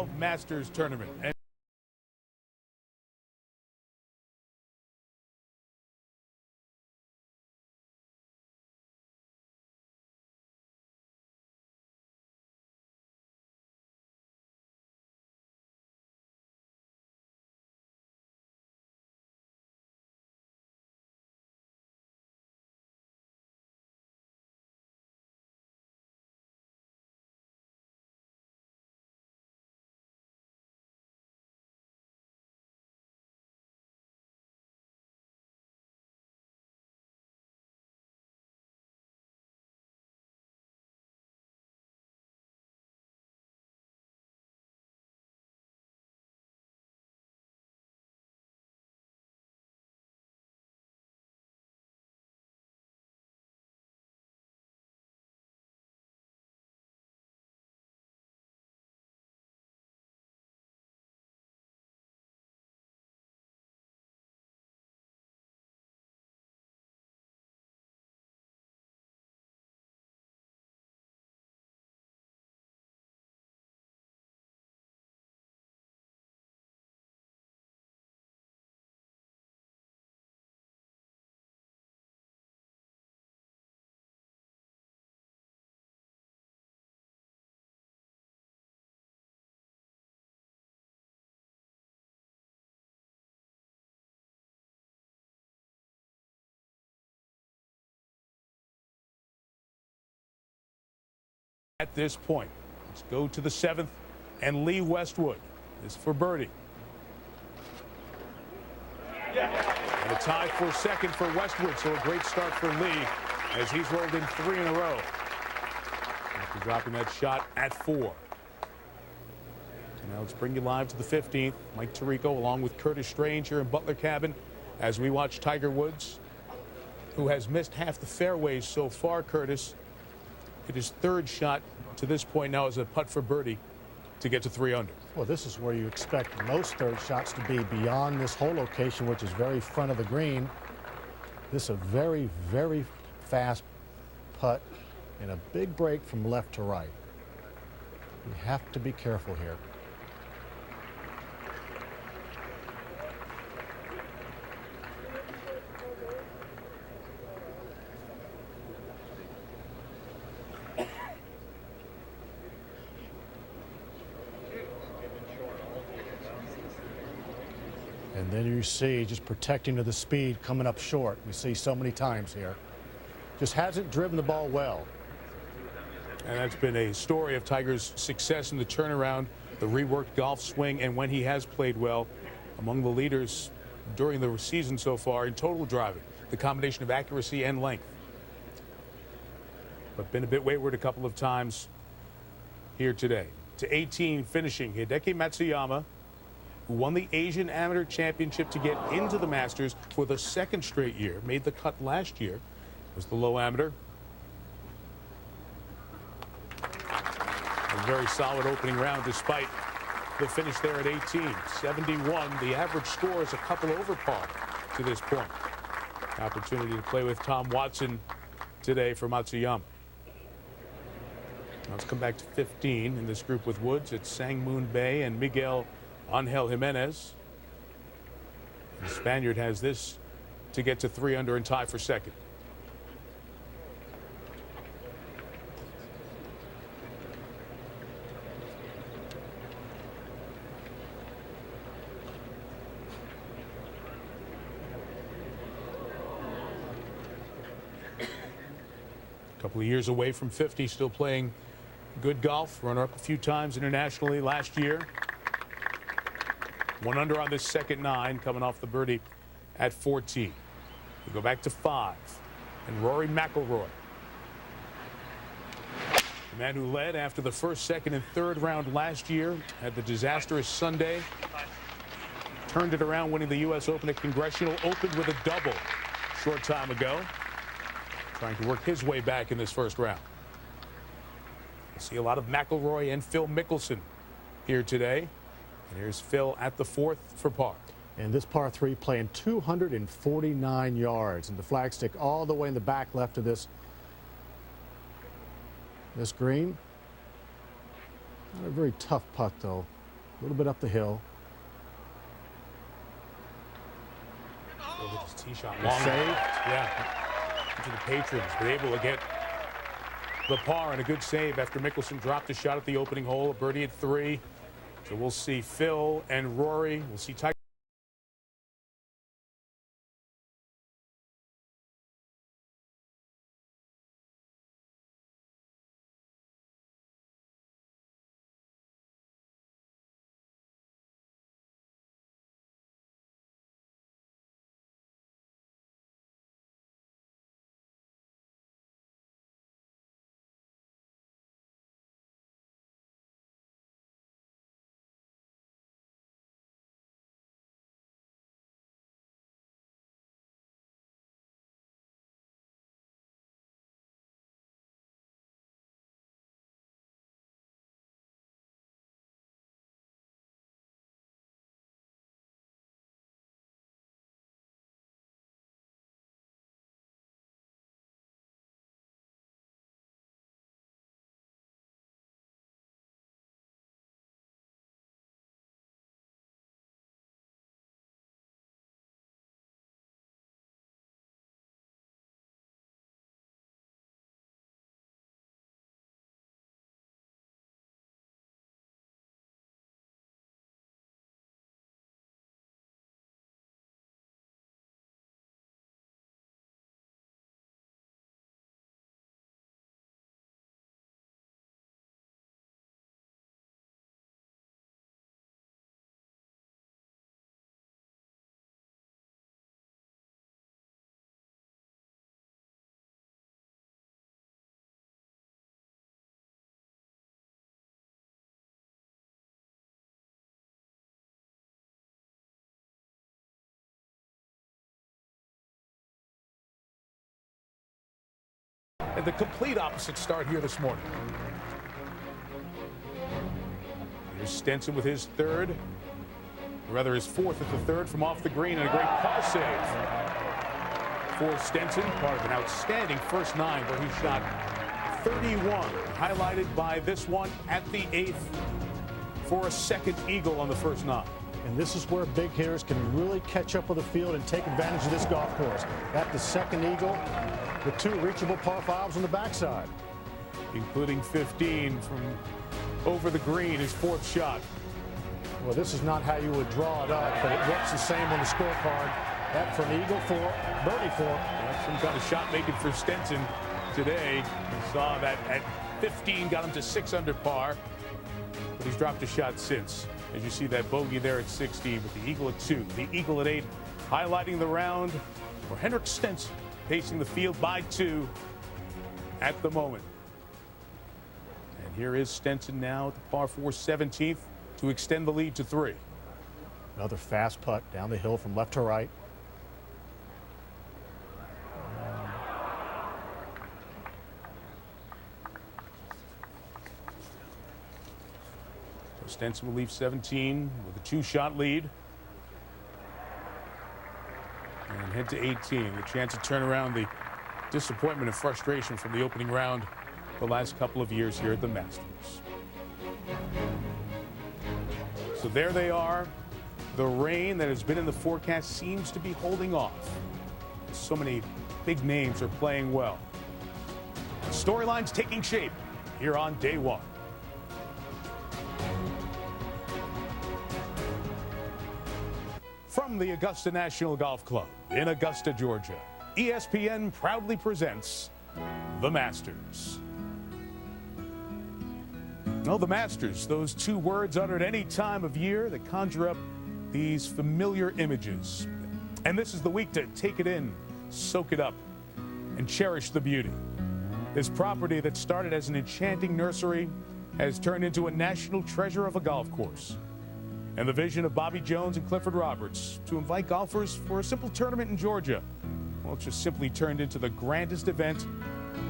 of Masters tournament. And at this point, let's go to the 7th, and Lee Westwood is for birdie. And a tie for second for Westwood, so a great start for Lee as he's rolled in 3 in a row after dropping that shot at 4. So now let's bring you live to the 15th. Mike Tirico along with Curtis Strange here in Butler Cabin as we watch Tiger Woods, who has missed half the fairways so far. Curtis hit his 3rd shot to this point now as a putt for birdie to get to 3 under. Well, this is where you expect most 3rd shots to be, beyond this whole location, which is very front of the green. This is a very, very fast putt and a big break from left to right. You have to be careful here. And then you see just protecting to the speed, coming up short. We see so many times here. Just hasn't driven the ball well. And that's been a story of Tiger's success in the turnaround, the reworked golf swing, and when he has played well, among the leaders during the season so far in total driving, the combination of accuracy and length. But been a bit wayward a couple of times here today. To 18, finishing Hideki Matsuyama, who won the Asian Amateur Championship to get into the Masters for the 2nd straight year, made the cut last year, was the low amateur. A very solid opening round despite the finish there at 18. 71, the average score is a couple over par to this point. Opportunity to play with Tom Watson today for Matsuyama. Now let's come back to 15 in this group with Woods. It's Sang Moon Bae and Miguel Angel Jimenez. The Spaniard has this to get to 3 under and tie for second. A couple of years away from 50, still playing good golf. Runner-up a few times internationally last year. 1 under on this second 9, coming off the birdie at 14. We go back to 5, and Rory McIlroy, the man who led after the 1st, 2nd, and 3rd round last year, had the disastrous Sunday, turned it around, winning the U.S. Open at Congressional, opened with a double short time ago, trying to work his way back in this 1st round. I see a lot of McIlroy and Phil Mickelson here today. And here's Phil at the 4th for par. And this par 3 playing 249 yards, and the flagstick all the way in the back left of this green. Not a very tough putt, though. A little bit up the hill. Look at his tee shot. Long Save. Yeah. To the patrons, but able to get the par and a good save after Mickelson dropped a shot at the opening hole. A birdie at 3. So we'll see Phil and Rory. We'll see Tiger. And the complete opposite start here this morning. Here's Stenson with his third, or rather his fourth at the third from off the green, and a great par save for Stenson, part of an outstanding first 9 where he shot 31, highlighted by this one at the 8th for a second eagle on the first 9. And this is where big hitters can really catch up with the field and take advantage of this golf course. At the second eagle, with 2 reachable par 5s on the backside. Including 15 from over the green, his 4th shot. Well, this is not how you would draw it up, but it looks the same on the scorecard. That from eagle 4, birdie 4. That's some kind of shot making for Stenson today. We saw that at 15, got him to 6 under par, but he's dropped a shot since. As you see that bogey there at 16 with the eagle at 2, the eagle at 8, highlighting the round for Henrik Stenson, pacing the field by 2 at the moment. And here is Stenson now at the par 4 17th to extend the lead to 3. Another fast putt down the hill from left to right. So Stenson will leave 17 with a 2-shot lead. And head to 18, the chance to turn around the disappointment and frustration from the opening round the last couple of years here at the Masters. So there they are. The rain that has been in the forecast seems to be holding off. So many big names are playing well. The storyline's taking shape here on day 1. From the Augusta National Golf Club in Augusta, Georgia, ESPN proudly presents The Masters. Oh, the Masters, those 2 words uttered any time of year that conjure up these familiar images. And this is the week to take it in, soak it up, and cherish the beauty. This property that started as an enchanting nursery has turned into a national treasure of a golf course. And the vision of Bobby Jones and Clifford Roberts to invite golfers for a simple tournament in Georgia, well, it's just simply turned into the grandest event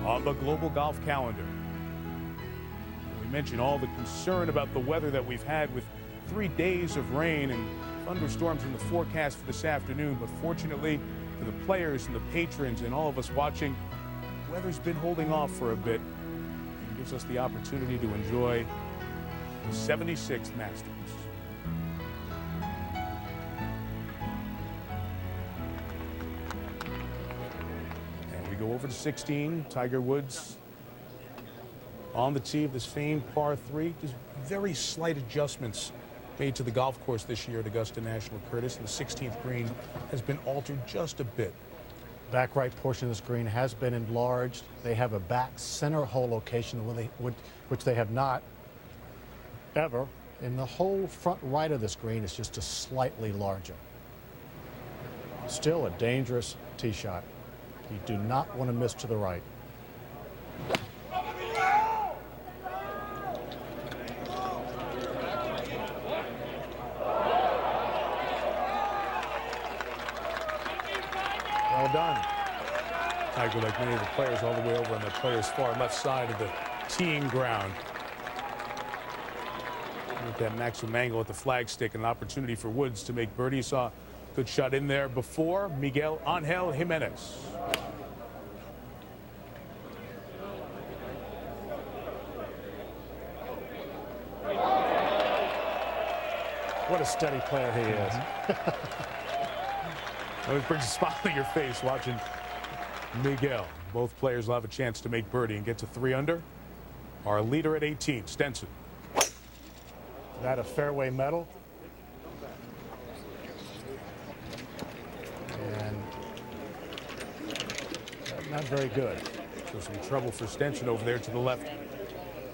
on the global golf calendar. We mentioned all the concern about the weather that we've had with 3 days of rain and thunderstorms in the forecast for this afternoon, but fortunately for the players and the patrons and all of us watching, the weather's been holding off for a bit and gives us the opportunity to enjoy the 76th Masters. go over to 16. Tiger Woods on the tee of this famed par 3. Just very slight adjustments made to the golf course this year at Augusta National, Curtis. And the 16th green has been altered just a bit. Back right portion of this green has been enlarged. They have a back center hole location which they have not ever. And the whole front right of this green is just a slightly larger. Still a dangerous tee shot. You do not want to miss to the right. Well done. Tiger, like many of the players, all the way over on the player's far left side of the teeing ground. With that maximum angle at the flagstick, an opportunity for Woods to make birdie. Saw a good shot in there before. Miguel Angel Jimenez. What a steady player he is. It brings a smile to your face watching Miguel. Both players will have a chance to make birdie and get to 3 under. Our leader at 18, Stenson. That a fairway medal. And not very good. So some trouble for Stenson over there to the left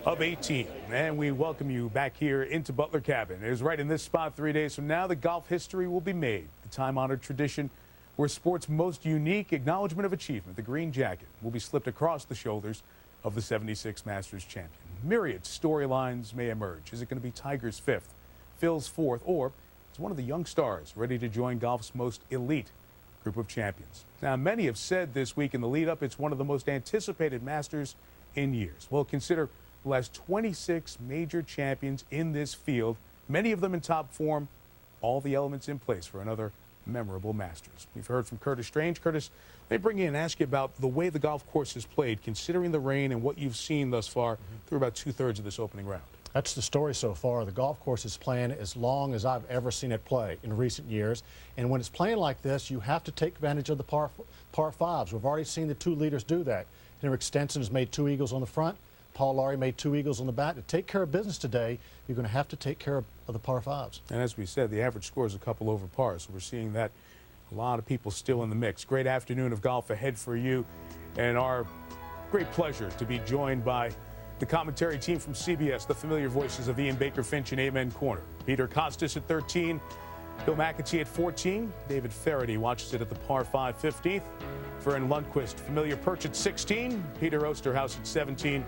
of 18. And we welcome you back here into Butler Cabin. It is right in this spot 3 days from now that golf history will be made. The time-honored tradition where sport's most unique acknowledgement of achievement, the green jacket, will be slipped across the shoulders of the 76 Masters champion. Myriad storylines may emerge. Is it going to be Tiger's 5th, Phil's 4th, or is one of the young stars ready to join golf's most elite group of champions? Now, many have said this week in the lead-up it's one of the most anticipated Masters in years. Well, consider the last 26 major champions in this field, many of them in top form, all the elements in place for another memorable Masters. We've heard from Curtis Strange. Curtis, let me bring you in and ask you about the way the golf course is played, considering the rain and what you've seen thus far through about 2/3 of this opening round. That's the story so far. The golf course is playing as long as I've ever seen it play in recent years. And when it's playing like this, you have to take advantage of the par 5s. We've already seen the 2 leaders do that. Henrik Stenson has made 2 eagles on the front. Paul Lawrie made 2 eagles on the back. To take care of business today, you're going to have to take care of the par 5s. And as we said, the average score is a couple over par, so we're seeing that a lot of people still in the mix. Great afternoon of golf ahead for you, and our great pleasure to be joined by the commentary team from CBS, the familiar voices of Ian Baker Finch and Amen Corner. Peter Costas at 13, Bill McAtee at 14, David Faraday watches it at the par 5 15th. Vern Lundquist, familiar perch at 16, Peter Osterhaus at 17,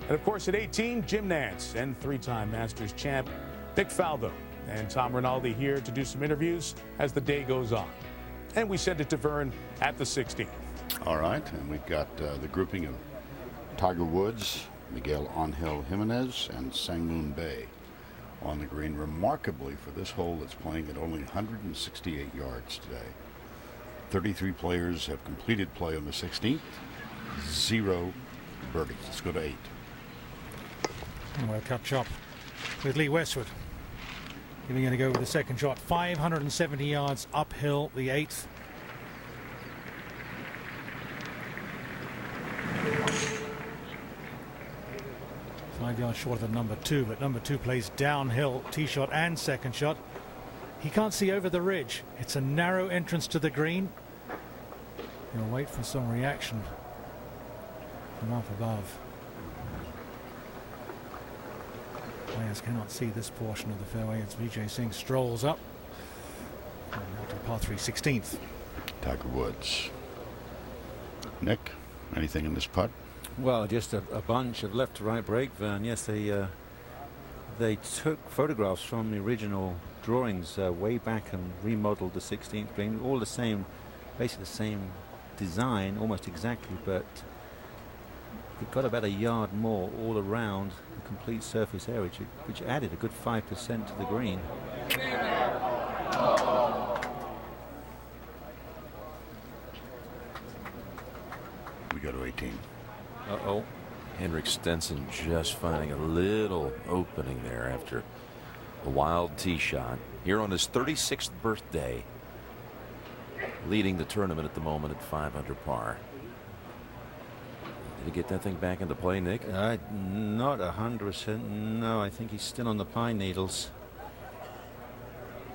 and of course at 18, Jim Nantz and 3-time Masters champ Nick Faldo and Tom Rinaldi here to do some interviews as the day goes on. And we send it to Vern at the 16th. All right, and we've got the grouping of Tiger Woods, Miguel Angel Jimenez, and Sangmoon Bae on the green. Remarkably, for this hole that's playing at only 168 yards today, 33 players have completed play on the 16th, 0 birdies. Let's go to 8. And we'll catch up with Lee Westwood. He's going to go with the second shot. 570 yards uphill, the 8th. Five yards shorter than number 2, but number 2 plays downhill, tee shot and second shot. He can't see over the ridge. It's a narrow entrance to the green. He'll wait for some reaction from up above. Players cannot see this portion of the fairway as Vijay Singh strolls up. To par 3 16th. Tiger Woods. Nick, anything in this putt? Well, just a bunch of left to right break, Vern. Yes, they took photographs from the original drawings way back and remodeled the 16th green. All the same, basically the same design, almost exactly, but it got about a yard more all around the complete surface area, which added a good 5% to the green. We go to 18. Uh-oh. Henrik Stenson just finding a little opening there after a wild tee shot. Here on his 36th birthday, leading the tournament at the moment at 5 under par. Did he get that thing back into play, Nick? Not 100%. No, I think he's still on the pine needles,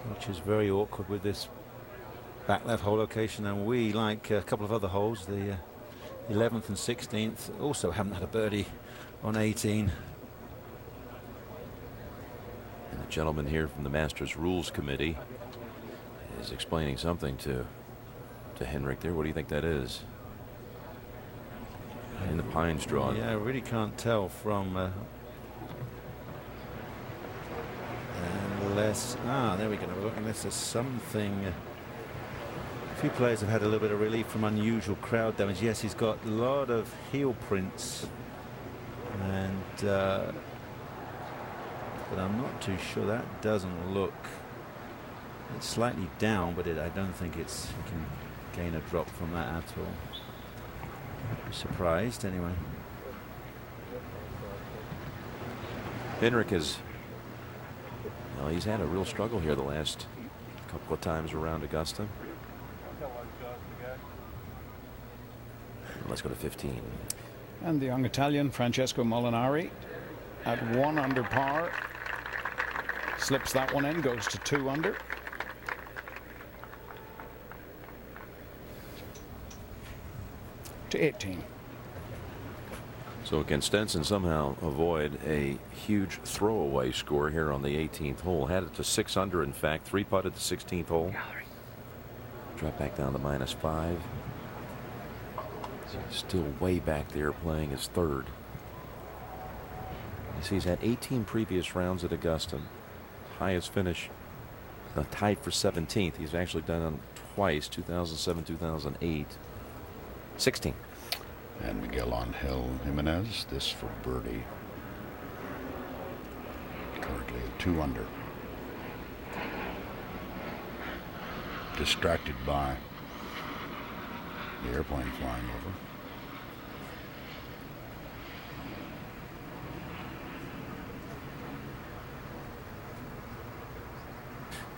which is very awkward with this back left hole location. And we, like a couple of other holes, the 11th and 16th, also haven't had a birdie on 18. And the gentleman here from the Masters Rules Committee is explaining something to Henrik there. What do you think that is? In the pines drawn. Yeah, I really can't tell from unless there we go. Look, unless there's something. A few players have had a little bit of relief from unusual crowd damage. Yes, he's got a lot of heel prints, and but I'm not too sure. That doesn't look. It's slightly down, but I don't think you can gain a drop from that at all. Surprised anyway. Henrik he's had a real struggle here the last couple of times around Augusta. Let's go to 15. And the young Italian Francesco Molinari at 1 under par. Slips that one in, goes to 2 under. To 18. So can Stenson somehow avoid a huge throwaway score here on the 18th hole? Had it to 6 under, in fact. 3-putted the 16th hole. Drop back down to -5. So he's still way back there playing his third. You see, he's had 18 previous rounds at Augusta. Highest finish, tied for 17th. He's actually done it twice, 2007, 2008. 16. And Miguel Angel Jimenez, this for birdie. Currently at 2 under. Distracted by the airplane flying over.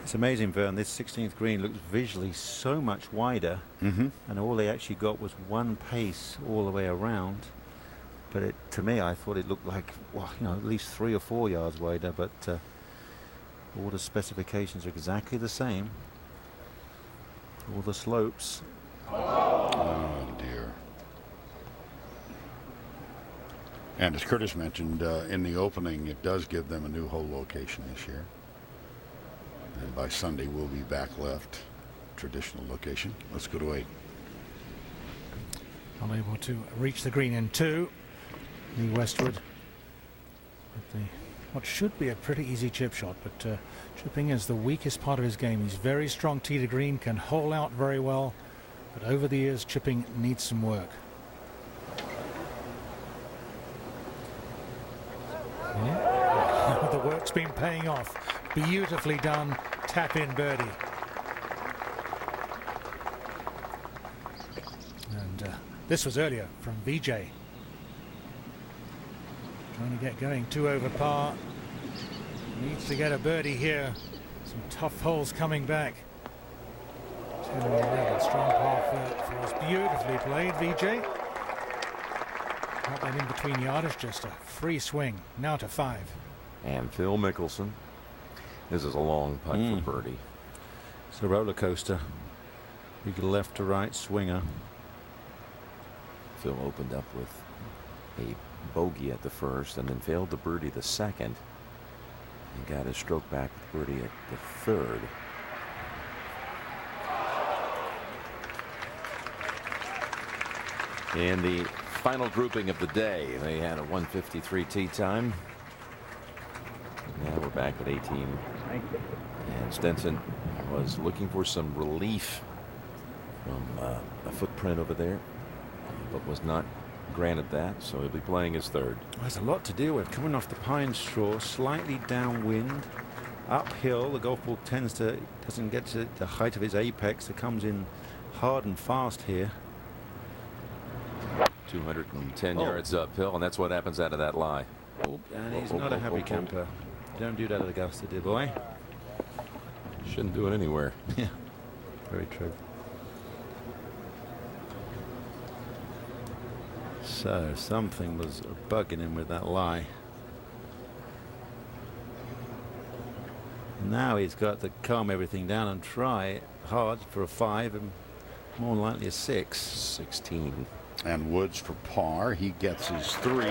It's amazing, Vern. This 16th green looks visually so much wider, and all they actually got was one pace all the way around. But to me, I thought it looked like, well, at least 3 or 4 yards wider. But all the specifications are exactly the same. All the slopes. Oh dear. And as Curtis mentioned in the opening, it does give them a new hole location this year. And by Sunday, we'll be back left. Traditional location. Let's go to 8. Unable to reach the green in 2. The Westwood. With what should be a pretty easy chip shot, but chipping is the weakest part of his game. He's very strong tee to green, can hole out very well, but over the years, chipping needs some work. Yeah. The work's been paying off. Beautifully done. Tap in birdie. And this was earlier from VJ. Trying to get going. 2 over par. Needs to get a birdie here. Some tough holes coming back. 2 and 11. Strong par 4. Beautifully played, VJ. Not that in between yardage, just a free swing. Now to 5. And Phil Mickelson. This is a long putt for birdie. It's a roller coaster. Big left to right swinger. Phil opened up with a bogey at the first and then failed to birdie the second. And got his stroke back with birdie at the third. In the final grouping of the day, they had a 1:53 tee time. Now we're back at 18. And Stenson was looking for some relief from a footprint over there, but was not granted that, so he'll be playing his third. There's a lot to deal with. Coming off the pine straw, slightly downwind, uphill. The golf ball doesn't get to the height of his apex. It comes in hard and fast here. 210 yards uphill, and that's what happens out of that lie. And he's not a happy camper. Don't do that at Augusta, dear boy. Shouldn't do it anywhere. Yeah, very true. So something was bugging him with that lie. Now he's got to calm everything down and try hard for a 5 and more than likely a 6. 16. And Woods for par. He gets his 3.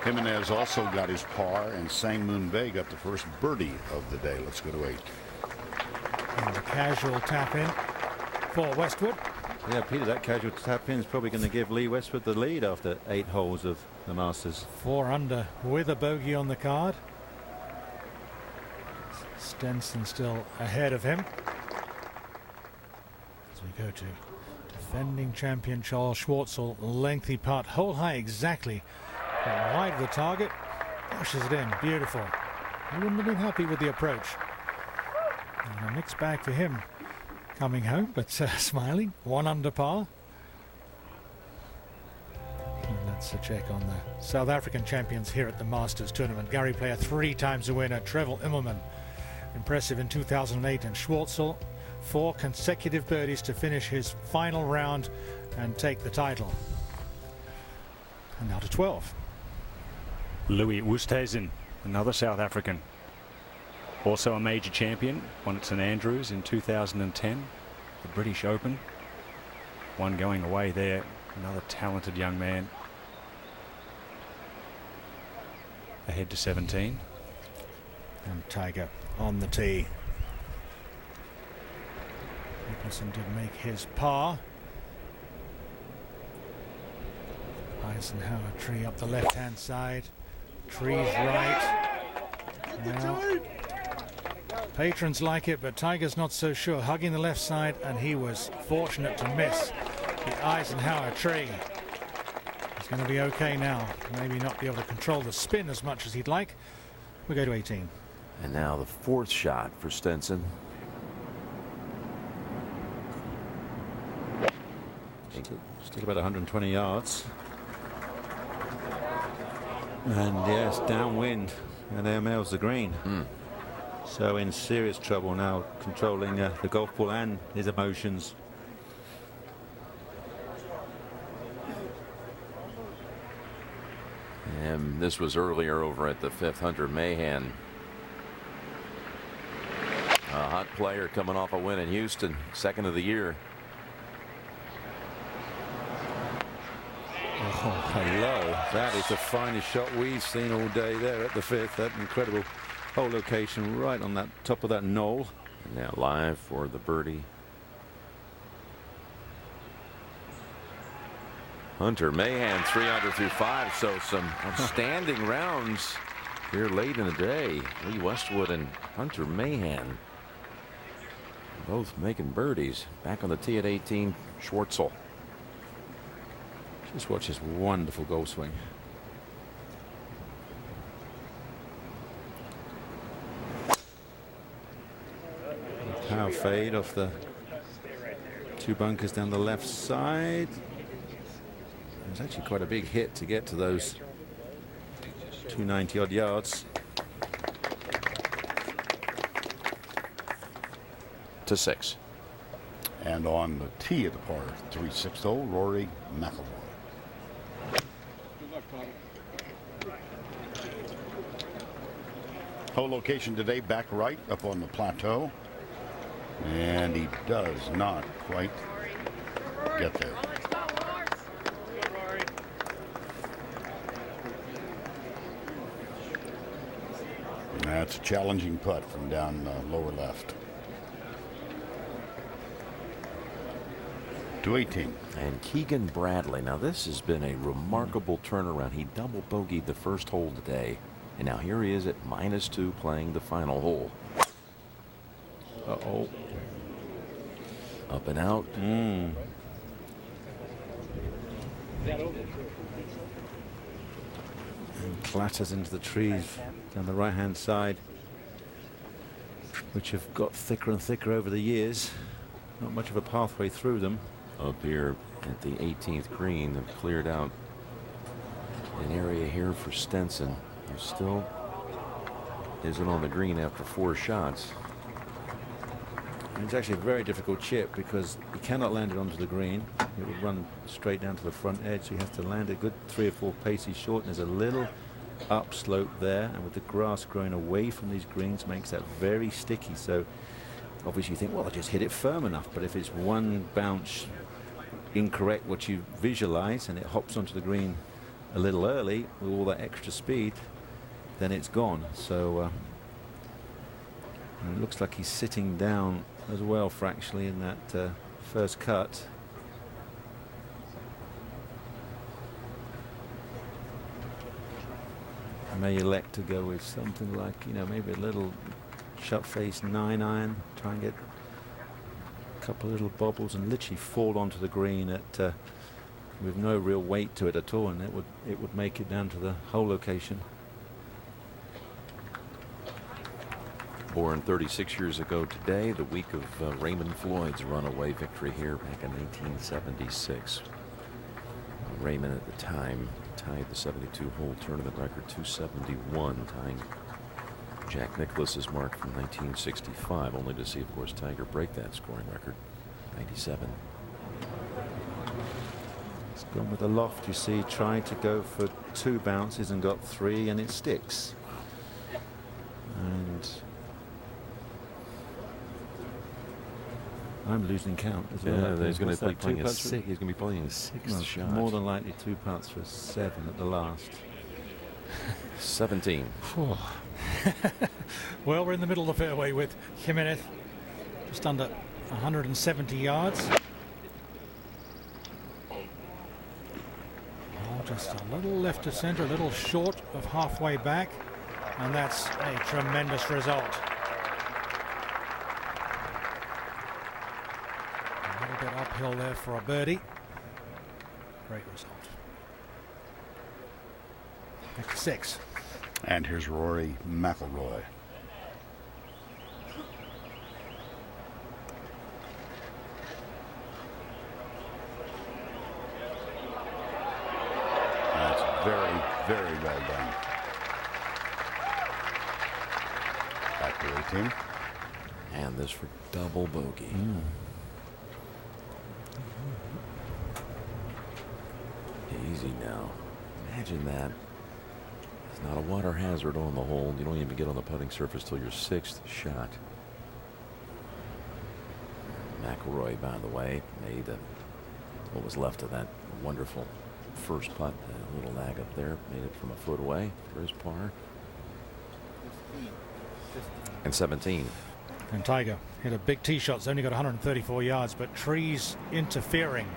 Jimenez also got his par, and Sang-Moon Bae got the first birdie of the day. Let's go to 8. And a casual tap in for Westwood. Yeah, Peter, that casual tap in is probably going to give Lee Westwood the lead after 8 holes of the Masters. 4 under with a bogey on the card. Stenson still ahead of him. As we go to defending champion Charles Schwartzel. Lengthy putt, hole high exactly. Wide of the target. Pushes it in. Beautiful. He wouldn't have been happy with the approach. And a mixed bag for him coming home, but smiling. 1 under par. And that's a check on the South African champions here at the Masters tournament. Gary Player 3 times a winner. Trevor Immelman, impressive in 2008, and Schwartzel 4 consecutive birdies to finish his final round and take the title. And now to 12. Louis Oosthuizen, another South African, also a major champion, won at St Andrews in 2010, the British Open. 1 going away there. Another talented young man. Ahead to 17. And Tiger on the tee. Mickelson did make his par. Eisenhower tree up the left-hand side. Trees right. Well, patrons like it, but Tiger's not so sure. Hugging the left side, and he was fortunate to miss the Eisenhower tree. He's going to be okay now. Maybe not be able to control the spin as much as he'd like. We go to 18. And now the 4th shot for Stenson. Still about 120 yards. And yes, downwind, and there mails the green. So in serious trouble now, controlling the golf ball and his emotions. And this was earlier over at the 5th. Hunter Mahan, a hot player coming off a win in Houston, 2nd of the year. Oh, hello. That is the finest shot we've seen all day there at the 5th. That incredible hole location right on that top of that knoll. And now live for the birdie. Hunter Mahan 3 under through 5. So some outstanding rounds here late in the day. Lee Westwood and Hunter Mahan both making birdies. Back on the tee at 18, Schwartzel. Just watch this wonderful golf swing. Power fade off the 2 bunkers down the left side. It was actually quite a big hit to get to those 290 odd yards. To 6. And on the tee of the par 3 6th hole, Rory McIlroy. Hole location today, back right up on the plateau. And he does not quite get there. That's a challenging putt from down lower left. To 18. And Keegan Bradley. Now this has been a remarkable turnaround. He double bogeyed the first hole today. And now here he is at -2 playing the final hole. Uh-oh. Up and out. And clatters into the trees down the right-hand side, which have got thicker and thicker over the years. Not much of a pathway through them. Up here at the 18th green, they've cleared out an area here for Stenson, who still isn't on the green after 4 shots. And it's actually a very difficult chip because he cannot land it onto the green. It would run straight down to the front edge. So he has to land a good 3 or 4 paces short. And there's a little upslope there. And with the grass growing away from these greens makes that very sticky. So obviously you think, well, I just hit it firm enough. But if it's one bounce incorrect what you visualize and it hops onto the green a little early with all that extra speed, then it's gone. So and it looks like he's sitting down as well fractionally in that first cut. I may elect to go with something like, you know, maybe a little shut face 9-iron, try and get a couple of little bobbles and literally fall onto the green at with no real weight to it at all, and it would make it down to the hole location. Born 36 years ago today, the week of Raymond Floyd's runaway victory here back in 1876. Raymond at the time tied the 72-hole tournament record 271, tying Jack Nicklaus's mark from 1965, only to see, of course, Tiger break that scoring record, 97. He's gone with the loft, you see, tried to go for 2 bounces and got 3, and it sticks. And I'm losing count as well. Yeah, he's going to be playing a 6. 6. He's going to be playing a 6th shot. More than likely 2 putts for 7 at the last. 17. Well, we're in the middle of the fairway with Jimenez, just under 170 yards. Oh, just a little left to center, a little short of halfway back, and that's a tremendous result. A little bit uphill there for a birdie. Great result. Back to 6. And here's Rory McIlroy. That's very, very well done. Back to 18. And this for double bogey. Easy now. Imagine that. It's not a water hazard on the hole. You don't even get on the putting surface till your 6th shot. McIlroy, by the way, made what was left of that wonderful first putt. A little lag up there. Made it from a foot away for his par. And 17. And Tiger hit a big tee shot. It's only got 134 yards, but trees interfering.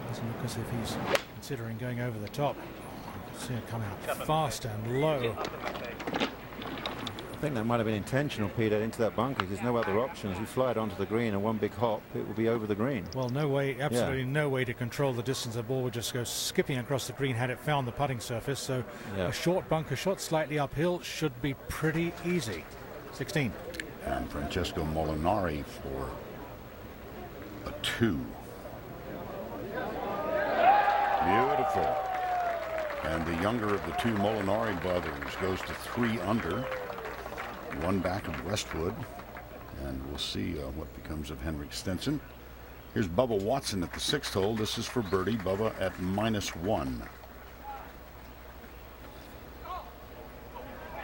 Doesn't look as if he's considering going over the top. See it come out fast and low. I think that might have been intentional, Peter, into that bunker. There's no other options. You fly it onto the green and one big hop, it will be over the green. Well, no way, absolutely no way to control the distance. The ball would just go skipping across the green had it found the putting surface. So a short bunker shot slightly uphill should be pretty easy. 16. And Francesco Molinari for a 2. Beautiful. And the younger of the 2 Molinari brothers goes to 3 under. 1 back of Westwood, and we'll see what becomes of Henrik Stenson. Here's Bubba Watson at the 6th hole. This is for birdie. Bubba at -1.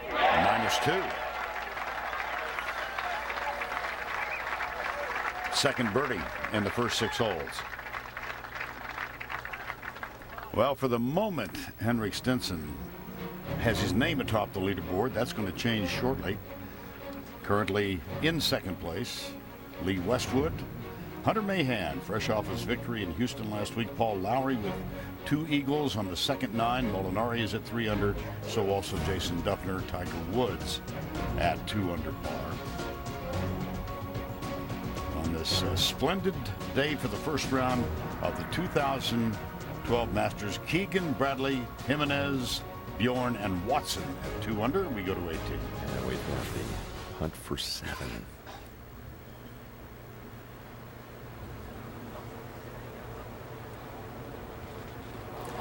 -2. Second birdie in the first 6 holes. Well, for the moment, Henrik Stenson has his name atop the leaderboard. That's going to change shortly. Currently in second place, Lee Westwood. Hunter Mahan, fresh off his victory in Houston last week. Paul Lowry with 2 eagles on the second 9. Molinari is at 3 under. So also Jason Duffner, Tiger Woods at 2 under par. On this splendid day for the first round of the 2012 Masters, Keegan, Bradley, Jimenez, Bjorn, and Watson at 2 under. We go to 18. And wait for the hunt for 7.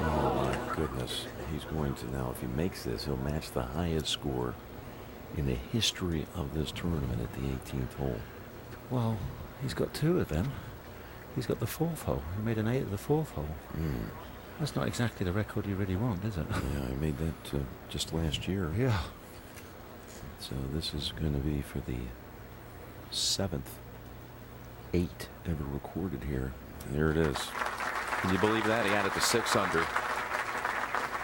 Oh my goodness. He's going to now, if he makes this, he'll match the highest score in the history of this tournament at the 18th hole. Well, he's got 2 of them. He's got the 4th hole. He made an 8 at the 4th hole. That's not exactly the record you really want, is it? Yeah, I made that just last year. Yeah. So this is going to be for the 7th 8 ever recorded here. And there it is. Can you believe that? He had it to 6 under.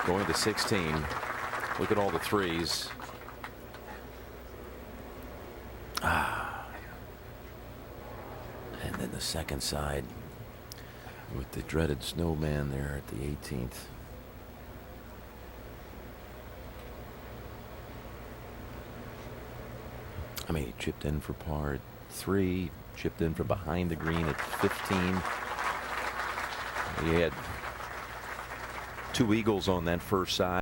Going to 16. Look at all the 3s. And then the second side with the dreaded snowman there at the 18th. I mean, he chipped in for par at 3, chipped in from behind the green at 15. He had 2 eagles on that first side.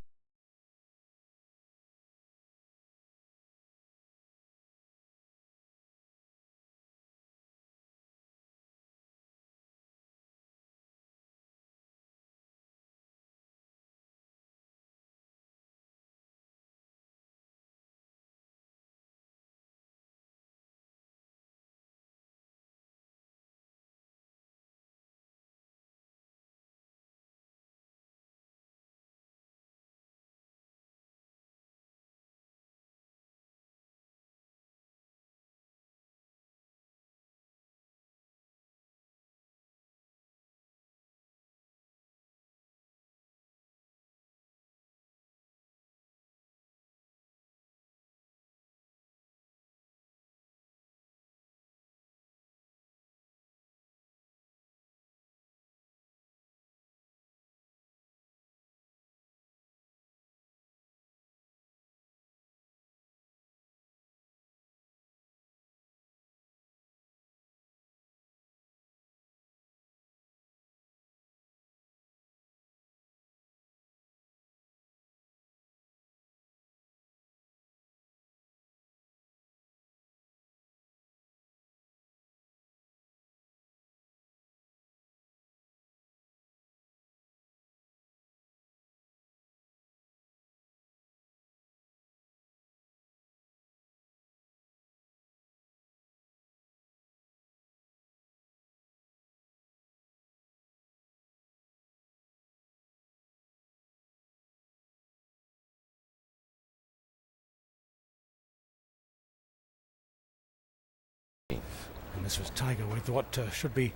And this was Tiger with what should be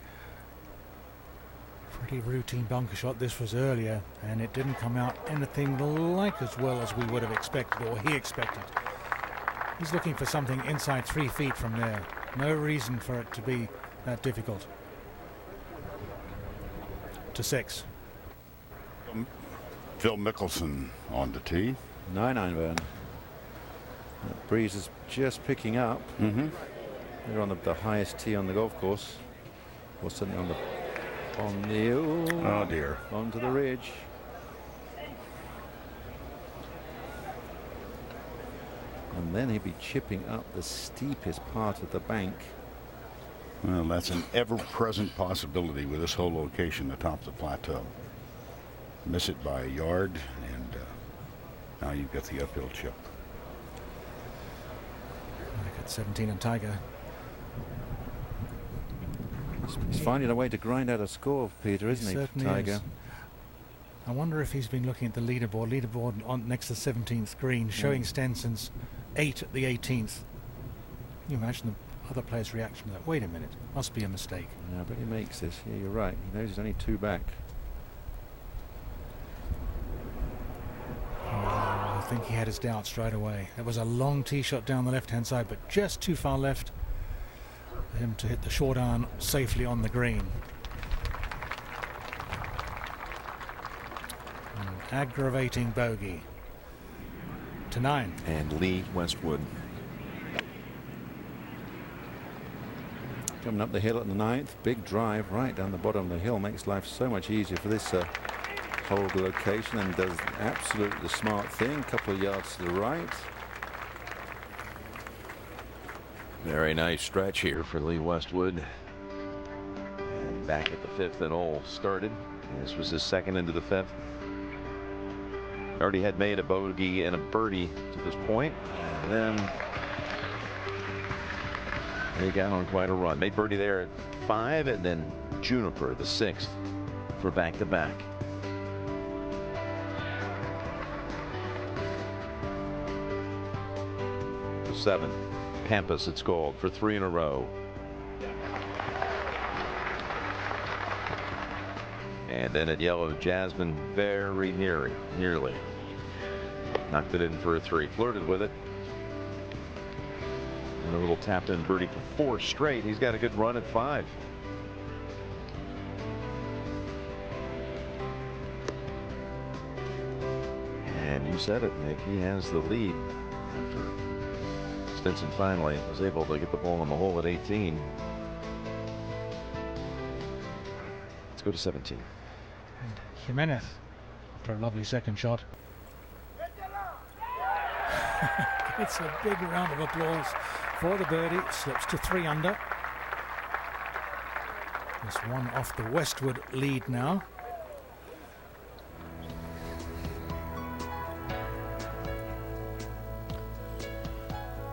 pretty routine bunker shot. This was earlier, and it didn't come out anything like as well as we would have expected, or he expected. He's looking for something inside 3 feet from there. No reason for it to be that difficult. To 6. Phil Mickelson on the tee. 9-iron burn. That breeze is just picking up. They're on the highest tee on the golf course, or sitting on the oh dear, onto the ridge. And then he'd be chipping up the steepest part of the bank. Well, that's an ever-present possibility with this whole location atop the plateau. Miss it by a yard, and now you've got the uphill chip. Back at 17 and Tiger. He's finding a way to grind out a score, Peter, isn't he, certainly Tiger? Is. I wonder if he's been looking at the leaderboard on next to the 17th green, showing Stenson's 8 at the 18th. Can you imagine the other player's reaction to that? Wait a minute, must be a mistake. Yeah, but he makes this. Yeah, you're right. He knows he's only 2 back. Oh, I think he had his doubts straight away. There was a long tee shot down the left-hand side, but just too far left for him to hit the short iron safely on the green. An aggravating bogey. To 9. And Lee Westwood. Coming up the hill at the 9th. Big drive right down the bottom of the hill. Makes life so much easier for this whole location, and does absolutely the smart thing. A couple of yards to the right. Very nice stretch here for Lee Westwood. And back at the 5th and all started. This was his second into the 5th. Already had made a bogey and a birdie to this point. And then they got on quite a run. Made birdie there at 5, and then Juniper, the 6th, for back-to-back. The 7, Pampas, it's called for 3 in a row. And then at yellow, Jasmine very nearly knocked it in for a 3. Flirted with it. And a little tap in birdie for 4 straight. He's got a good run at 5. And you said it, Nick. He has the lead after Stenson finally was able to get the ball in the hole at 18. Let's go to 17. Jimenez after a lovely second shot. It's a big round of applause for the birdie. Slips to 3 under. This one off the Westwood lead now.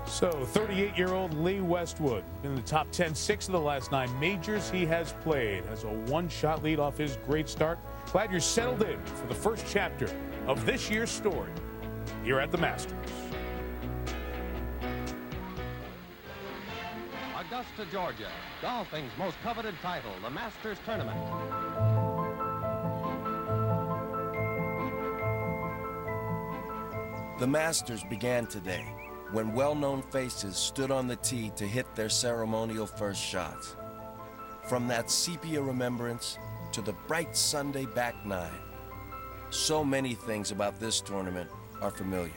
So 38-year-old Lee Westwood in the top 10, 6 of the last 9 majors he has played. Has a 1-shot lead off his great start. Glad you're settled in for the first chapter of this year's story here at the Masters. Augusta, Georgia, golfing's most coveted title, the Masters Tournament. The Masters began today when well-known faces stood on the tee to hit their ceremonial first shots. From that sepia remembrance to the bright Sunday back 9, so many things about this tournament are familiar.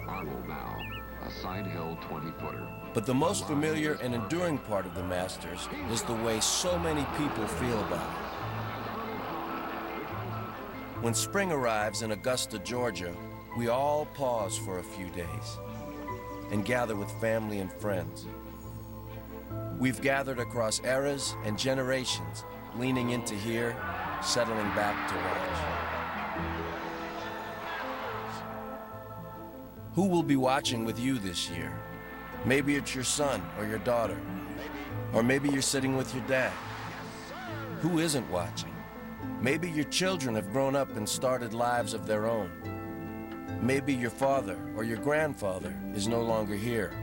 Arnold now, a side hill 20-footer. But the most familiar and enduring part of the Masters is the way so many people feel about it. When spring arrives in Augusta, Georgia, we all pause for a few days and gather with family and friends. We've gathered across eras and generations, leaning into here, settling back to watch. Who will be watching with you this year? Maybe it's your son or your daughter, or maybe you're sitting with your dad. Who isn't watching? Maybe your children have grown up and started lives of their own. Maybe your father or your grandfather is no longer here.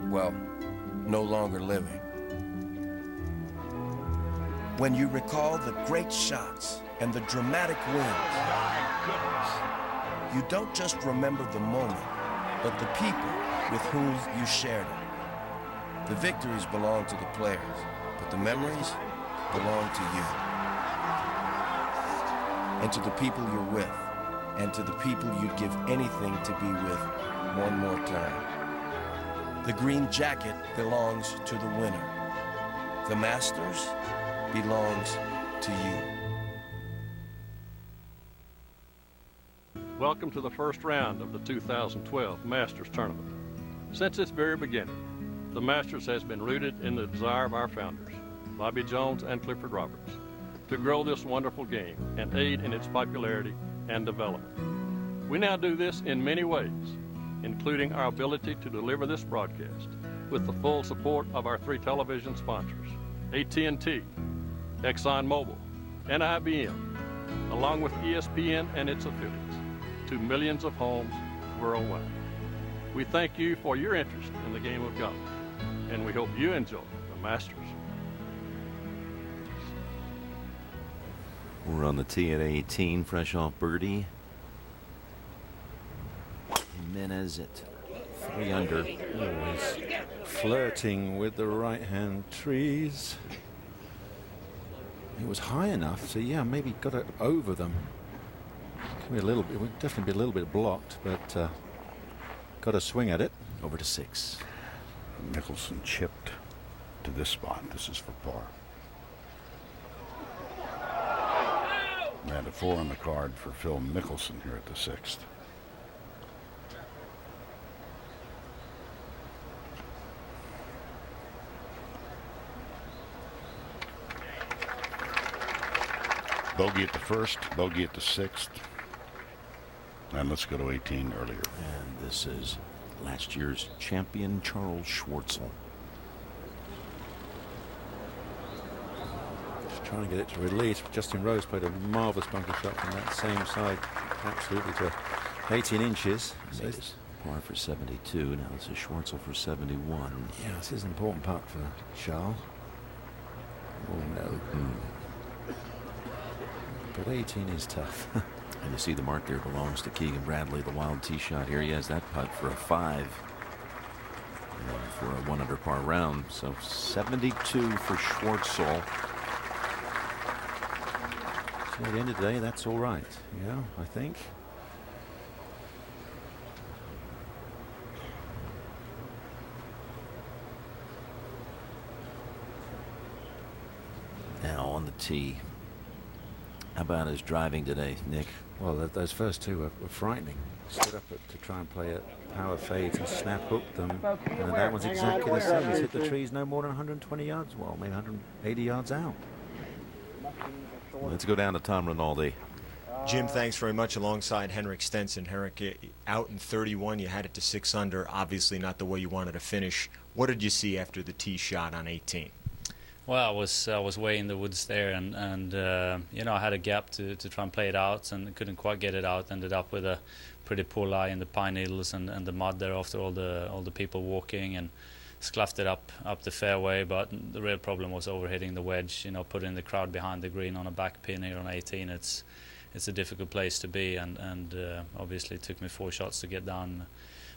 Well, no longer living. When you recall the great shots and the dramatic wins, you don't just remember the moment, but the people with whom you shared it. The victories belong to the players, but the memories belong to you. And to the people you're with, and to the people you'd give anything to be with one more time. The green jacket belongs to the winner. The Masters belongs to you. Welcome to the first round of the 2012 Masters Tournament. Since its very beginning, the Masters has been rooted in the desire of our founders, Bobby Jones and Clifford Roberts, to grow this wonderful game and aid in its popularity and development. We now do this in many ways, including our ability to deliver this broadcast with the full support of our 3 television sponsors, AT&T, ExxonMobil, and IBM, along with ESPN and its affiliates, to millions of homes worldwide. We thank you for your interest in the game of golf, and we hope you enjoy the Masters. We're on the tee at 18, fresh off birdie. Jimenez at 3 under. Always flirting with the right-hand trees. It was high enough, so yeah, maybe got it over them. Could be a little bit, it would definitely be a little bit blocked, but got a swing at it. Over to 6. Mickelson chipped to this spot. This is for par. We had a 4 on the card for Phil Mickelson here at the 6th. Bogey at the 1st, bogey at the 6th. And let's go to 18 earlier. And this is last year's champion Charles Schwartzel. Just trying to get it to release. Justin Rose played a marvellous bunker shot from that same side, absolutely to 18 inches. So it's par for 72. Now this is Schwartzel for 71. Yeah, this is an important putt for Charles. Oh no. But 18 is tough. And you see the mark there belongs to Keegan Bradley. The wild tee shot here. He has that putt for a 5. And for a 1 under par round. So 72 for Schwartzel. So at the end of the day, that's all right. Yeah, I think. Now on the tee. How about his driving today, Nick? Well, those first two were frightening. Stood up to try and play a power fades and snap hooked them. And that one's exactly the same. He's hit the trees no more than 120 yards. Well, maybe 180 yards out. Let's go down to Tom Rinaldi. Jim, thanks very much. Alongside Henrik Stenson. Henrik, out in 31, you had it to 6 under. Obviously not the way you wanted to finish. What did you see after the tee shot on 18? Well, I was way in the woods there, and you know, I had a gap to try and play it out, and couldn't quite get it out. Ended up with a pretty poor lie in the pine needles and the mud there after all the people walking, and scuffed it up the fairway. But the real problem was overhitting the wedge. You know, putting the crowd behind the green on a back pin here on 18. It's a difficult place to be, and obviously it took me 4 shots to get down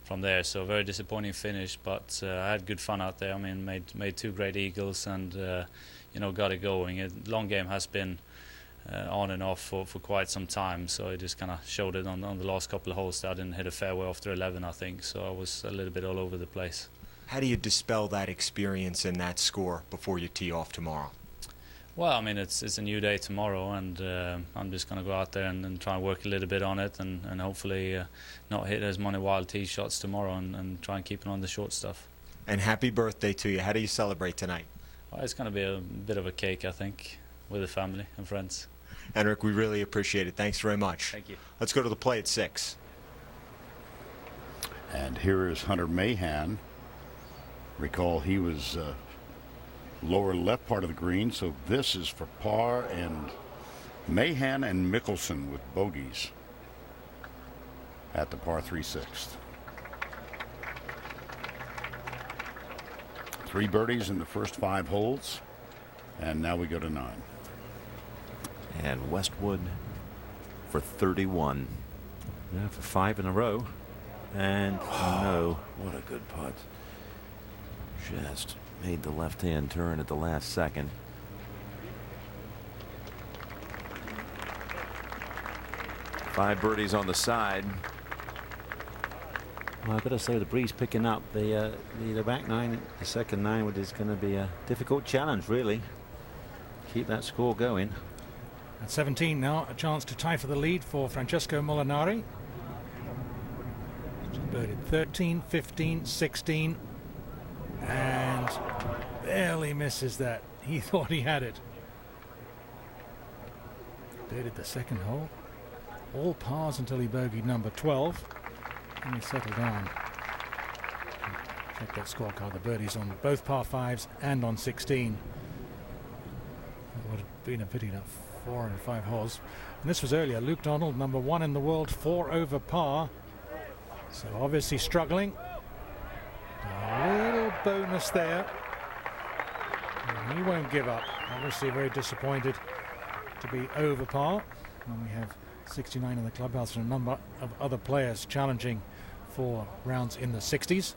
from there. So very disappointing finish, but I had good fun out there. I mean, made 2 great eagles, and you know, got it going. Long game has been on and off for quite some time, so I just kind of showed it on the last couple of holes. I didn't hit a fairway after 11, I think, so I was a little bit all over the place. How do you dispel that experience and that score before you tee off tomorrow? Well, I mean, it's a new day tomorrow, and I'm just going to go out there and try and work a little bit on it, and hopefully not hit as many wild tee shots tomorrow, and try and keep it on the short stuff. And happy birthday to you. How do you celebrate tonight? Well, it's going to be a bit of a cake, I think, with the family and friends. Henrik, we really appreciate it. Thanks very much. Thank you. Let's go to the play at 6. And here is Hunter Mahan. Recall he was lower left part of the green, so this is for par, and Mahan and Mickelson with bogeys at the par 3/6. 3 birdies in the first 5 holes, and now we go to 9. And Westwood for 31. Yeah, for 5 in a row. And no. What a good putt. Just made the left-hand turn at the last second. Five birdies on the side. Well, I've got to say, the breeze picking up. The back 9, the second 9 is going to be a difficult challenge, really. Keep that score going. At 17 now, a chance to tie for the lead for Francesco Molinari. Birdied 13, 15, 16, and barely misses that. He thought he had it. Birdied the second hole. All pars until he bogeyed number 12. And he settled down. Check that scorecard. The birdies on both par 5s and on 16. It would have been a pity that 4 and 5 holes. And this was earlier. Luke Donald, number 1 in the world, 4 over par. So obviously struggling. A little bonus there. And he won't give up. Obviously very disappointed to be over par. And we have 69 in the clubhouse and a number of other players challenging for rounds in the 60s.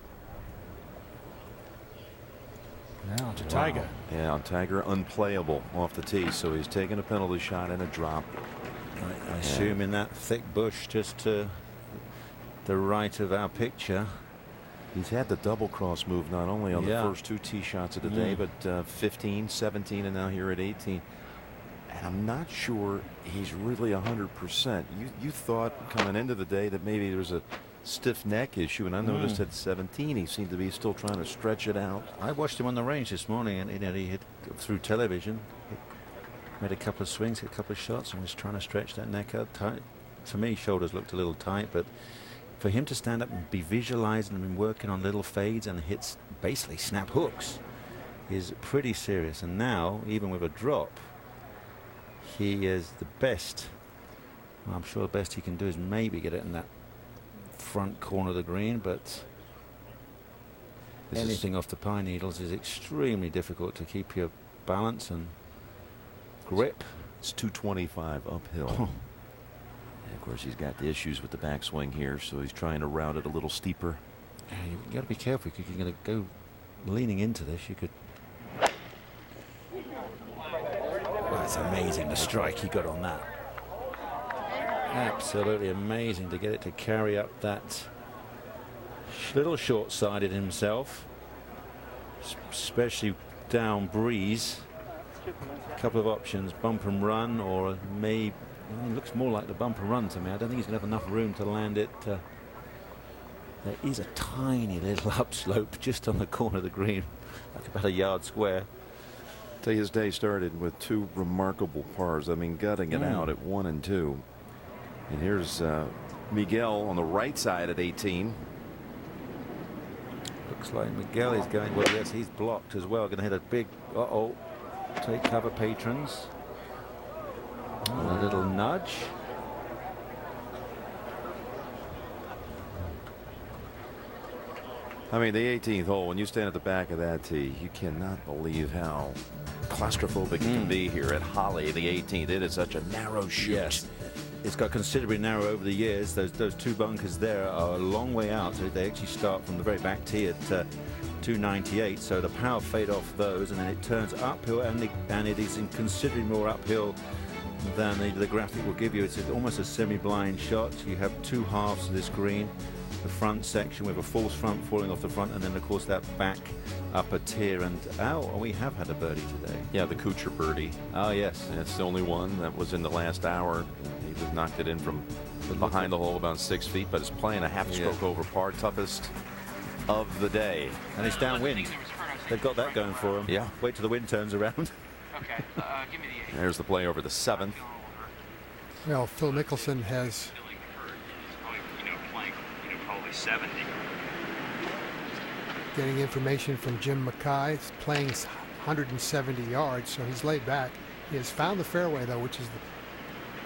Now to Tiger. Wow. Yeah, on Tiger, unplayable off the tee, so he's taking a penalty shot and a drop. I assume in that thick bush just to the right of our picture. He's had the double cross move not only on the first 2 tee shots of the day, but 15, 17, and now here at 18. And I'm not sure he's really 100%. You thought coming into the day that maybe there was a stiff neck issue, and I noticed at 17 he seemed to be still trying to stretch it out. I watched him on the range this morning, and he hit through television. He made a couple of swings, hit a couple of shots, and was trying to stretch that neck out tight. to me, shoulders looked a little tight, but for him to stand up and be visualizing and working on little fades and hits basically snap hooks is pretty serious. And now, even with a drop, he is the best. Well, I'm sure the best he can do is maybe get it in that front corner of the green, but anything off the pine needles is extremely difficult to keep your balance and grip. It's 225 uphill. And of course, he's got the issues with the backswing here, so he's trying to route it a little steeper. Yeah, you got to be careful because you're going to go leaning into this. You could. Well, it's amazing the strike he got on that. Absolutely amazing to get it to carry up that little short-sided himself, especially down breeze. A couple of options, bump and run, or maybe it looks more like the bump and run to me. I don't think he's going to have enough room to land it. There is a tiny little upslope just on the corner of the green, like about a yard square. Tell you, his day started with 2 remarkable pars. I mean, gutting it out at 1 and 2. And here's Miguel on the right side at 18. Looks like Miguel is going, well, yes, he's blocked as well. Going to hit a big, take cover, patrons. And a little nudge. I mean, the 18th hole, when you stand at the back of that tee, you cannot believe how claustrophobic it can be here at Holly, the 18th. It is such a narrow shoot. Yes. It's got considerably narrow over the years. Those 2 bunkers there are a long way out. So they actually start from the very back tee at 298. So the power fade off those, and then it turns uphill, and it is in considerably more uphill than the graphic will give you. It's almost a semi-blind shot. You have 2 halves of this green. The front section with a false front falling off the front, and then of course that back upper tier. And we have had a birdie today. Yeah, the Kuchar birdie. Oh yes, that's the only one that was in the last hour. He just knocked it in from behind the hole about 6 feet, but it's playing a half stroke over par, toughest of the day. And it's downwind. They've got that going for them. Yeah. Wait till the wind turns around. Okay, give me the 8. There's the play over the 7th. Well, Phil Mickelson has playing, probably 70. Getting information from Jim Mackay. He's playing 170 yards, so he's laid back. He has found the fairway, though, which is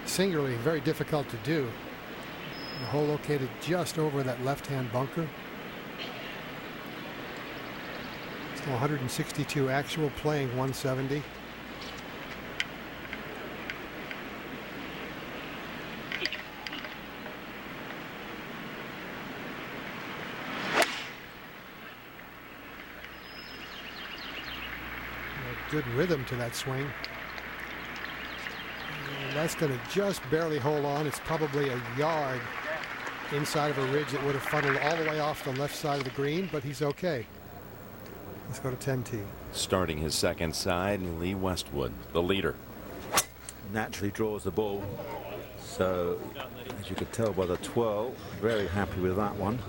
singularly very difficult to do. The hole located just over that left-hand bunker. Still 162 actual, playing 170. Good rhythm to that swing. And that's going to just barely hold on. It's probably a yard inside of a ridge that would have funneled all the way off the left side of the green, but he's okay. Let's go to 10T. Starting his second side, Lee Westwood, the leader. Naturally draws the ball. So, as you could tell by the 12, very happy with that one.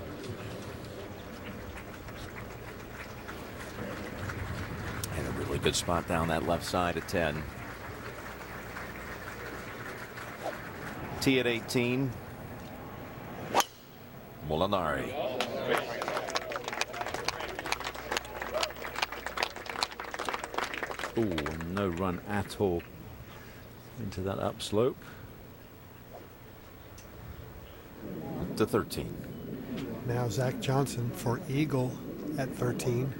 And a really good spot down that left side at 10. Tee at 18. Molinari. Ooh, no run at all into that upslope. To 13. Now Zach Johnson for eagle at 13.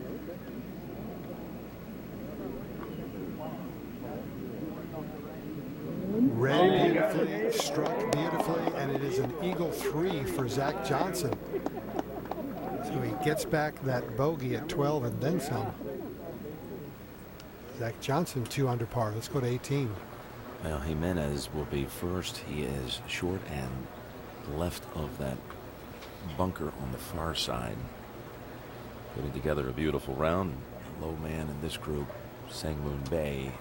Read beautifully, struck beautifully, and it is an eagle 3 for Zach Johnson. So he gets back that bogey at 12 and then some. Zach Johnson 2 under par. Let's go to 18. Well, Jimenez will be first. He is short and left of that bunker on the far side. Putting together a beautiful round. The low man in this group, Sangmoon Bae,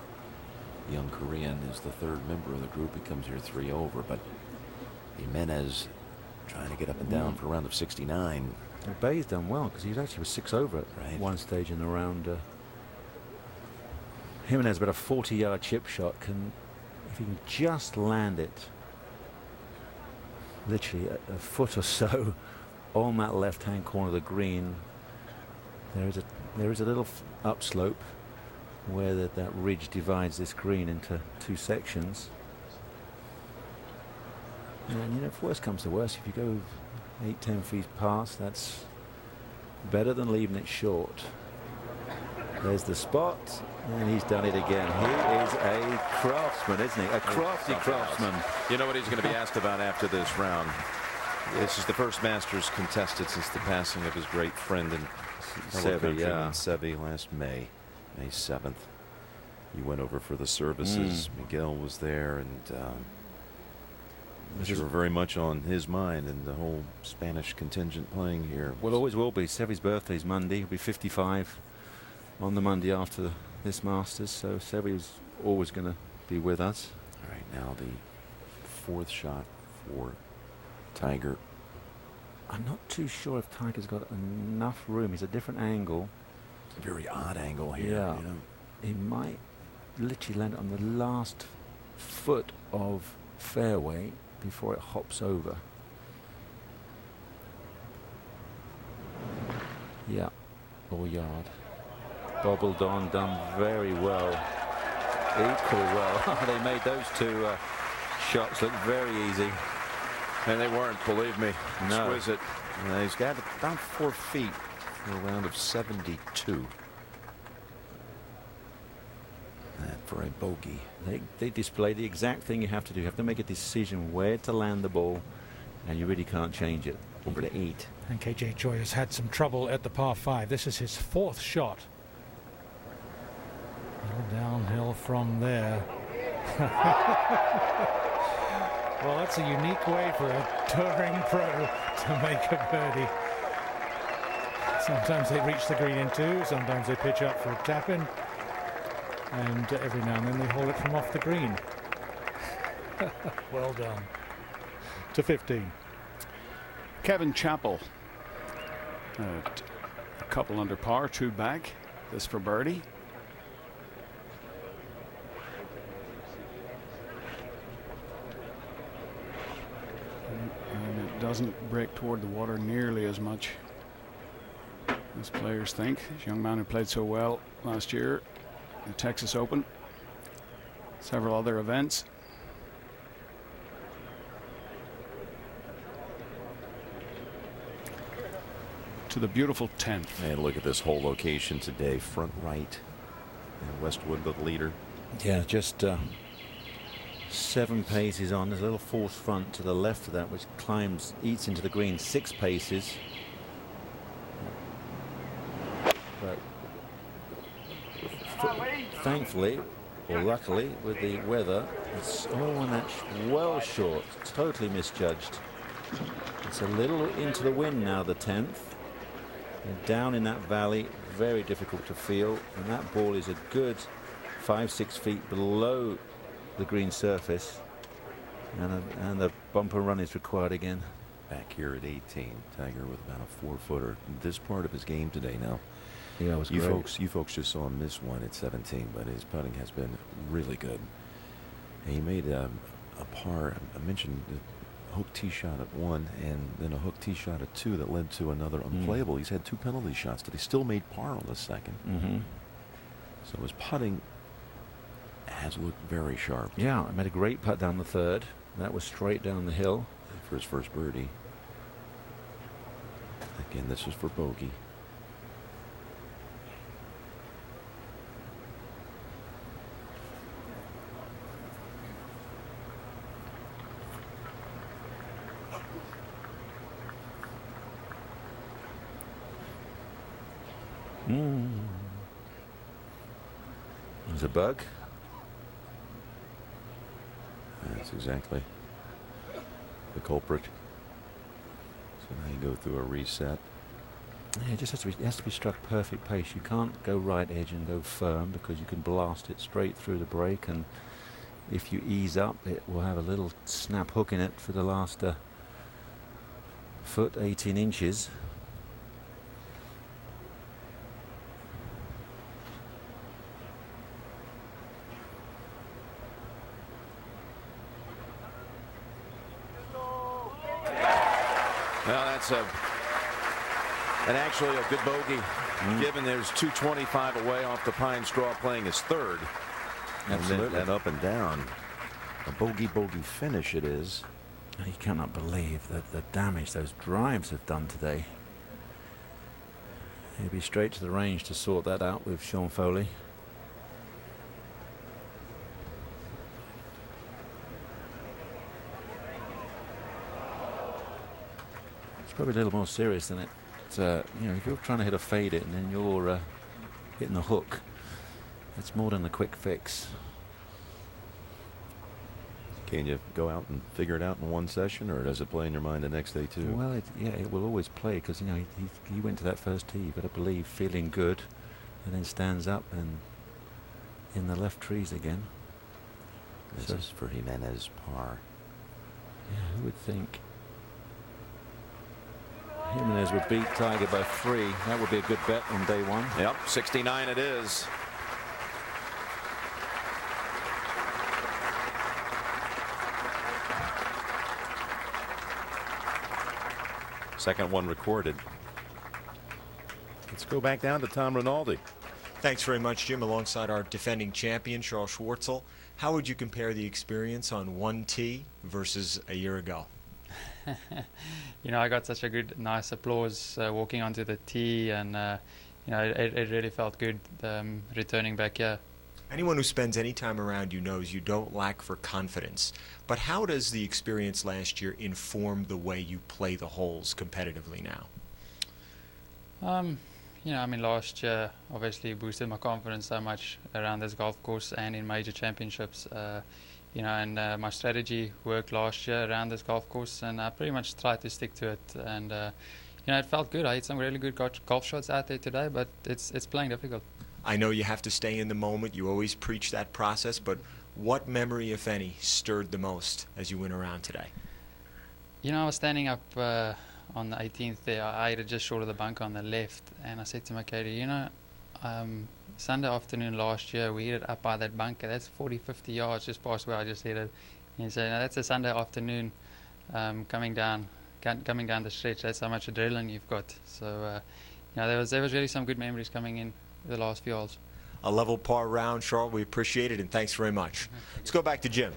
young Korean, is the third member of the group. He comes here 3 over, but Jimenez trying to get up and down for a round of 69. Bae's done well because he actually was 6 over at one stage in the round. Jimenez about a 40-yard chip shot. If he can just land it literally a foot or so on that left-hand corner of the green. There is a little upslope where that ridge divides this green into two sections. And you know, if worst comes to worst, if you go 8-10 feet past, that's better than leaving it short. There's the spot, and he's done it again. He is a craftsman, isn't he? A crafty craftsman. You know what he's going to be asked about after this round? This is the first Masters contested since the passing of his great friend and Seve last May 7th. He went over for the services. Miguel was there, and which were very much on his mind, and the whole Spanish contingent playing here. Well, always will be. Seve's birthday's Monday. He'll be 55 on the Monday after this Masters, so Seve is always going to be with us. All right, now the fourth shot for Tiger. I'm not too sure if Tiger's got enough room. He's a different angle. A very odd angle here. Yeah, you know. he might literally land on the last foot of fairway before it hops over. Yeah, or yard. Bobbled on, done very well. Equally well. They made those two shots look very easy. And they weren't, believe me. No. Exquisite. He's got about 4 feet for a round of 72. And for a bogey. They display the exact thing you have to do. You have to make a decision where to land the ball, and you really can't change it. Over to 8. And KJ Choi has had some trouble at the par 5. This is his 4th shot. Downhill from there. Well, that's a unique way for a touring pro to make a birdie. Sometimes they reach the green in 2, sometimes they pitch up for a tap-in, and every now and then they hold it from off the green. Well done. To 15. Kevin Chappell at a couple under par, 2 back. This for birdie. And it doesn't break toward the water nearly as much as players think. This young man who played so well last year, the Texas Open, several other events. To the beautiful 10th. And look at this whole location today. Front right. And Westwood, the leader. Yeah, just 7 paces on. There's a little forced front to the left of that, which eats into the green 6 paces. But thankfully, or luckily, with the weather, it's all on that well short. Totally misjudged. It's a little into the wind now, the 10th. And down in that valley, very difficult to feel, and that ball is a good 5-6 feet below the green surface, and the bumper run is required again. Back here at 18, Tiger with about a 4-footer. This part of his game today now. Yeah, it was you great. You folks just saw him miss one at 17, but his putting has been really good. And he made a par. I mentioned a hook tee shot at 1, and then a hook tee shot at 2 that led to another unplayable. He's had 2 penalty shots, but he still made par on the second. So his putting has looked very sharp. Yeah, I made a great putt down the 3rd. That was straight down the hill. For his first birdie. Again, this is for bogey. There's a bug. That's exactly the culprit. So now you go through a reset. Yeah, it just has to be struck perfect pace. You can't go right edge and go firm, because you can blast it straight through the break, and if you ease up, it will have a little snap hook in it for the last foot, 18 inches. that's actually a good bogey, given there's 225 away off the pine straw, playing his third. Absolutely. And up and down. A bogey finish it is. You cannot believe that the damage those drives have done today. He'll be straight to the range to sort that out with Sean Foley. It's probably a little more serious than it. You know, if you're trying to hit a fade it and then you're hitting the hook, it's more than a quick fix. Can you go out and figure it out in one session, or does it play in your mind the next day too? Well, it will always play, because, you know, he went to that first tee, you've got to believe, feeling good, and then stands up and in the left trees again. This is for Jimenez par. Yeah, who would think Jimenez would beat Tiger by 3? That would be a good bet on day one. Yep, 69 it is. Second one recorded. Let's go back down to Tom Rinaldi. Thanks very much, Jim. Alongside our defending champion, Charles Schwartzel, how would you compare the experience on one tee versus a year ago? You know, I got such a good, nice applause walking onto the tee, and you know, it really felt good returning back here. Anyone who spends any time around you knows you don't lack for confidence. But how does the experience last year inform the way you play the holes competitively now? You know, I mean, last year obviously boosted my confidence so much around this golf course and in major championships. You know, and my strategy worked last year around this golf course, and I pretty much tried to stick to it. And you know, it felt good. I hit some really good golf shots out there today, but it's playing difficult. I know you have to stay in the moment. You always preach that process, but what memory, if any, stirred the most as you went around today? You know, I was standing up on the 18th there. I hit it just short of the bunker on the left, and I said to my caddy, you know, Sunday afternoon last year we hit it up by that bunker. That's 40-50 yards just past where I just hit it. And he said, no, that's a Sunday afternoon coming down the stretch. That's how much adrenaline you've got. So you know, there was really some good memories coming in the last few holes. A level par round, Charles. We appreciate it, and thanks very much. Let's go back to Jim.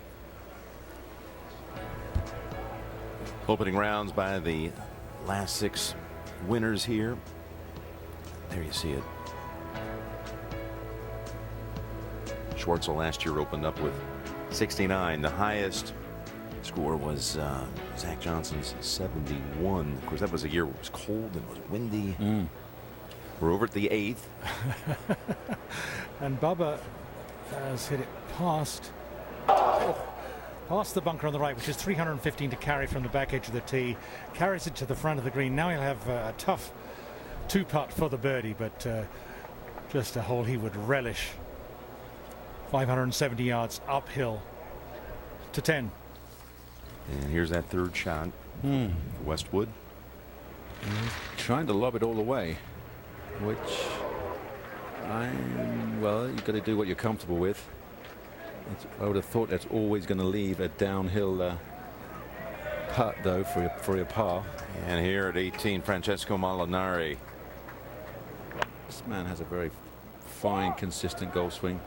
Opening rounds by the last 6 winners here. There you see it. Schwartzel last year opened up with 69. The highest score was Zach Johnson's 71. Of course, that was a year where it was cold and it was windy. We're over at the 8th. And Bubba has hit it past the bunker on the right, which is 315 to carry from the back edge of the tee. Carries it to the front of the green. Now he'll have a tough 2-putt for the birdie, but just a hole he would relish. 570 yards uphill to 10. And here's that third shot for Westwood. Trying to lob it all the way, which well, you've got to do what you're comfortable with. I would have thought that's always going to leave a downhill putt, though, for your par. And here at 18, Francesco Molinari. This man has a very fine, consistent golf swing.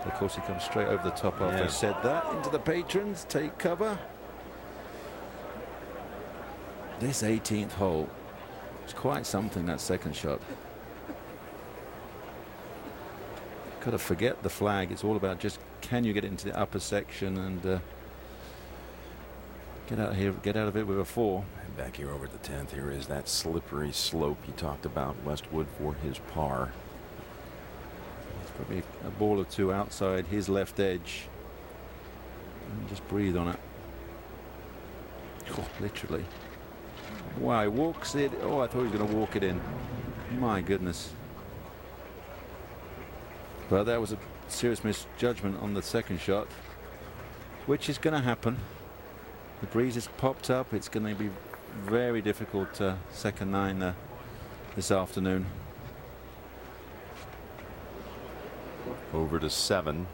Of course, he comes straight over the top after I said that. Into the patrons, take cover. This 18th hole is quite something, that second shot. Got to forget the flag. It's all about just, can you get into the upper section and get out of it with a 4. And back here over at the 10th, here is that slippery slope he talked about, Westwood, for his par. It's probably a ball or 2 outside his left edge. And just breathe on it. Oh, literally. Wow, he walks it. Oh, I thought he was going to walk it in. My goodness. But that was a serious misjudgment on the second shot, which is going to happen. The breeze has popped up. It's going to be very difficult second 9 this afternoon. Over to 7. And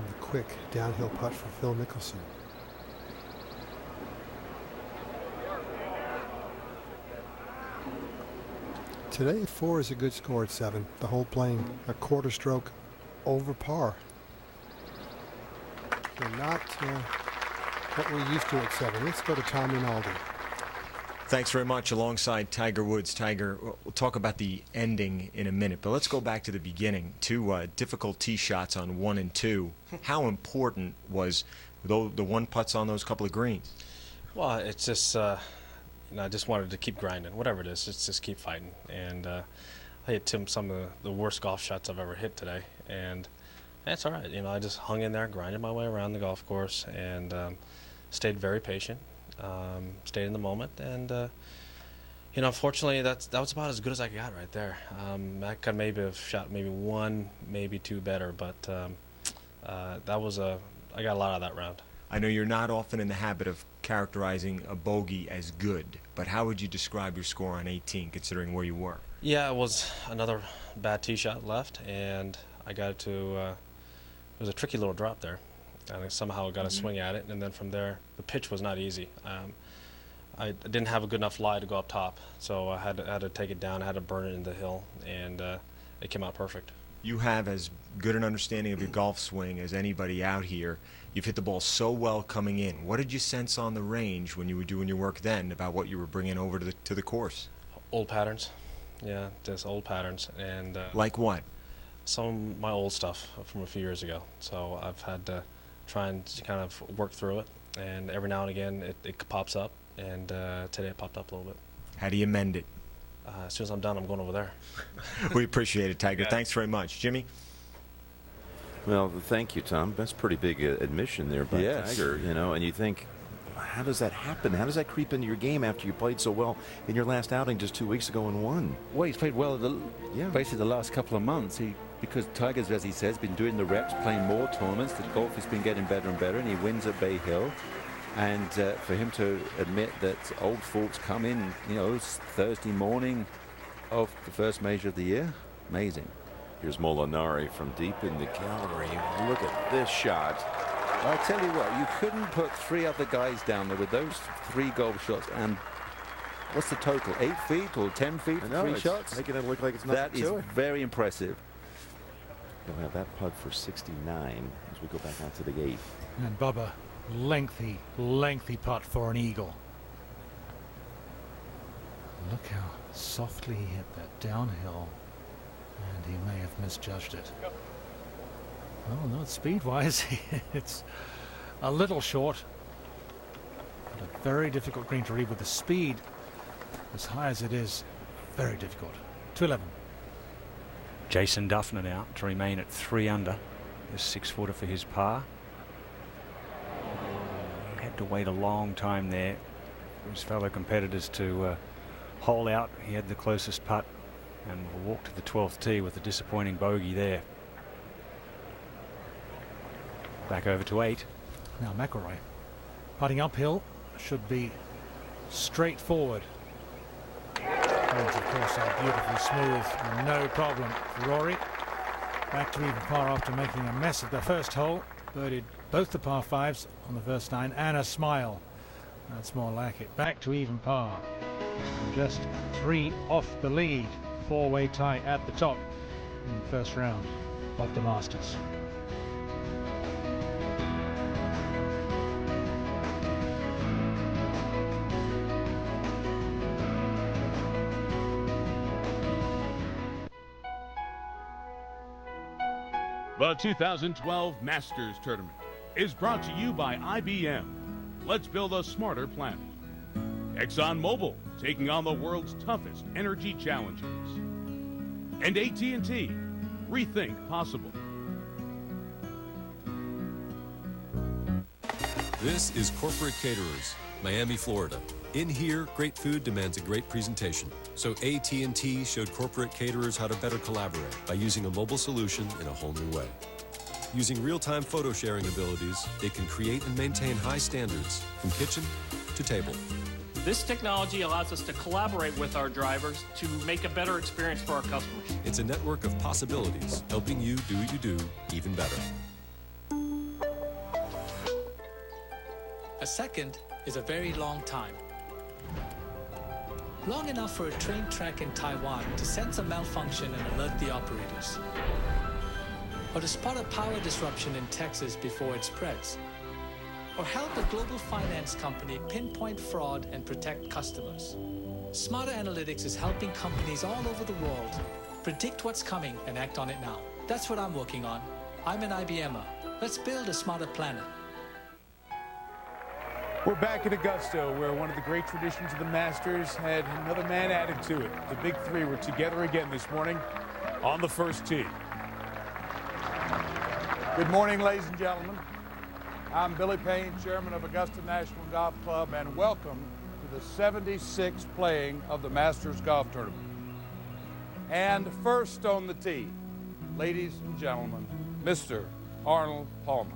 the quick downhill putt for Phil Mickelson. Today, 4 is a good score at 7. The hole playing a quarter stroke over par. They're not what we're used to at 7. Let's go to Tom Rinaldi. Thanks very much. Alongside Tiger Woods. Tiger, we'll talk about the ending in a minute, but let's go back to the beginning. 2 difficult tee shots on 1 and 2. How important was the one putts on those couple of greens? Well, it's just, I just wanted to keep grinding. Whatever it is, it's just keep fighting. And I hit some of the worst golf shots I've ever hit today. And that's all right. I just hung in there, grinded my way around the golf course, and stayed very patient. Stayed in the moment, and unfortunately that was about as good as I got right there. I could maybe have shot maybe 1, maybe 2 better, but I got a lot of that round. I know you're not often in the habit of characterizing a bogey as good, but how would you describe your score on 18, considering where you were? Yeah, it was another bad tee shot left, and I got it to. It was a tricky little drop there. And I somehow got a swing at it, and then from there, the pitch was not easy. I didn't have a good enough lie to go up top, so I had to take it down. I had to burn it in the hill, and it came out perfect. You have as good an understanding of your golf swing as anybody out here. You've hit the ball so well coming in. What did you sense on the range when you were doing your work then about what you were bringing over to the course? Old patterns, yeah, just old patterns. And like what? Some of my old stuff from a few years ago. So I've had to try and kind of work through it, and every now and again it pops up, and today it popped up a little bit. How do you mend it? As soon as I'm done, I'm going over there. We appreciate it, Tiger. Thanks very much. Jimmy? Well, thank you, Tom. That's pretty big admission there by Tiger, and you think, how does that happen? How does that creep into your game after you played so well in your last outing just 2 weeks ago and won? Well, he's played well basically the last couple of months. Because Tiger's, as he says, been doing the reps, playing more tournaments. The golf has been getting better and better, and he wins at Bay Hill. And for him to admit that old faults come in, Thursday morning of the first major of the year, amazing. Here's Molinari from deep in the gallery. Look at this shot. I tell you what, you couldn't put 3 other guys down there with those 3 golf shots. And what's the total? 8 feet or 10 feet for 3 shots? Making it look like it's nothing. That is very impressive. He'll have that putt for 69 as we go back out to the 8th. And Bubba, lengthy putt for an eagle. Look how softly he hit that downhill, and he may have misjudged it. Well, not speed-wise. It's a little short, but a very difficult green to read with the speed as high as it is. Very difficult. 211. Jason Duffner now to remain at 3 under. His 6-footer for his par. He had to wait a long time there for his fellow competitors to hole out. He had the closest putt and will walk to the 12th tee with a disappointing bogey there. Back over to 8. Now McIlroy putting uphill should be straightforward. Of course, are beautifully smooth, no problem for Rory. Back to even par after making a mess of the first hole. Birdied both the par 5s on the first 9 and a smile. That's more like it. Back to even par. And just 3 off the lead. 4-way tie at the top in the first round of the Masters. The 2012 Masters Tournament is brought to you by IBM. Let's build a smarter planet. ExxonMobil, taking on the world's toughest energy challenges. And AT&T, rethink possible. This is Corporate Caterers, Miami, Florida. In here, great food demands a great presentation. So AT&T showed corporate caterers how to better collaborate by using a mobile solution in a whole new way. Using real-time photo sharing abilities, they can create and maintain high standards from kitchen to table. This technology allows us to collaborate with our drivers to make a better experience for our customers. It's a network of possibilities, helping you do what you do even better. A second is a very long time. long enough for a train track in Taiwan to sense a malfunction and alert the operators. Or to spot a power disruption in Texas before it spreads. Or help a global finance company pinpoint fraud and protect customers. Smarter Analytics is helping companies all over the world predict what's coming and act on it now. That's what I'm working on. I'm an IBMer. Let's build a smarter planet. We're back at Augusta, where one of the great traditions of the Masters had another man added to it. The big three were together again this morning on the first tee. Good morning, ladies and gentlemen. I'm Billy Payne, chairman of Augusta National Golf Club, and welcome to the 76th playing of the Masters Golf Tournament. And first on the tee, ladies and gentlemen, Mr. Arnold Palmer.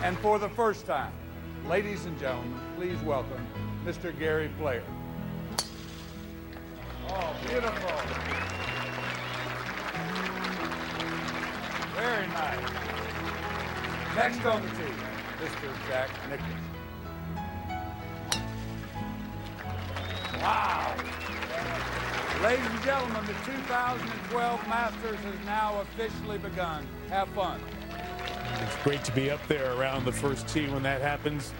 And for the first time, ladies and gentlemen, please welcome Mr. Gary Player. Oh, beautiful. Very nice. Next on the tee, Mr. Jack Nicklaus. Wow. Ladies and gentlemen, the 2012 Masters has now officially begun. Have fun. It's great to be up there around the first tee when that happens.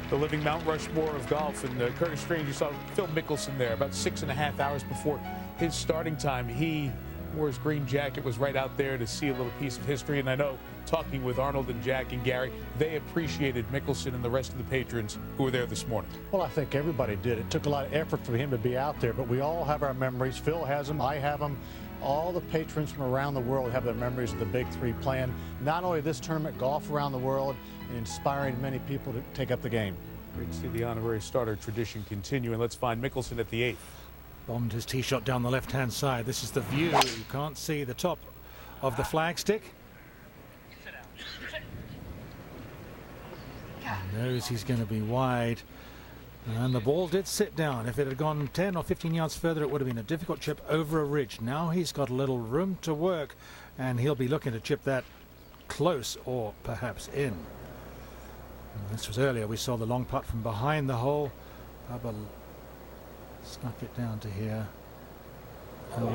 The living Mount Rushmore of golf. And Curtis Strange, you saw Phil Mickelson there about 6.5 hours before his starting time. He wore his green jacket, was right out there to see a little piece of history. And I know, talking with Arnold and Jack and Gary, they appreciated Mickelson and the rest of the patrons who were there this morning. Well, I think everybody did. It took a lot of effort for him to be out there, but we all have our memories. Phil has them, I have them. All the patrons from around the world have their memories of the big three playing not only this tournament, golf around the world, and inspiring many people to take up the game. Great to see the honorary starter tradition continue, and let's find Mickelson at the 8th. Bombed his tee shot down the left-hand side. This is the view. You can't see the top of the flagstick. He knows he's going to be wide. And the ball did sit down. If it had gone 10 or 15 yards further, it would have been a difficult chip over a ridge. Now he's got a little room to work, and he'll be looking to chip that close or perhaps in. And this was earlier. We saw the long putt from behind the hole. Bubba snuck it down to here. Oh.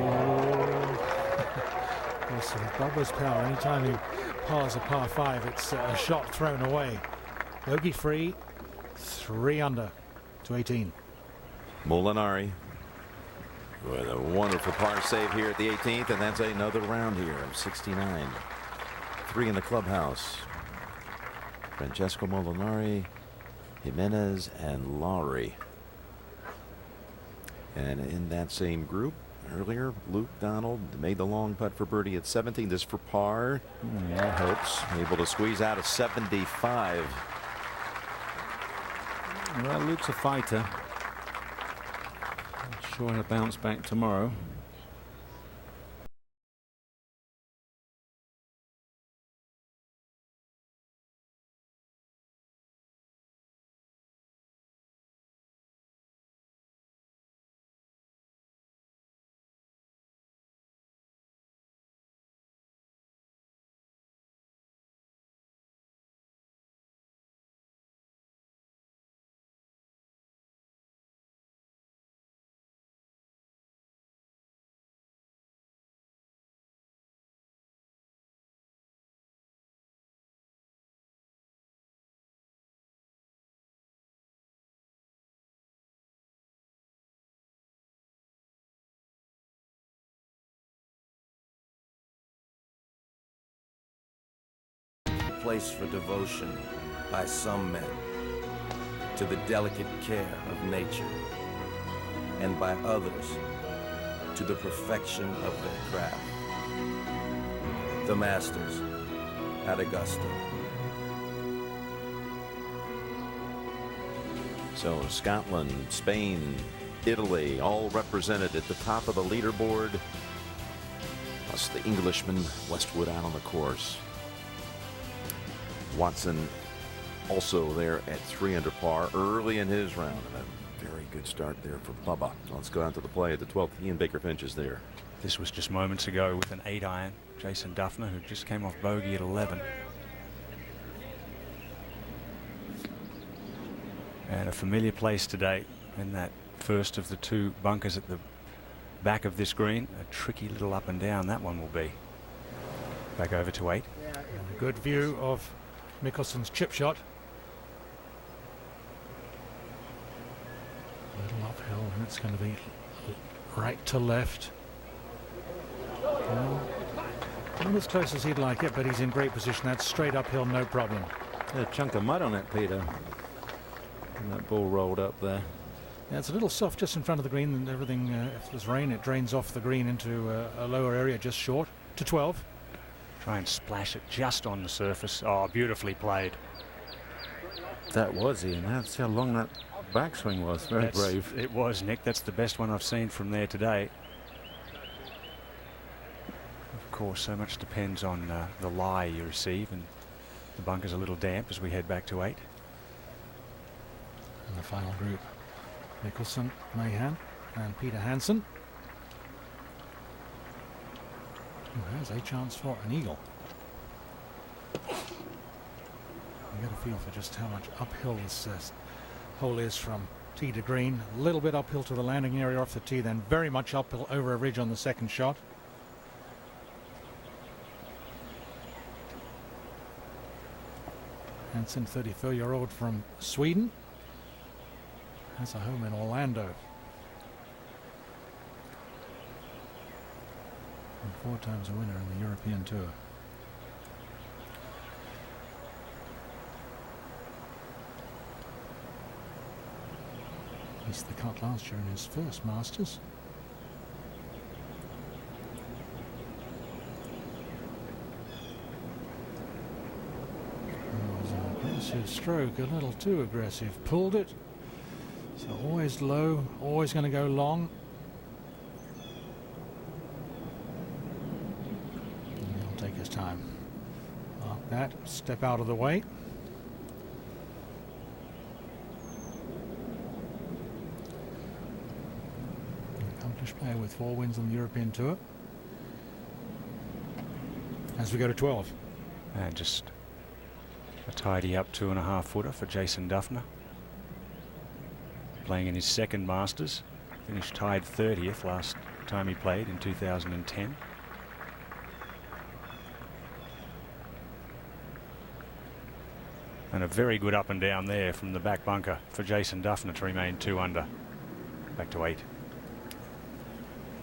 Also, Bubba's power. Anytime he pars a par 5, it's a shot thrown away. Bogey free, 3 under. To 18. Molinari with a wonderful par save here at the 18th, and that's another round here of 69. 3 in the clubhouse. Francesco Molinari, Jimenez, and Lowry. And in that same group earlier, Luke Donald made the long putt for birdie at 17. This for par. That helps. Able to squeeze out a 75. Well, Luke's a fighter. I'm sure he'll bounce back tomorrow. Place for devotion by some men to the delicate care of nature, and by others to the perfection of their craft. The Masters at Augusta. So Scotland, Spain, Italy, all represented at the top of the leaderboard. Plus the Englishman, Westwood, out on the course. Watson also there at 3 under par early in his round. And a very good start there for Bubba. Let's go out to the play at the 12th. Ian Baker Finch is there. This was just moments ago with an 8-iron. Jason Duffner, who just came off bogey at 11. And a familiar place today in that first of the two bunkers at the back of this green. A tricky little up and down that one will be. Back over to 8. And a good view of Mickelson's chip shot. A little uphill, and it's going to be right to left. Well, not as close as he'd like it, but he's in great position. That's straight uphill, no problem. A chunk of mud on it, Peter. And that ball rolled up there. Yeah, it's a little soft just in front of the green, and everything, if there's rain, it drains off the green into a lower area just short to 12. Try and splash it just on the surface. Oh, beautifully played. That was, Ian. That's how long that backswing was. Very brave. It was, Nick. That's the best one I've seen from there today. Of course, so much depends on the lie you receive, and the bunker's a little damp as we head back to 8. And the final group, Mickelson, Mahan, and Peter Hansen, who has a chance for an eagle. You get a feel for just how much uphill this hole is from tee to green. A little bit uphill to the landing area off the tee, then very much uphill over a ridge on the second shot. Hansen, 34-year-old from Sweden, has a home in Orlando. And 4 times a winner in the European Tour. Missed the cut last year in his first Masters. Aggressive stroke, a little too aggressive. Pulled it. So always low, always going to go long. And he'll take his time. Mark that, step out of the way. An accomplished player with 4 wins on the European Tour. As we go to 12. And just a tidy up 2.5 footer for Jason Duffner. Playing in his second Masters. Finished tied 30th last time he played in 2010. And a very good up and down there from the back bunker for Jason Duffner to remain 2 under. Back to 8.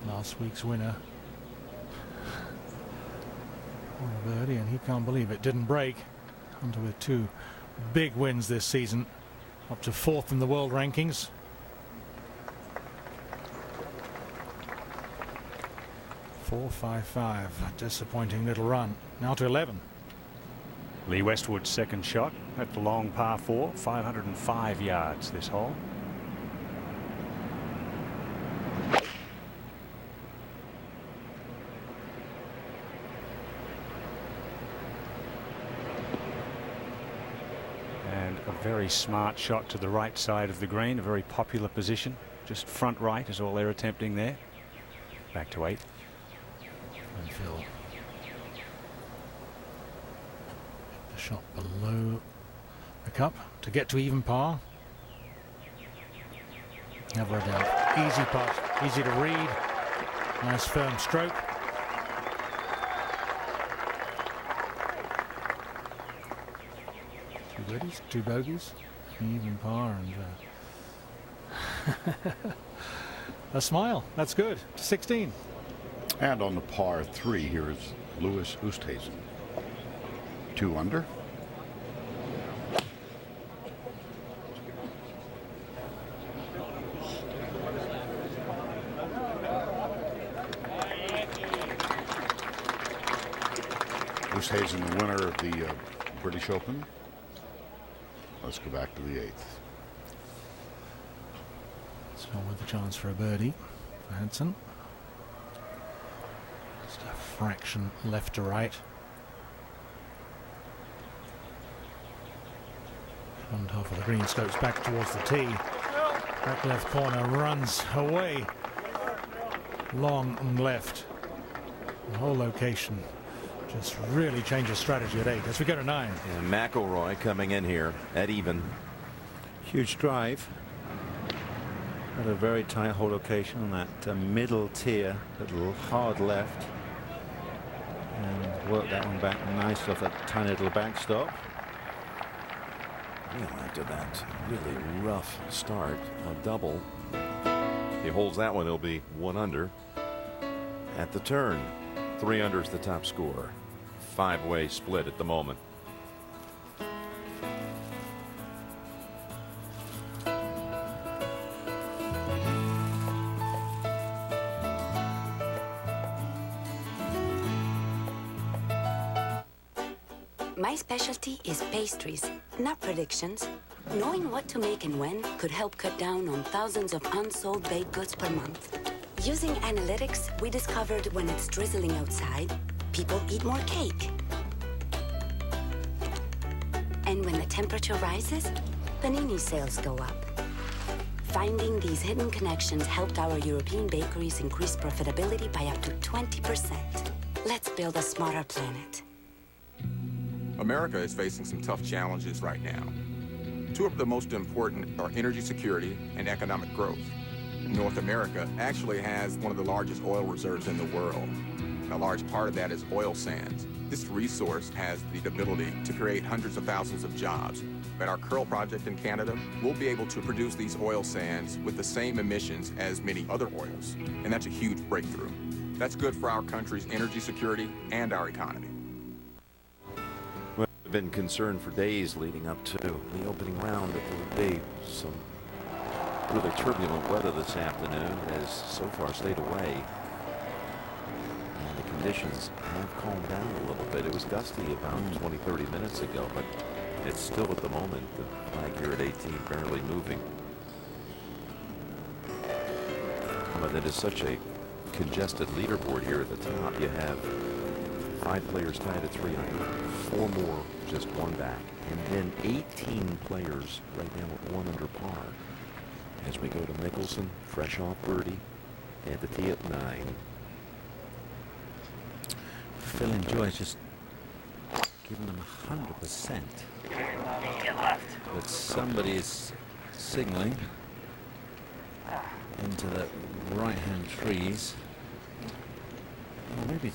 Last week's winner. Birdie, and he can't believe it didn't break. Under with 2 big wins this season, up to 4th in the world rankings. .455, a disappointing little run. Now to 11. Lee Westwood's second shot at the long par 4, 505 yards this hole. Very smart shot to the right side of the green, a very popular position. Just front right is all they're attempting there. Back to 8. And Phil. The shot below the cup to get to even par. Never a doubt. Easy putt, easy to read. Nice firm stroke. Birdies, 2 bogeys, even par, and a smile. That's good. 16. And on the par 3, here is Louis Oosthuizen. 2 under. Oosthuizen, the winner of the British Open. Let's go back to the 8th. So with a chance for a birdie for Hansen. Just a fraction left to right. Front half of the green slopes back towards the tee. Back left corner runs away. Long and left. The whole location just really changes strategy at 8 as we go to 9. And McIlroy coming in here at even. Huge drive. At a very tight hole location on that middle tier, little hard left. And work that one back nice off that tiny little backstop. After that really rough start, a double. He holds that one, he'll be 1 under at the turn. 3 under is the top score. 5-way split at the moment. My specialty is pastries, not predictions. Knowing what to make and when could help cut down on thousands of unsold baked goods per month. Using analytics, we discovered when it's drizzling outside, people eat more cake. And when the temperature rises, panini sales go up. Finding these hidden connections helped our European bakeries increase profitability by up to 20%. Let's build a smarter planet. America is facing some tough challenges right now. 2 of the most important are energy security and economic growth. North America actually has one of the largest oil reserves in the world. A large part of that is oil sands. This resource has the ability to create hundreds of thousands of jobs. At our Curl project in Canada, we'll be able to produce these oil sands with the same emissions as many other oils. And that's a huge breakthrough. That's good for our country's energy security and our economy. Well, I've been concerned for days leading up to the opening round that there would be some really turbulent weather this afternoon. It has so far stayed away. And the conditions have calmed down a little bit. It was gusty about 20-30 minutes ago, but it's still at the moment, the flag here at 18 barely moving. But it is such a congested leaderboard here at the top. You have 5 players tied at 3 under, 4 more just 1 back, and then 18 players right now at 1 under par. As we go to Mickelson, fresh off birdie, at the tee at 9. Phil enjoys just giving them 100%. But somebody is signaling into the right-hand trees. Or maybe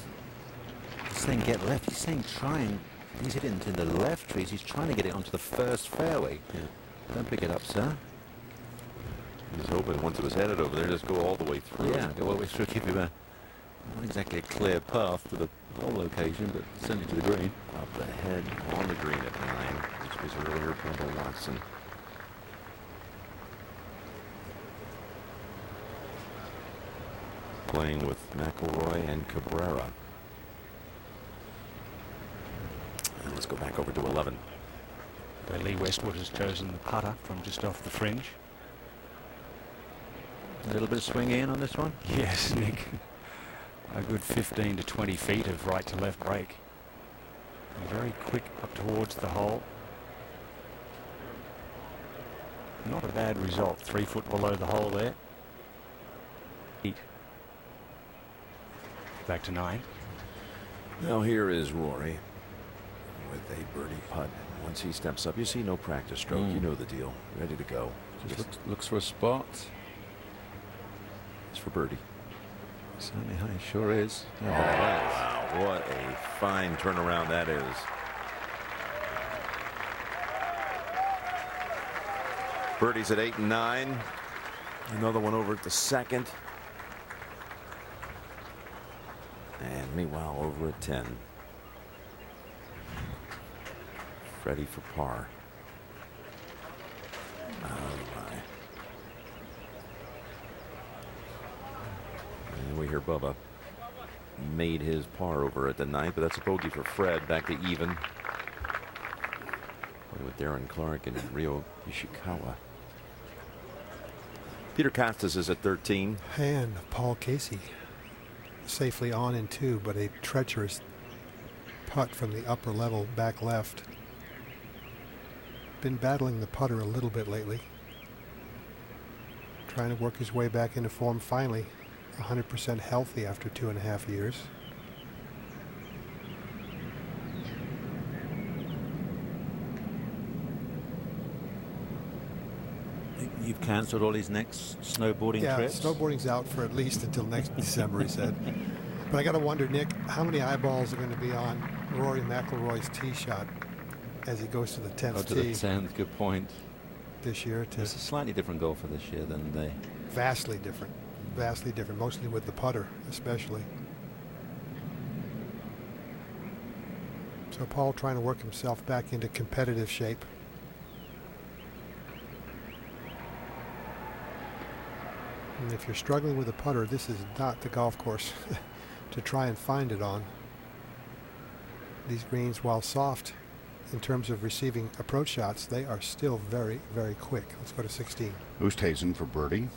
he's saying get left. He's saying try and he's hitting into the left trees. He's trying to get it onto the first fairway. Yeah. Don't pick it up, sir. He's hoping once it was headed over there, just go all the way through. Yeah, go all the way through. Keep him not exactly a clear path to the whole location, but certainly to the green. Up ahead on the green at 9, which was earlier from Watson. Playing with McIlroy and Cabrera. And let's go back over to 11. Where Lee Westwood has chosen the putter from just off the fringe. A little bit of swing in on this one? Yes, Nick. A good 15 to 20 feet of right to left break. And very quick up towards the hole. Not a bad result. 3 foot below the hole there. 8. Back to 9. Now here is Rory with a birdie putt. Once he steps up, you see no practice stroke. You know the deal. Ready to go. Just looks for a spot. It's for birdie. Certainly high, sure is. Oh, wow, what a fine turnaround that is. Birdie's at 8 and 9. Another one over at the second. And meanwhile over at 10. Freddie for par. Oh my. And we hear Bubba made his par over at the 9th, but that's a bogey for Fred. Back to even. With Darren Clark and Ryo Ishikawa. Peter Costas is at 13. And Paul Casey safely on in 2, but a treacherous putt from the upper level back left. Been battling the putter a little bit lately. Trying to work his way back into form finally. 100% healthy after 2.5 years. You've cancelled all his next snowboarding trips? Yeah, snowboarding's out for at least until next December, he said. But I got to wonder, Nick, how many eyeballs are going to be on Rory McIlroy's tee shot as he goes to the 10th to tee? the 10th, good point. This year. It's a slightly different golfer this year than they... Vastly different, mostly with the putter, especially. So Paul trying to work himself back into competitive shape. And if you're struggling with a putter, this is not the golf course to try and find it on. These greens, while soft in terms of receiving approach shots, they are still very, very quick. Let's go to 16. Oosthuizen for birdie.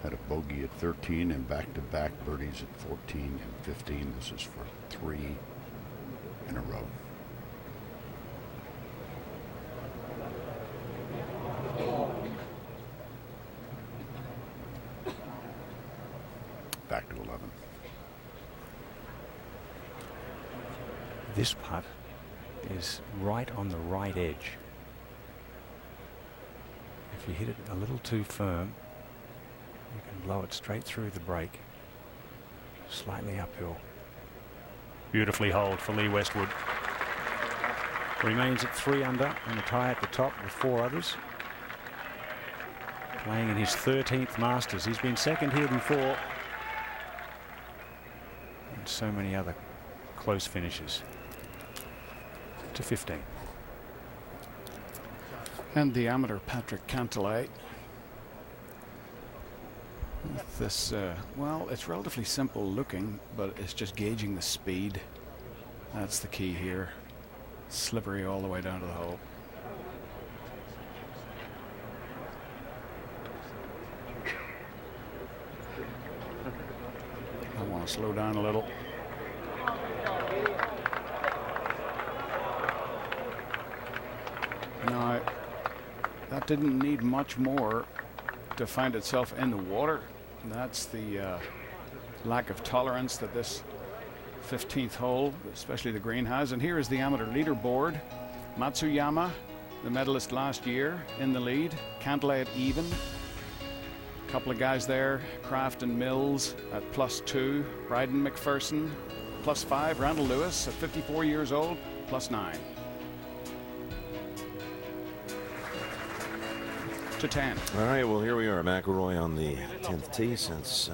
Had a bogey at 13 and back-to-back birdies at 14 and 15. This is for 3 in a row. Back to 11. This putt is right on the right edge. If you hit it a little too firm, you can blow it straight through the break, slightly uphill. Beautifully holed for Lee Westwood. Remains at 3 under and a tie at the top with 4 others. Playing in his 13th Masters. He's been second here before. And so many other close finishes. To 15. And the amateur Patrick Cantlay. With this, well, it's relatively simple looking, but it's just gauging the speed. That's the key here. Slippery all the way down to the hole. I want to slow down a little. Now, that didn't need much more to find itself in the water. That's the lack of tolerance that this 15th hole, especially the green, has. And here is the amateur leaderboard. Matsuyama, the medalist last year, in the lead. Cantlay at even. A couple of guys there. Kraft and Mills at +2. Bryden McPherson +5. Randall Lewis at 54 years old +9. To 10. All right, well, here we are. McIlroy on the 10th tee since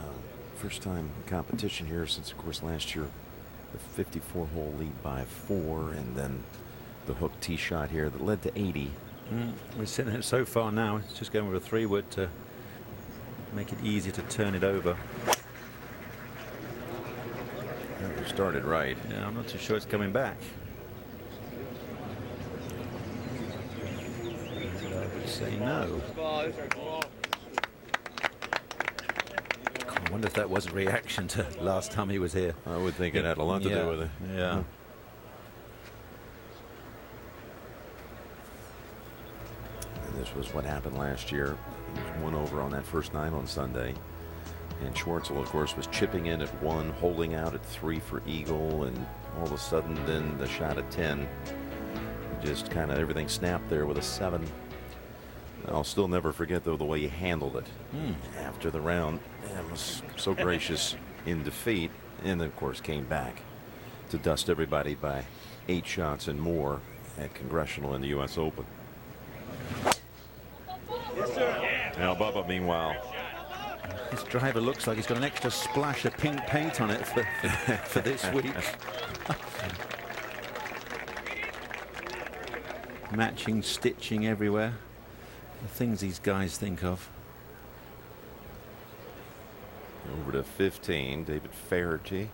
first time competition here since, of course, last year the 54-hole lead by 4, and then the hook tee shot here that led to 80. We're sitting here so far now. It's just going with a 3-wood to make it easy to turn it over. We started right. Yeah, I'm not too sure it's coming back. I would say no. I wonder if that was a reaction to last time he was here. I would think it had a lot to do with it. Yeah. And this was what happened last year. He was 1 over on that first 9 on Sunday. And Schwartzel, of course, was chipping in at 1, holding out at 3 for eagle, and all of a sudden then the shot at 10. Just kind of everything snapped there with a 7. I'll still never forget, though, the way he handled it after the round. And was so gracious in defeat, and of course came back to dust everybody by 8 shots and more at Congressional in the U.S. Open. Now Bubba, meanwhile, This driver looks like he's got an extra splash of pink paint on it for this week. Matching stitching everywhere. The things these guys think of. over to 15, David Faherty.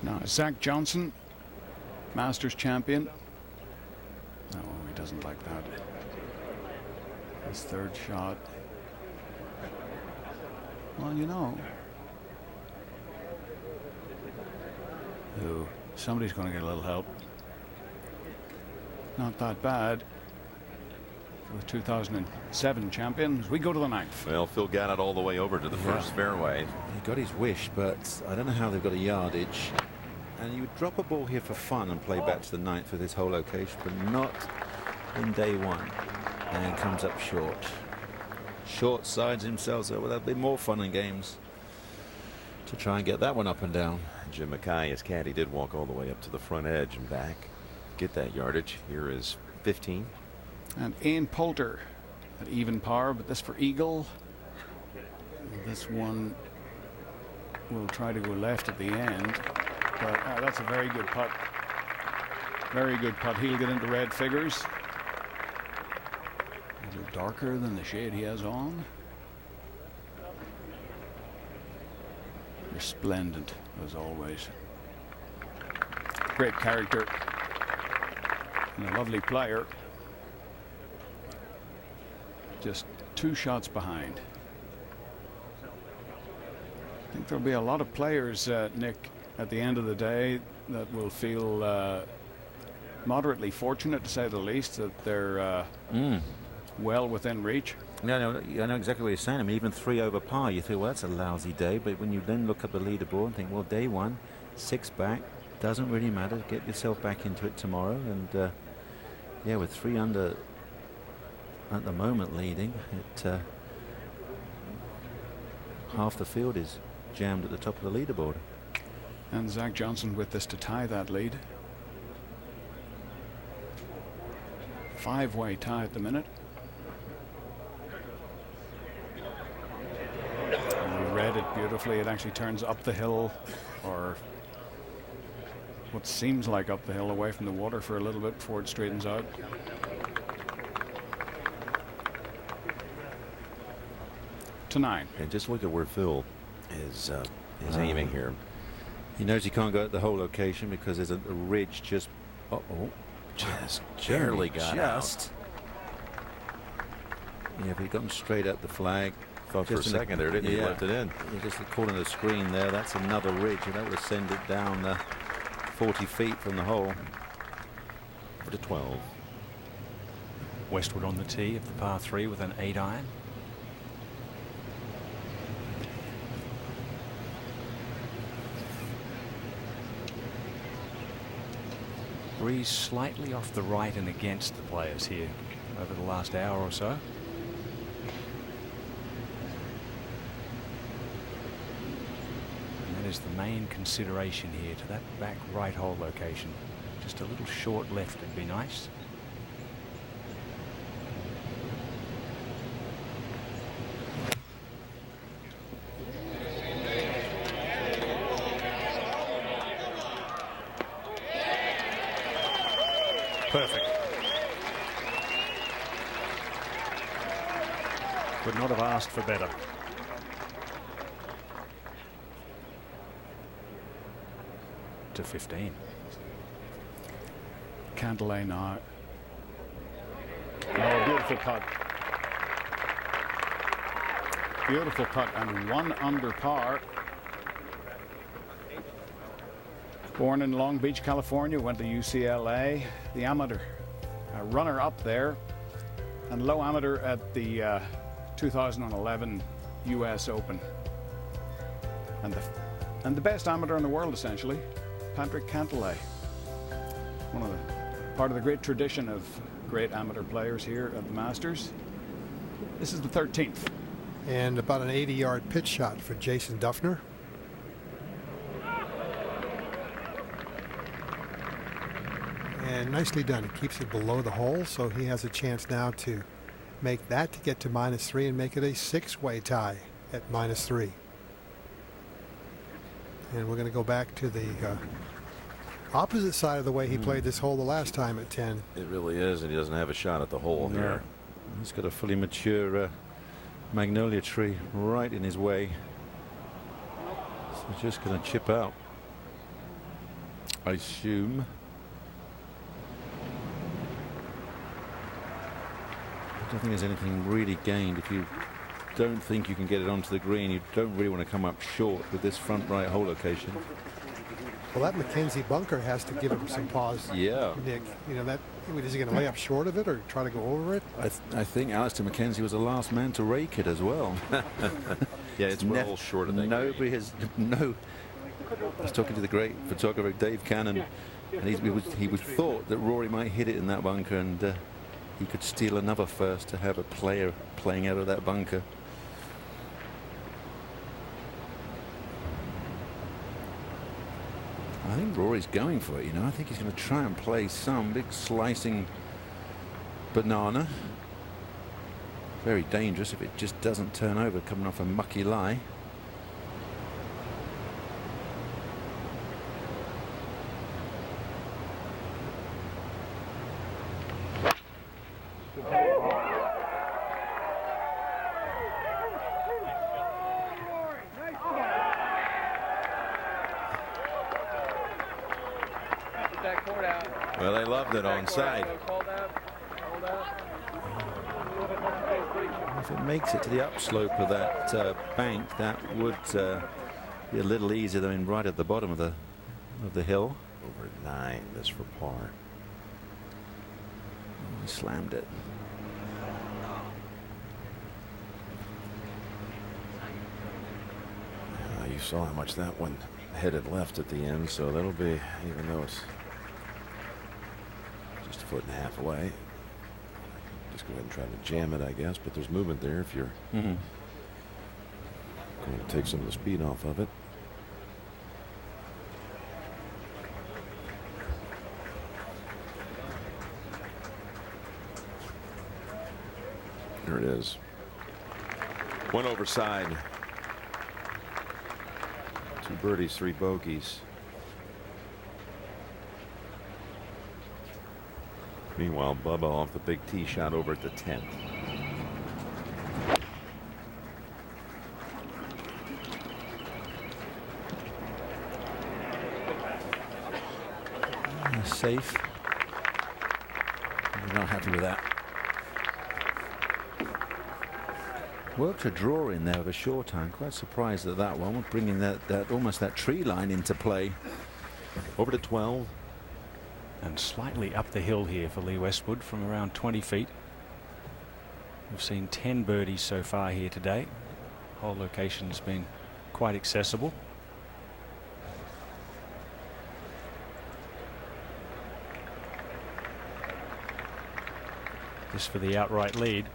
Now Zach Johnson, Masters champion. No, he doesn't like that. His 3rd shot. Well, you know. Ooh, somebody's going to get a little help. Not that bad. For the 2007 champions, we go to the 9th. Well, Phil got it all the way over to the first fairway. He got his wish, but I don't know how they've got a yardage. And you would drop a ball here for fun and play back to the 9th for this whole location, but not in day 1. And comes up short. short sides himself, so that'll be more fun and games to try and get that one up and down. Jim Mackay, his caddy, did walk all the way up to the front edge and back, get that yardage. Here is 15. And Ian Poulter at even par, but this for eagle. This one will try to go left at the end, but that's a very good putt. Very good putt. He'll get into red figures. A little darker than the shade he has on. Resplendent as always. Great character and a lovely player. Just 2 shots behind. I think there'll be a lot of players, Nick, at the end of the day that will feel moderately fortunate, to say the least, that they're well within reach. Yeah, I know exactly what you're saying. I mean, even 3 over par, you think, well, that's a lousy day. But when you then look at the leaderboard and think, well, day 1, 6 back, doesn't really matter. Get yourself back into it tomorrow. And yeah, with 3 under at the moment leading, half the field is jammed at the top of the leaderboard. And Zach Johnson with this to tie that lead. 5-way tie at the minute. And you read it beautifully. It actually turns up the hill, or what seems like up the hill, away from the water for a little bit before it straightens out. To 9. And just look at where Phil is aiming here. He knows he can't go at the whole location because there's a ridge just just barely got out. Yeah, but he got him straight at the flag. Thought for a second there, didn't he? Left it in. Just the corner of the screen there. That's another ridge, and that would send it down 40 feet from the hole. For the 12. Westwood on the tee of the par 3 with an 8-iron. Breeze slightly off the right and against the players here over the last hour or so. And that is the main consideration here, to that back right hole location. Just a little short left would be nice. Perfect. Could not have asked for better. To 15. Cantlay now. Oh, beautiful putt. Beautiful putt, and 1 under par. Born in Long Beach, California, went to UCLA. The amateur runner up there, and low amateur at the 2011 US Open. And the best amateur in the world, essentially, Patrick Cantlay. Part of the great tradition of great amateur players here at the Masters. This is the 13th. And about an 80-yard pitch shot for Jason Duffner. And nicely done. He keeps it below the hole, so he has a chance now to make that to get to -3 and make it a 6-way tie at -3. And we're going to go back to the opposite side of the way he played this hole the last time at 10. It really is, and he doesn't have a shot at the hole here. He's got a fully mature magnolia tree right in his way. So he's just going to chip out, I assume. I don't think there's anything really gained if you don't think you can get it onto the green. You don't really want to come up short with this front right hole location. Well, that Mackenzie bunker has to give him some pause. Yeah. Nick, you know, that is he going to lay up short of it or try to go over it? I think Alistair Mackenzie was the last man to rake it as well. Yeah, it's well short of that. Nobody has I was talking to the great photographer Dave Cannon, and he was thought that Rory might hit it in that bunker, and he could steal another first to have a player playing out of that bunker. I think Rory's going for it, you know. I think he's going to try and play some big slicing banana. Very dangerous if it just doesn't turn over coming off a mucky lie. Well, they loved it on side. If it makes it to the upslope of that bank, that would be a little easier than right at the bottom of the hill. Over 9, this for par. He slammed it. You saw how much that one headed left at the end, so that'll be, even though it's just 1.5 feet away, just go ahead and try to jam it, I guess. But there's movement there if you're going to take some of the speed off of it. There it is. One over side. 2 birdies, 3 bogeys. Meanwhile, Bubba off the big tee shot over at the 10th. Safe. I'm not happy with that. Worked a draw in there with a short iron. Quite surprised at that one. Bringing that almost that tree line into play. Over to 12. And slightly up the hill here for Lee Westwood from around 20 feet. We've seen 10 birdies so far here today. Whole location's been quite accessible. This for the outright lead.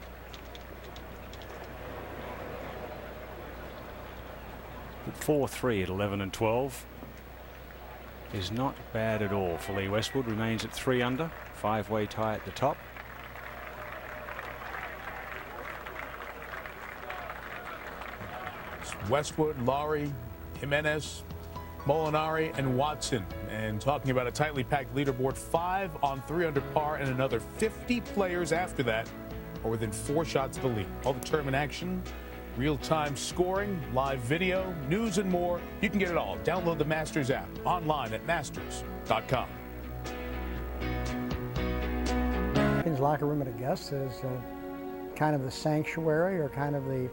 But 4-3 at 11 and 12 is not bad at all for Lee Westwood. Remains at 3 under, 5-way tie at the top. It's Westwood, Lowry, Jimenez, Molinari, and Watson. And talking about a tightly packed leaderboard, 5 on 3 under par, and another 50 players after that are within 4 shots of the lead. All the tournament action, real-time scoring, live video, news, and more. You can get it all. Download the Masters app online at masters.com. His locker room at Augusta is kind of the sanctuary, or kind of the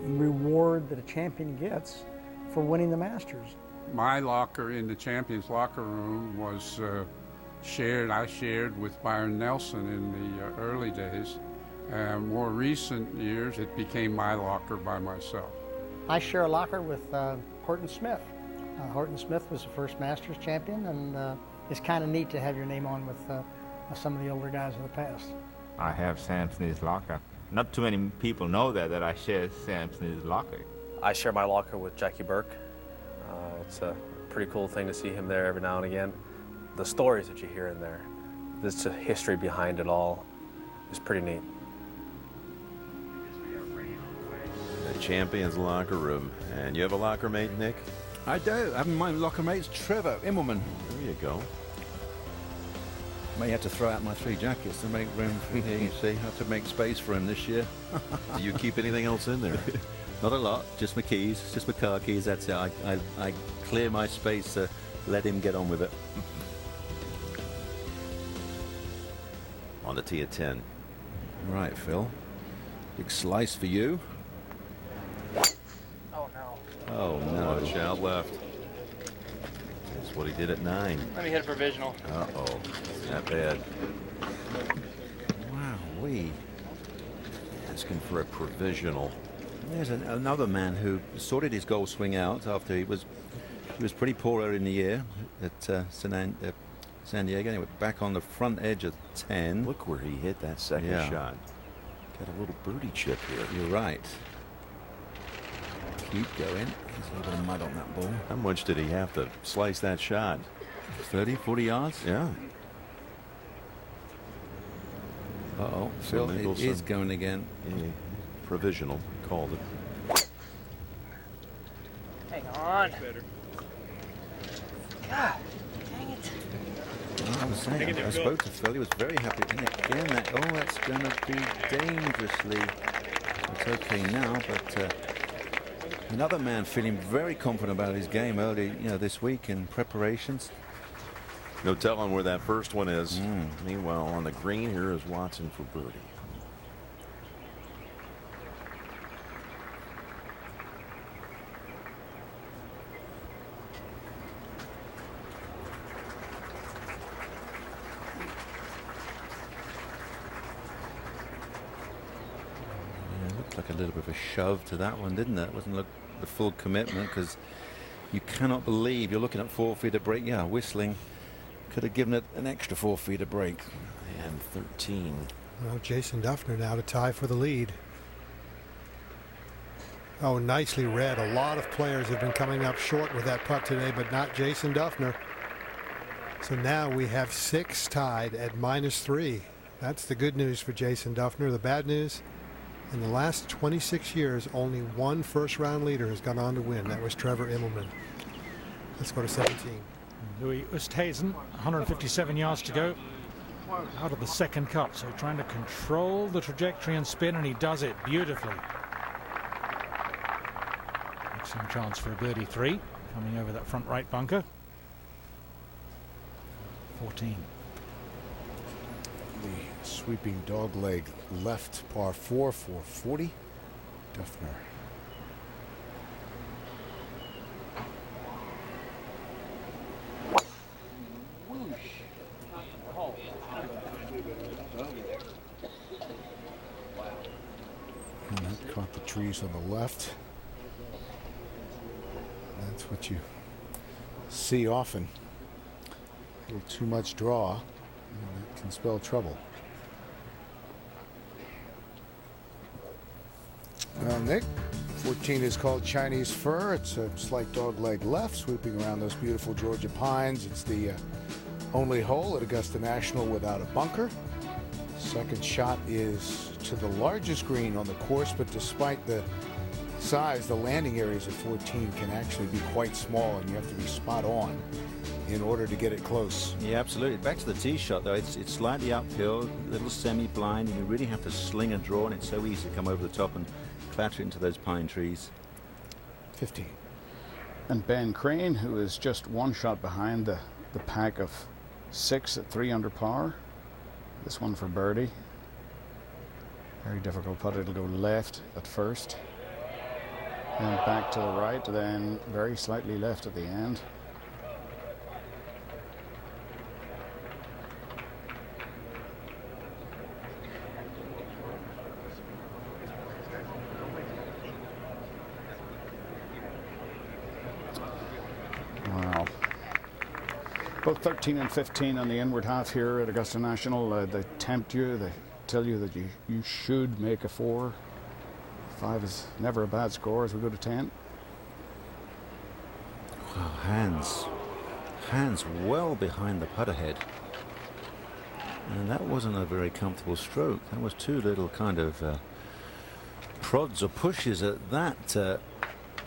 reward that a champion gets for winning the Masters. My locker in the Champions locker room was I shared with Byron Nelson in the early days. More recent years, it became my locker by myself. I share a locker with Horton Smith. Horton Smith was the first Masters champion, and it's kind of neat to have your name on with some of the older guys of the past. I have Sam Snead's locker. Not too many people know that I share Sam Snead's locker. I share my locker with Jackie Burke. It's a pretty cool thing to see him there every now and again. The stories that you hear in there, there's a history behind it all. It's pretty neat. The Champions locker room. And you have a locker mate, Nick? I do. I have my locker mate's Trevor Immelman. There you go. May have to throw out my 3 jackets to make room for him. You see, I have to make space for him this year. Do you keep anything else in there? Not a lot, just my keys, just my car keys, that's it. I clear my space to let him get on with it. On the tee at 10. Right, Phil. Big slice for you. Oh, no. Oh, no. Watch out left. That's what he did at 9. Let me hit a provisional. Uh-oh. Not bad. Wow-wee. Asking for a provisional. There's another man who sorted his golf swing out after he was pretty poor early in the year at San Diego. Anyway, back on the front edge of 10. Look where he hit that second shot. Got a little birdie chip here. You're right. Keep going. There's a little bit of mud on that ball. How much did he have to slice that shot? 30, 40 yards? Yeah. Uh-oh. Phil, it is going again. Yeah, provisional. Called it. Hang on. God, dang it. Well, I was saying, I spoke to Phil. He was very happy. And again, that's going to be dangerously. It's okay now, but another man feeling very confident about his game early, this week in preparations. No telling where that first one is. Meanwhile, on the green, here is Watson for birdie. Like a little bit of a shove to that one, didn't it? It wasn't look the full commitment, because you cannot believe you're looking at 4 feet of break. Yeah, whistling could have given it an extra 4 feet of break. And 13. Well, Jason Duffner now to tie for the lead. Oh, nicely read. A lot of players have been coming up short with that putt today, but not Jason Duffner. So now we have 6 tied at -3. That's the good news for Jason Duffner. The bad news, in the last 26 years, only one first-round leader has gone on to win. That was Trevor Immelman. Let's go to 17. Louis Oosthuizen, 157 yards to go out of the second cup. So trying to control the trajectory and spin, and he does it beautifully. Excellent chance for a birdie 3 coming over that front right bunker. 14. The sweeping dog leg left par 4 for 40. Duffner. And that caught the trees on the left. That's what you see often. A little too much draw, and that can spell trouble. Well, Nick, 14 is called Chinese Fir. It's a slight dog leg left, sweeping around those beautiful Georgia pines. It's the only hole at Augusta National without a bunker. Second shot is to the largest green on the course, but despite the size, the landing areas at 14 can actually be quite small, and you have to be spot on in order to get it close. Yeah, absolutely. Back to the tee shot, though. It's slightly uphill, a little semi-blind, and you really have to sling a draw, and it's so easy to come over the top and clatter into those pine trees. 15. And Ben Crane, who is just one shot behind the pack of 6 at 3 under par. This one for birdie. Very difficult putt. It'll go left at first. And back to the right, then very slightly left at the end. Wow. Both 13 and 15 on the inward half here at Augusta National. They tempt you. They tell you that you should make a 4. 5 is never a bad score as we go to 10. Wow, hands well behind the putt ahead. And that wasn't a very comfortable stroke. That was 2 little kind of prods or pushes at that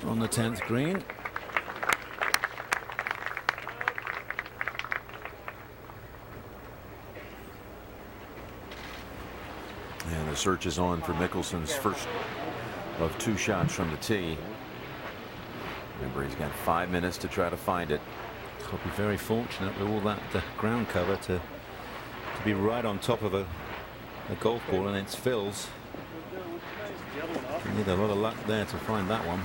on the 10th green. And the search is on for Mickelson's first of 2 shots from the tee. Remember, he's got 5 minutes to try to find it. He'll be very fortunate with all that ground cover to be right on top of a golf ball, and it's Phil's. You need a lot of luck there to find that one.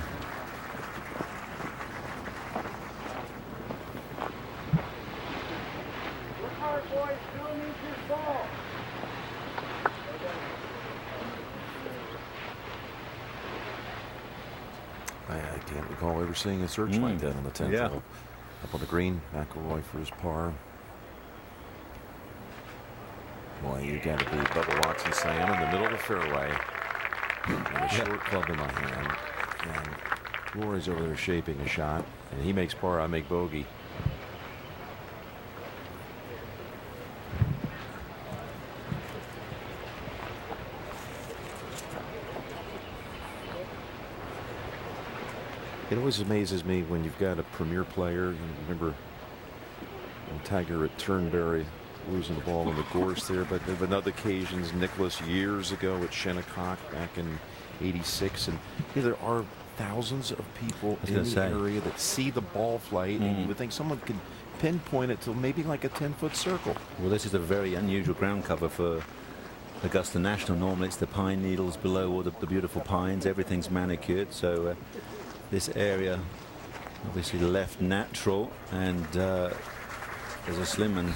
I can't recall ever seeing a search like that on the 10th hole. Up on the green, McIlroy for his par. Boy, you got to be Bubba Watson saying I'm in the middle of the fairway with a short club in my hand, and Rory's over there shaping a shot, and he makes par, I make bogey. It always amazes me when you've got a premier player. You remember when Tiger at Turnberry losing the ball in the gorse there, but there have been other occasions. Nicholas years ago at Shinnecock back in '86, and there are thousands of people in the area that see the ball flight, and you would think someone could pinpoint it to maybe like a 10-foot circle. Well, this is a very unusual ground cover for Augusta National. Normally it's the pine needles below all the beautiful pines. Everything's manicured, so this area obviously left natural, and there's a slim and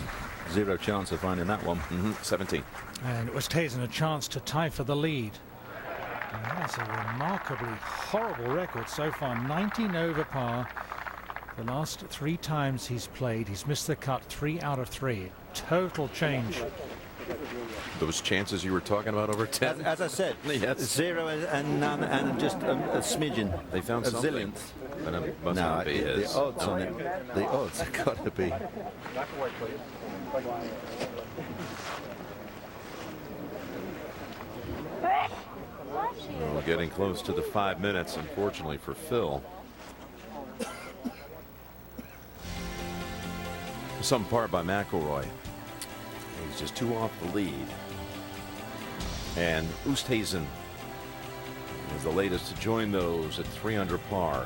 zero chance of finding that one. 17. And Oosthuizen a chance to tie for the lead. And that's a remarkably horrible record so far. 19 over par. The last 3 times he's played, he's missed the cut 3 out of 3. Total change. Those chances you were talking about over 10. As I said, yes. 0 and none, and just a smidgen. They found a something. zillionth. But it must No, not be his. the odds on it. The odds have got to be. We're getting close to the 5 minutes, unfortunately for Phil. Some par by McIlroy. He's just 2 off the lead. And Oosthuizen is the latest to join those at 3 under par.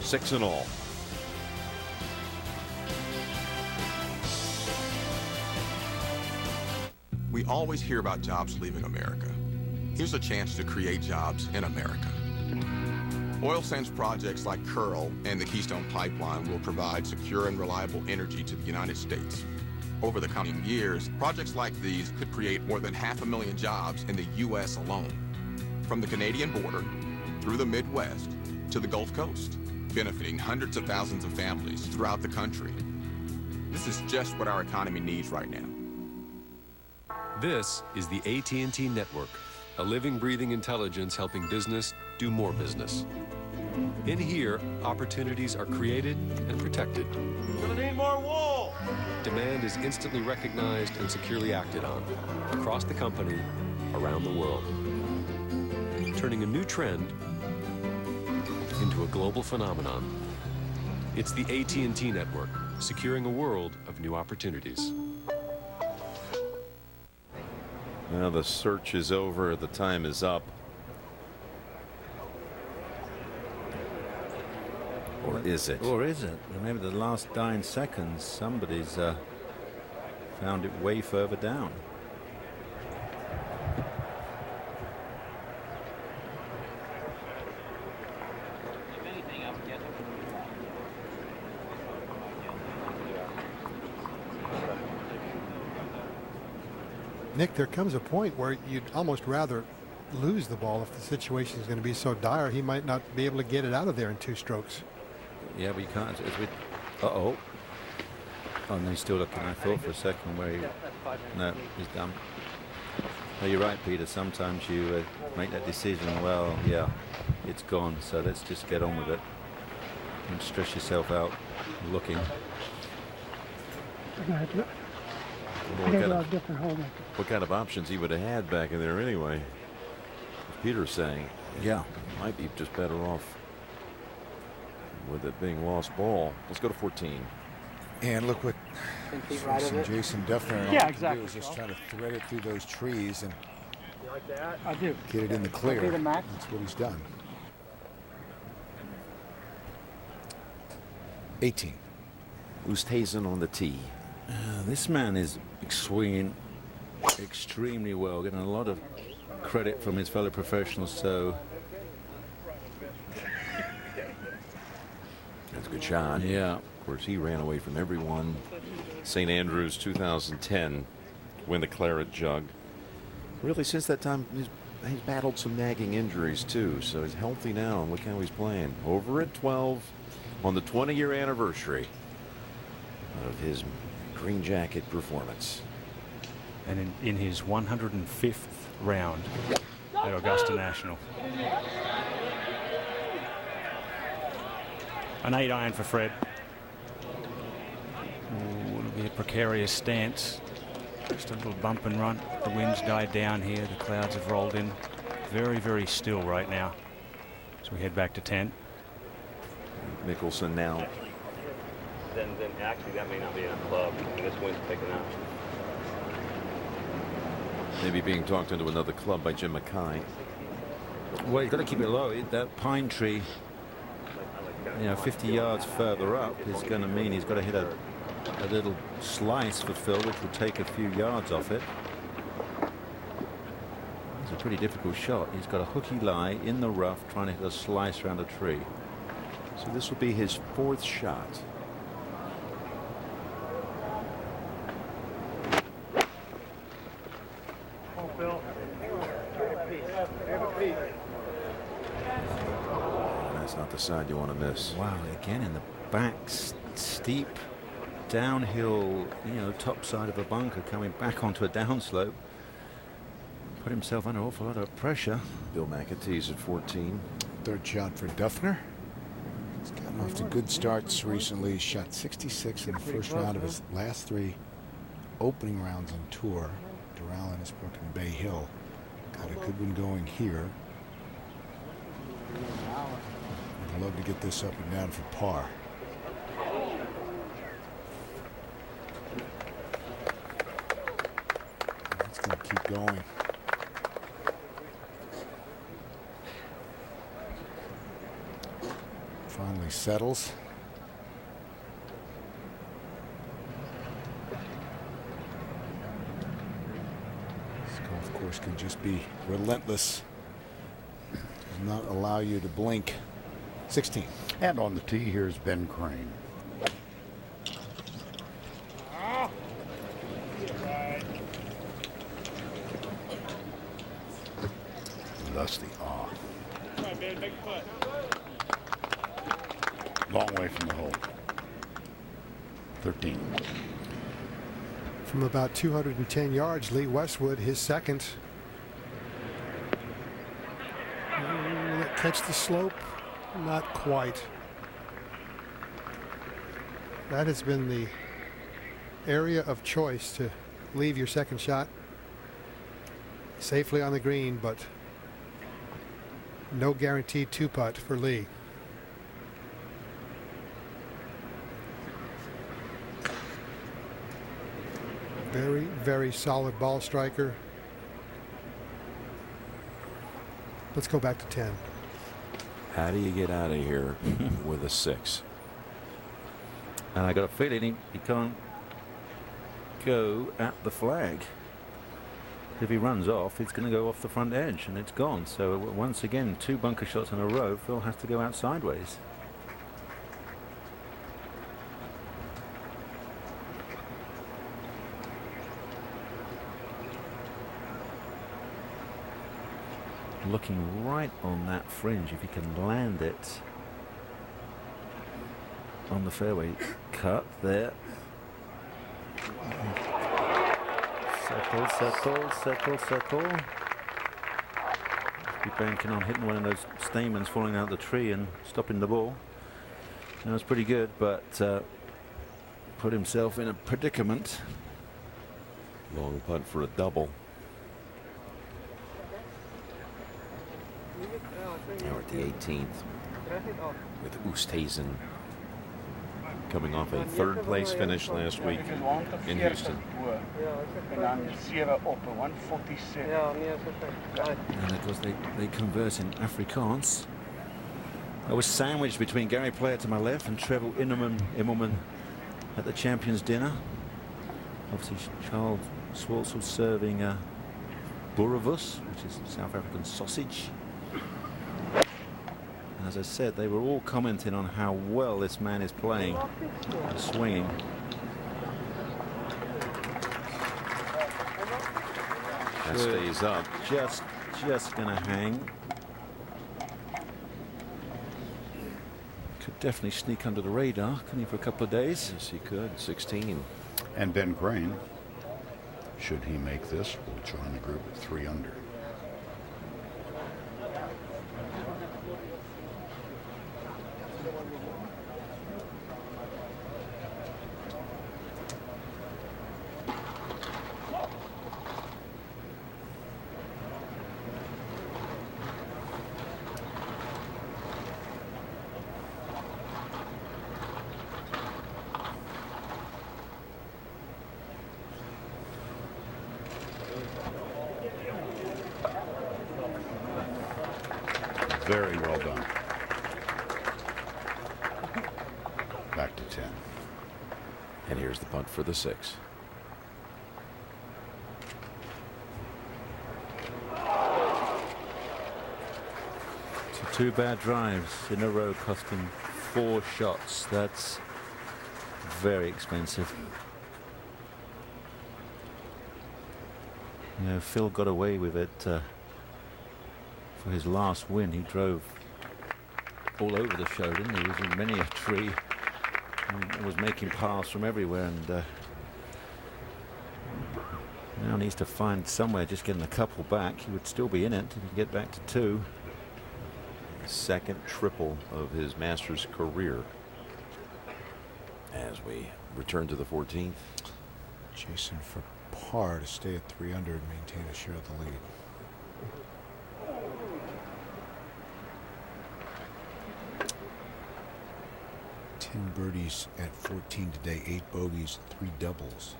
6 in all. We always hear about jobs leaving America. Here's a chance to create jobs in America. Oil sands projects like Kearl and the Keystone Pipeline will provide secure and reliable energy to the United States. Over the coming years, projects like these could create more than 500,000 jobs in the U.S. alone. From the Canadian border, through the Midwest, to the Gulf Coast, benefiting hundreds of thousands of families throughout the country. This is just what our economy needs right now. This is the AT&T Network, a living, breathing intelligence helping business do more business. In here, opportunities are created and protected. Gonna need more wool. Demand is instantly recognized and securely acted on across the company, around the world. Turning a new trend into a global phenomenon. It's the AT&T Network, securing a world of new opportunities. Well, the search is over. The time is up. Or is it? Or is it? Remember the last 9 seconds, somebody's found it way further down. Nick, there comes a point where you'd almost rather lose the ball if the situation is going to be so dire. He might not be able to get it out of there in 2 strokes. Yeah, but you can't. Uh-oh. Oh, no, he's still looking. I thought for a second where he... No, he's done. Oh, you're right, Peter. Sometimes you make that decision, well, yeah, it's gone, so let's just get on with it. Don't stress yourself out looking. What kind of options he would have had back in there anyway? Peter's saying, yeah, might be just better off with it being lost ball. Let's go to 14. And look what Jason Duffner do is just trying to thread it through those trees and like that? I do. get it in the clear. That's what he's done. 18. Oosthuizen on the tee. This man is swinging extremely well, getting a lot of credit from his fellow professionals. So that's a good shot. Yeah. Of course, he ran away from everyone. St. Andrews 2010 win the Claret Jug. Really, since that time, he's battled some nagging injuries too. So he's healthy now, and look how he's playing. Over at 12 on the 20-year anniversary of his green jacket performance. and in his 105th round at Augusta National. An 8-iron for Fred. Ooh, it'll be a precarious stance. Just a little bump and run. The wind's died down here. The clouds have rolled in. Very, very still right now. So we head back to 10. Mickelson now. Then actually that may not be enough club. This wind's picking up. Maybe being talked into another club by Jim Mackay. Well, you've got to keep it low. That pine tree, 50 yards further up is going to mean he's got to hit a little slice for Phil, which will take a few yards off it. It's a pretty difficult shot. He's got a hooky lie in the rough trying to hit a slice around a tree. So this will be his 4th shot. That's not the side you want to miss. Wow, again in the back, steep downhill, top side of a bunker, coming back onto a downslope. Put himself under an awful lot of pressure. Bill McAtee's at 14. 3rd shot for Duffner. He's gotten off to good starts recently. He shot 66 in the first round of his last 3 opening rounds on tour. Doral and his work in Bay Hill. Got a good one going here. I'd love to get this up and down for par. It's going to keep going. Finally settles. This golf course can just be relentless. Does not allow you to blink. 16. And on the tee, here's Ben Crane. Thus the awe. Long way from the hole. 13. From about 210 yards, Lee Westwood, his 2nd. Will it catch the slope? Not quite. That has been the area of choice, to leave your 2nd shot safely on the green, but no guaranteed 2-putt for Lee. Very, very solid ball striker. Let's go back to 10. How do you get out of here with a 6? And I got a feeling he can't go at the flag. If he runs off, it's going to go off the front edge, and it's gone. So once again, 2 bunker shots in a row. Phil has to go out sideways. Looking right on that fringe, if he can land it on the fairway cut there. Settle, settle, settle, settle. Be banking on hitting one of those stamens falling out the tree and stopping the ball. That was pretty good, but put himself in a predicament. Long putt for a double. Now we're at the 18th with Oosthuizen coming off a 3rd place finish last week in Houston. And of course they converse in Afrikaans. I was sandwiched between Gary Player to my left and Trevor Immelman at the Champions Dinner. Obviously Charles Schwartz was serving boerewors, which is South African sausage. And as I said, they were all commenting on how well this man is playing and swinging. That stays up. Just gonna hang. Could definitely sneak under the radar, couldn't he, for a couple of days? Yes, he could. 16. And Ben Crane Should he make this, we'll join the group at 3 under. Very well done. Back to 10. And here's the punt for the 6. So 2 bad drives in a row cost him 4 shots. That's very expensive. You know, Phil got away with it for his last win. He drove all over the show, didn't he? He was in many a tree and was making paths from everywhere, and now needs to find somewhere, just getting a couple back. He would still be in it if he can get back to 2. Second triple of his Masters career. As we return to the 14th. Jason for par to stay at 3 under and maintain a share of the lead. Birdies at 14 today, 8 bogeys, 3 doubles.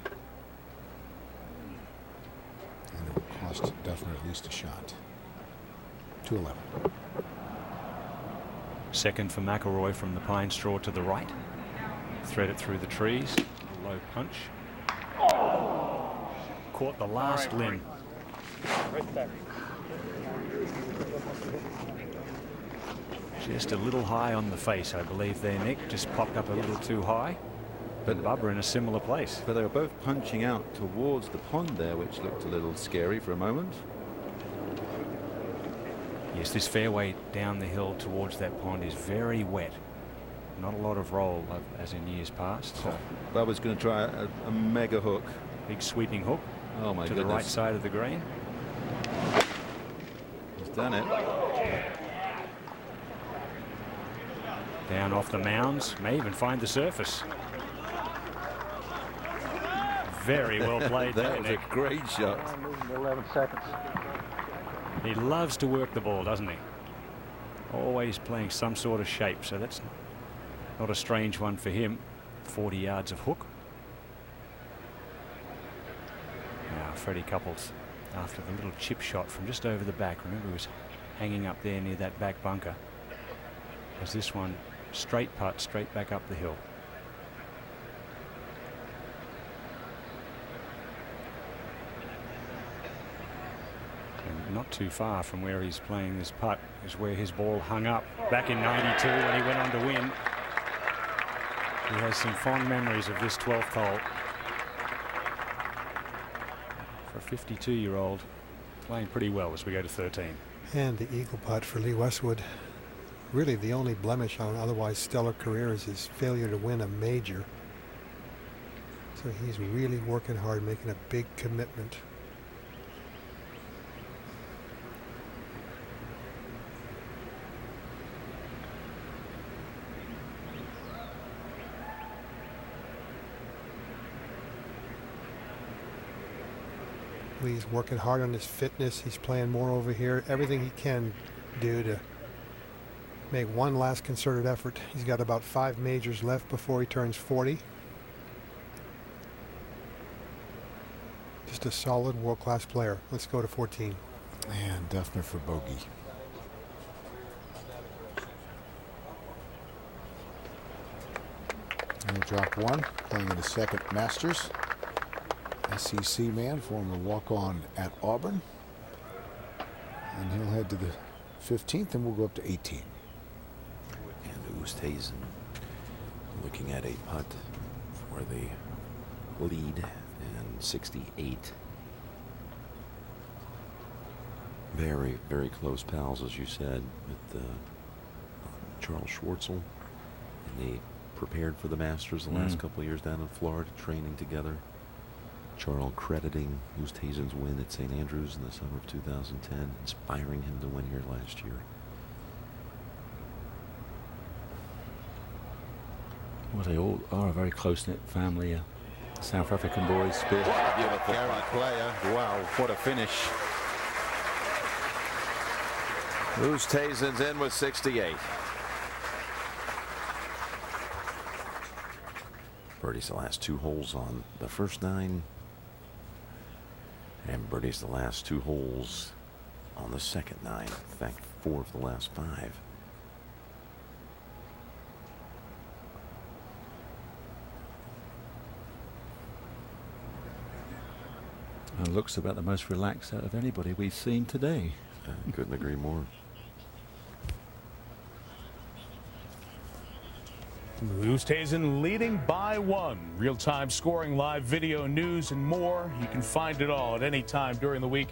And it will cost Duffner at least a shot. 211. Second for McIlroy from the pine straw to the right. Thread it through the trees. A low punch. Caught the last limb. Right back. Just a little high on the face, I believe there, Nick. Just popped up a little too high. But Bubba in a similar place. But they were both punching out towards the pond there, which looked a little scary for a moment. Yes, this fairway down the hill towards that pond is very wet. Not a lot of roll as in years past. So Bubba's going to try a mega hook. Big sweeping hook. Oh my to goodness. The right side of the green. He's done it. Down off the mounds, may even find the surface. Very well played. That was a great shot. 11 seconds. He loves to work the ball, doesn't he? Always playing some sort of shape, so that's not a strange one for him. 40 yards of hook. Now Freddie Couples, after the little chip shot from just over the back, remember he was hanging up there near that back bunker, as this one straight putt straight back up the hill. And not too far from where he's playing this putt is where his ball hung up back in '92 when he went on to win. He has some fond memories of this 12th hole. For a 52-year-old, playing pretty well as we go to 13. And the eagle putt for Lee Westwood. Really the only blemish on an otherwise stellar career is his failure to win a major. So he's really working hard, making a big commitment. Lee's working hard on his fitness. He's playing more over here. Everything he can do to make one last concerted effort. He's got about 5 majors left before he turns 40. Just a solid world-class player. Let's go to 14. And Duffner for bogey. And he'll drop 1, playing in the second Masters. SEC man, former walk-on at Auburn. And he'll head to the 15th, and we'll go up to 18. And Oosthuizen looking at a putt for the lead and 68. Very, very close pals, as you said, with Charles Schwartzel. And they prepared for the Masters the last couple of years down in Florida, training together. Charles crediting Oosthuizen's win at St. Andrews in the summer of 2010, inspiring him to win here last year. Well, they all are a very close-knit family. South African boys. Spear. What a beautiful player. Wow, what a finish. Oosthuizen's in with 68. Birdie's the last 2 holes on the first 9. And birdie's the last 2 holes on the second 9. In fact, 4 of the last 5. And looks about the most relaxed out of anybody we've seen today. Couldn't agree more. Oosthuizen leading by 1. Real-time scoring, live video, news, and more. You can find it all at any time during the week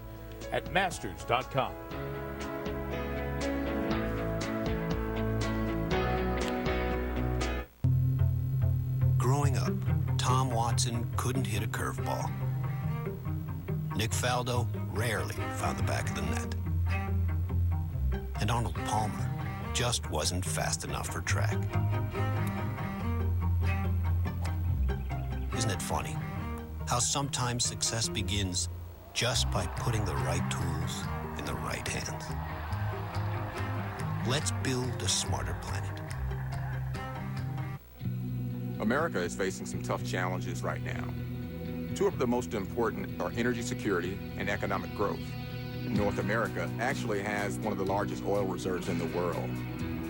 at masters.com. Growing up, Tom Watson couldn't hit a curveball. Nick Faldo rarely found the back of the net. And Arnold Palmer just wasn't fast enough for track. Isn't it funny how sometimes success begins just by putting the right tools in the right hands? Let's build a smarter planet. America is facing some tough challenges right now. 2 of the most important are energy security and economic growth. North America actually has one of the largest oil reserves in the world.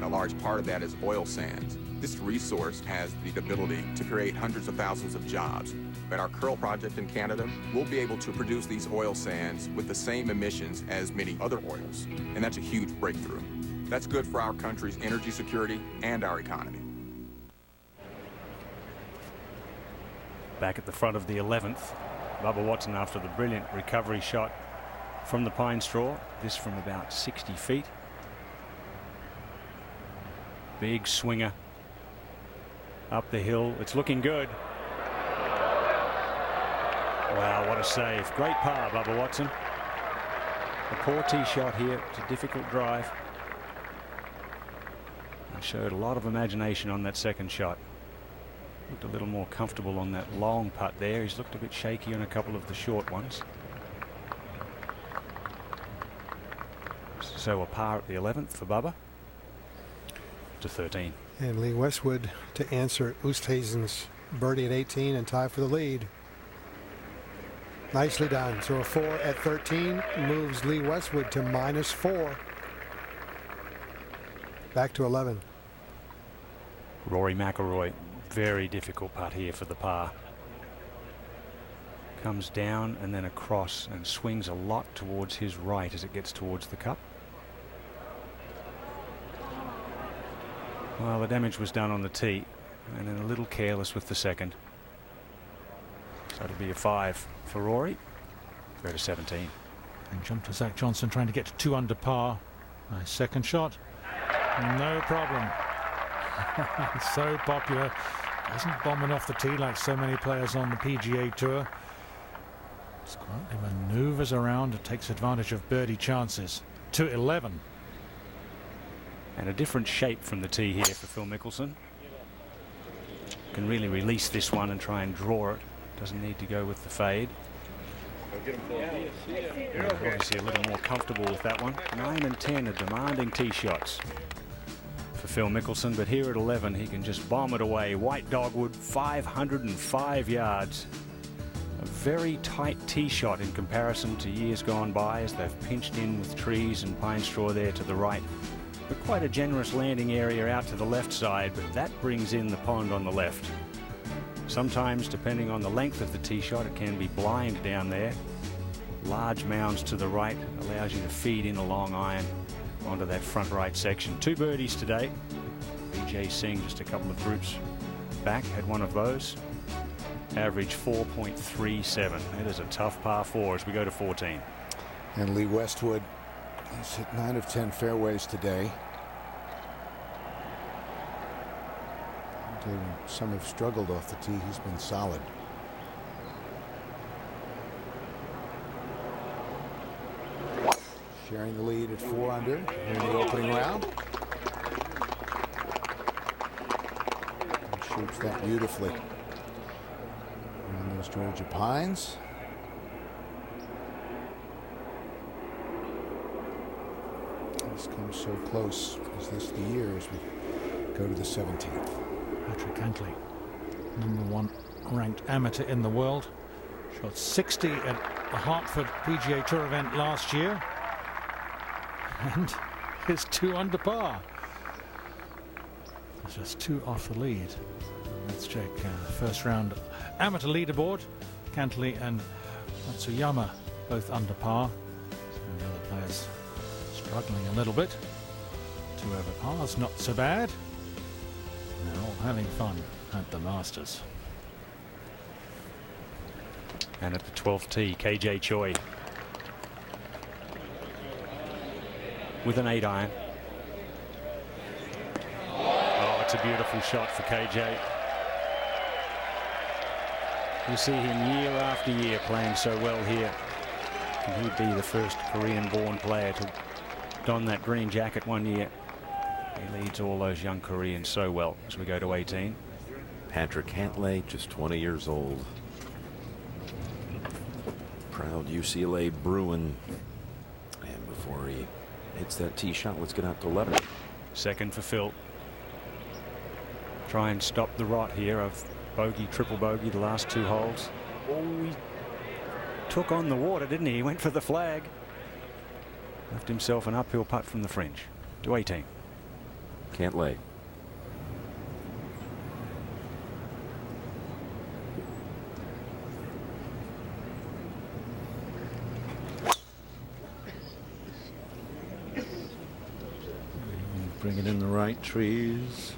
A large part of that is oil sands. This resource has the ability to create hundreds of thousands of jobs. At our Curl project in Canada, we'll be able to produce these oil sands with the same emissions as many other oils. And that's a huge breakthrough. That's good for our country's energy security and our economy. Back at the front of the 11th, Bubba Watson after the brilliant recovery shot from the pine straw, this from about 60 feet. Big swinger up the hill. It's looking good. Wow, what a save. Great par, Bubba Watson. A poor tee shot here. It's a difficult drive. He showed a lot of imagination on that second shot. Looked a little more comfortable on that long putt there. He's looked a bit shaky on a couple of the short ones. So a par at the 11th for Bubba to 13. And Lee Westwood to answer Oosthuizen's birdie at 18 and tie for the lead. Nicely done. So a 4 at 13 moves Lee Westwood to -4. Back to 11. Rory McIlroy, very difficult putt here for the par. Comes down and then across and swings a lot towards his right as it gets towards the cup. Well, the damage was done on the tee and then a little careless with the second. So it'll be a 5 for Rory. Go to 17. And jump to Zach Johnson trying to get to 2 under par. Nice second shot. No problem. So popular. Isn't bombing off the tee like so many players on the PGA Tour. Quietly maneuvers around and takes advantage of birdie chances. To 11. And a different shape from the tee here for Phil Mickelson. Can really release this one and try and draw it. Doesn't need to go with the fade. Obviously a little more comfortable with that one. 9 and 10 are demanding tee shots for Phil Mickelson, but here at 11 he can just bomb it away. White dogwood, 505 yards. A very tight tee shot in comparison to years gone by as they've pinched in with trees and pine straw there to the right. But quite a generous landing area out to the left side, but that brings in the pond on the left. Sometimes, depending on the length of the tee shot, it can be blind down there. Large mounds to the right allows you to feed in a long iron onto that front right section. 2 birdies today. BJ Singh just a couple of groups back had one of those. Average 4.37. It is a tough par 4 as we go to 14. And Lee Westwood has hit 9 of 10 fairways today. Some have struggled off the tee. He's been solid. sharing the lead at 4 under here in the opening round. And shoots that beautifully around those Georgia pines. This comes so close. Is this the year as we go to the 17th? Patrick Cantley, #1 ranked amateur in the world. Shot 60 at the Hartford PGA Tour event last year. And is 2 under par. It's just 2 off the lead. Let's check first round amateur leaderboard. Cantley and Matsuyama both under par. So the other players struggling a little bit. 2 over par's not so bad. They're all having fun at the Masters. And at the 12th tee, KJ Choi with an 8-iron. Oh, it's a beautiful shot for KJ. You see him year after year playing so well here. And he'd be the first Korean-born player to don that green jacket one year. He leads all those young Koreans so well as we go to 18. Patrick Cantley, just 20 years old. Proud UCLA Bruin. And before he hits that tee shot, let's get out to 11. Second for Phil. Try and stop the rot here of bogey, triple bogey the last 2 holes. Oh, he took on the water, didn't he? He went for the flag. Left himself an uphill putt from the fringe. To 18. Cantley. Bring it in the right trees,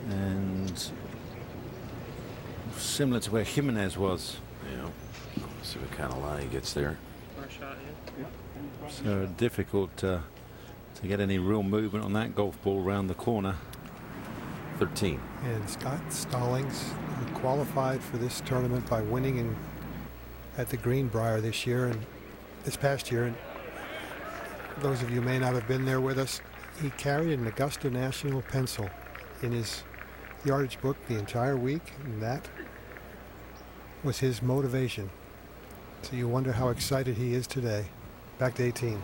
and similar to where Jimenez was. Yeah. See what kind of lie he gets there. So difficult to get any real movement on that golf ball around the corner. 13. And Scott Stallings qualified for this tournament by winning at the Greenbrier this past year. And those of you who may not have been there with us, he carried an Augusta National pencil in his yardage book the entire week, and that was his motivation. So you wonder how excited he is today. Back to 18.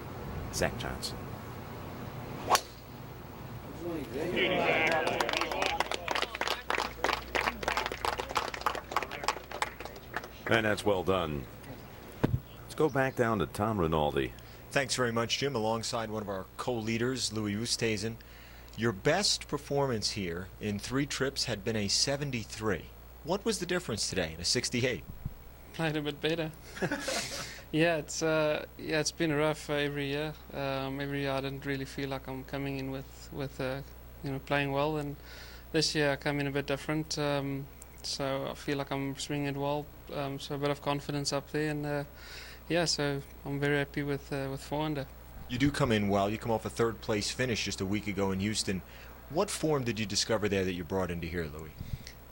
Zach Johnson. And that's well done. Let's go back down to Tom Rinaldi. Thanks very much, Jim. Alongside one of our co-leaders, Louis Oosthuizen. Your best performance here in 3 trips had been a 73. What was the difference today in a 68? Played a bit better. Yeah, it's been rough every year. Every year I didn't really feel like I'm coming in with playing well, and this year I come in a bit different. So I feel like I'm swinging it well. So a bit of confidence up there, and yeah, so I'm very happy with 4 under. You do come in well. You come off a 3rd place finish just a week ago in Houston. What form did you discover there that you brought into here, Louis?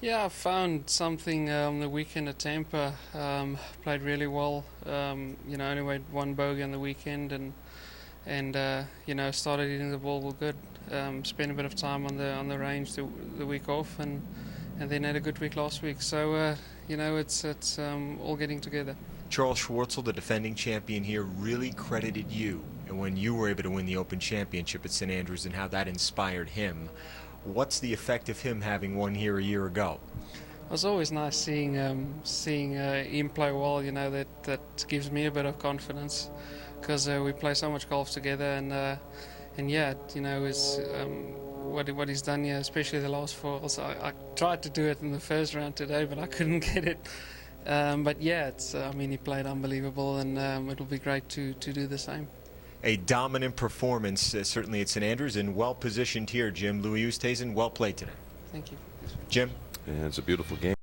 Yeah, I found something on the weekend at Tampa. Played really well. Only made 1 bogey on the weekend, and started hitting the ball good. Spent a bit of time on the range the week off, and then had a good week last week. So it's all getting together. Charles Schwartzel, the defending champion here, really credited you and when you were able to win the Open Championship at St. Andrews and how that inspired him. What's the effect of him having won here a year ago? It was always nice seeing him play well. That gives me a bit of confidence because we play so much golf together, and yeah, is what he's done here, especially the last 4 holes. I tried to do it in the first round today, but I couldn't get it. But yeah, he played unbelievable, and it'll be great to do the same. A dominant performance, certainly at St. Andrews, and well positioned here, Jim. Louis Oosthuizen, well played today. Thank you. Jim? And it's a beautiful game.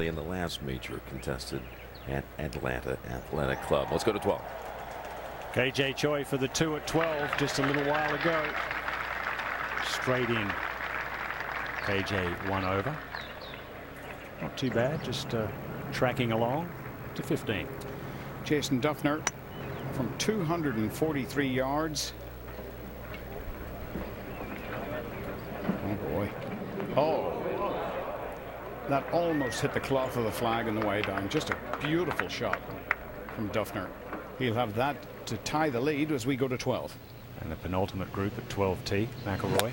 In the last major contested at Atlanta Athletic Club. Let's go to 12. KJ Choi for the 2 at 12 just a little while ago. Straight in. KJ 1 over. Not too bad, just tracking along to 15. Jason Duffner from 243 yards. Oh boy. Oh, that almost hit the cloth of the flag on the way down. Just a beautiful shot from Duffner. He'll have that to tie the lead as we go to 12. And the penultimate group at 12T, McIlroy.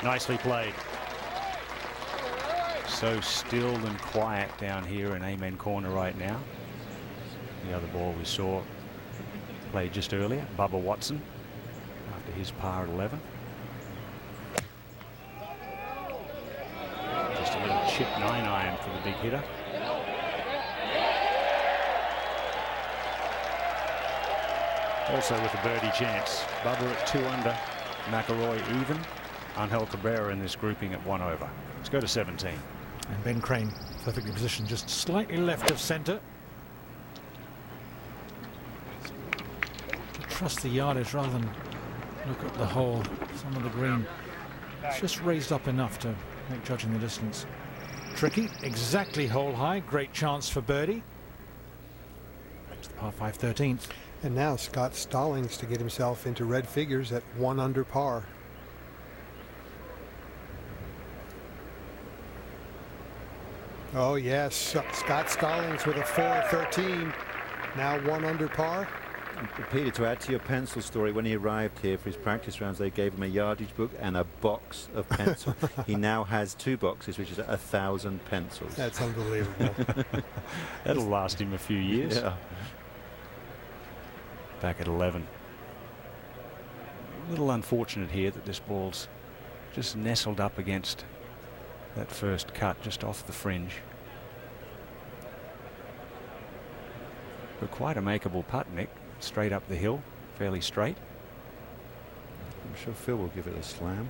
Nicely played. So still and quiet down here in Amen Corner right now. The other ball we saw played just earlier, Bubba Watson, after his par at 11. Just a little chip 9-iron for the big hitter. Also with a birdie chance. Bubba at 2 under, McIlroy even. Angel Cabrera in this grouping at 1 over. Let's go to 17. And Ben Crane perfectly positioned just slightly left of center. Trust the yardage rather than look at the hole. Some of the green. It's just raised up enough to make judging the distance tricky. Exactly hole high. Great chance for birdie. It's the par 5 13th. And now Scott Stallings to get himself into red figures at 1 under par. Oh yes, Scott Stallings with a 4-13. Now 1 under par. Peter, to add to your pencil story, when he arrived here for his practice rounds, they gave him a yardage book and a box of pencils. He now has 2 boxes, which is 1,000 pencils. That's unbelievable. That'll last him a few years. Yeah. Back at 11. A little unfortunate here that this ball's just nestled up against that first cut, just off the fringe. But quite a makeable putt, Nick. Straight up the hill, fairly straight. I'm sure Phil will give it a slam.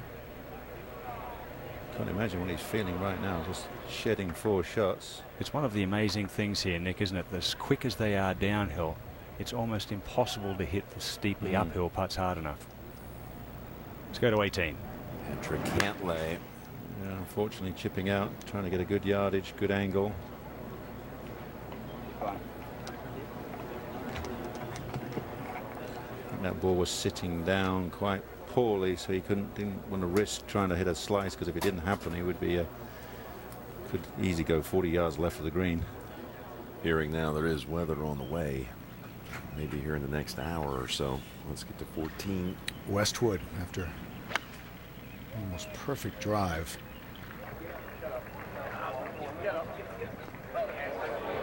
Can't imagine what he's feeling right now, just shedding 4 shots. It's one of the amazing things here, Nick, isn't it? As quick as they are downhill, it's almost impossible to hit the steeply uphill putts hard enough. Let's go to 18. Patrick Cantlay. Yeah, unfortunately chipping out, trying to get a good yardage, good angle. That ball was sitting down quite poorly, so he didn't want to risk trying to hit a slice, because if it didn't happen, he would be could easily go 40 yards left of the green. Hearing now there is weather on the way, maybe here in the next hour or so. Let's get to 14. Westwood after almost perfect drive.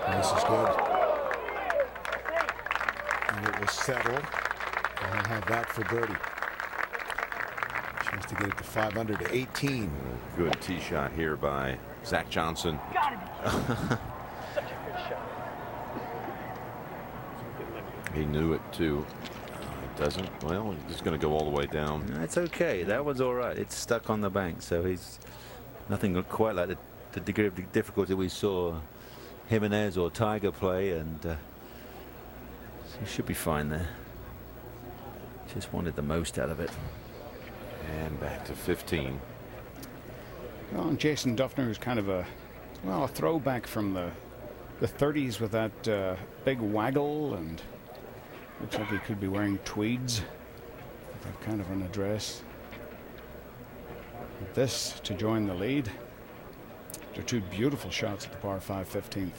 This is good. And it will settle. And he'll have that for birdie. Chance to get it to 5 under to 18. Good tee shot here by Zach Johnson. Such a good shot. He knew it too. Doesn't. Well, he's just going to go all the way down. That's okay. That one's all right. It's stuck on the bank, so he's nothing quite like the degree of difficulty we saw Jimenez or Tiger play, and so he should be fine there. Just wanted the most out of it. And back to 15. Well, and Jason Duffner is kind of a throwback from the 30s with that big waggle, and looks like he could be wearing tweeds with that kind of an address. With this to join the lead. They're 2 beautiful shots at the par 5 15th.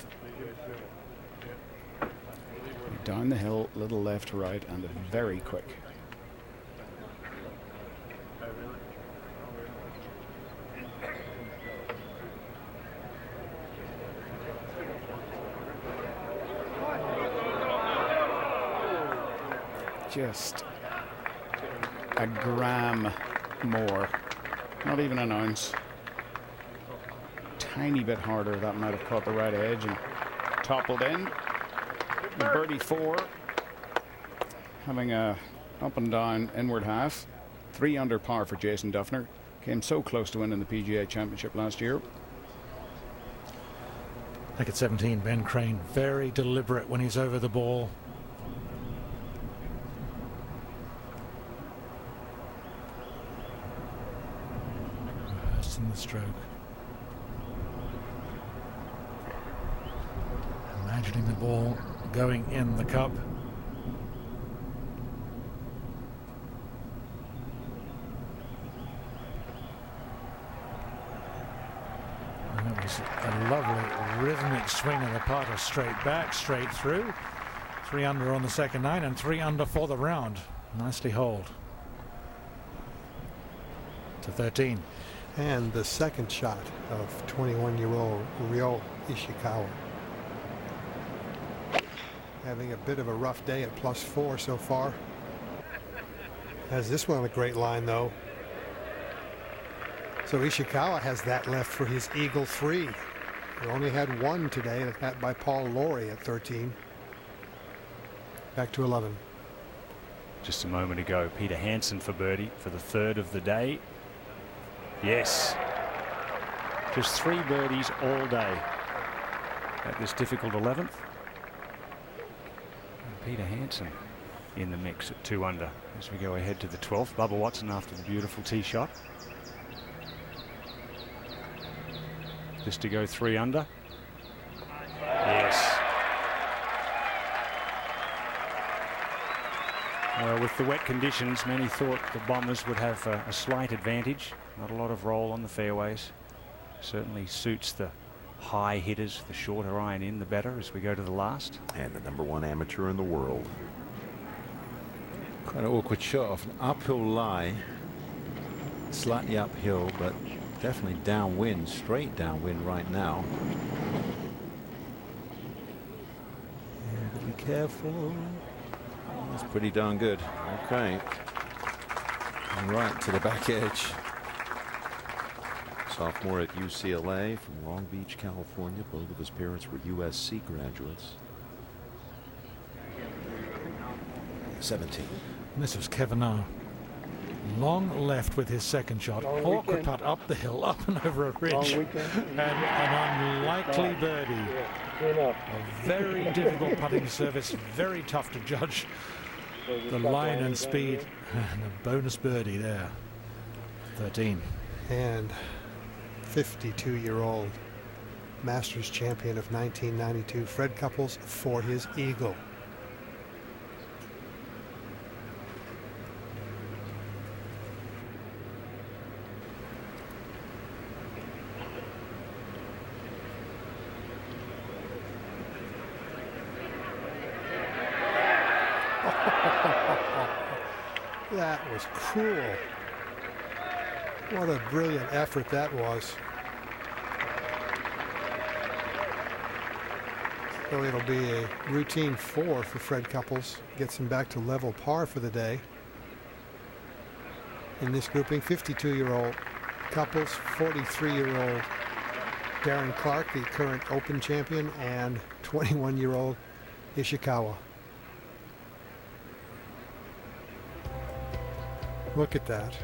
Down the hill, little left to right, and very quick. Just a gram more, not even an ounce. Tiny bit harder, that might have caught the right edge and toppled in. The birdie 4, having a up and down inward half. 3 under par for Jason Duffner. Came so close to winning the PGA Championship last year. Back at 17, Ben Crane, very deliberate when he's over the ball. Rehearsing the stroke. Imagining the ball going in the cup. And it was a lovely rhythmic swing of the putter, straight back, straight through. 3 under on the second 9 and 3 under for the round. Nicely holed. To 13. And the second shot of 21-year-old Ryo Ishikawa. Having a bit of a rough day at +4 so far. Has this one on a great line though. So Ishikawa has that left for his Eagle 3. He only had 1 today, and that by Paul Lawrie at 13. Back to 11. Just a moment ago, Peter Hansen for birdie for the 3rd of the day. Yes. Just 3 birdies all day at this difficult 11th. Peter Hansen in the mix at 2 under as we go ahead to the 12th. Bubba Watson after the beautiful tee shot. Just to go 3 under. Yes. Well, with the wet conditions, many thought the Bombers would have a slight advantage. Not a lot of roll on the fairways. Certainly suits the high hitters. The shorter iron in, the better as we go to the last. And the #1 amateur in the world. Quite an awkward shot off an uphill lie. Slightly uphill, but definitely downwind, straight downwind right now. Yeah, be careful. That's pretty darn good. Okay. And right to the back edge. Sophomore at UCLA from Long Beach, California. Both of his parents were USC graduates. 17. And this was Kevin O. Long left with his second shot. Awkward putt up the hill, up and over a ridge. And an unlikely birdie. A very difficult putting surface. Very tough to judge the line and speed. And a bonus birdie there. 13. And 52-year-old Masters champion of 1992, Fred Couples, for his Eagle. That was cruel. What a brilliant effort that was. So it'll be a routine 4 for Fred Couples. Gets him back to level par for the day. In this grouping, 52-year-old Couples, 43-year-old Darren Clark, the current Open champion, and 21-year-old Ishikawa. Look at that.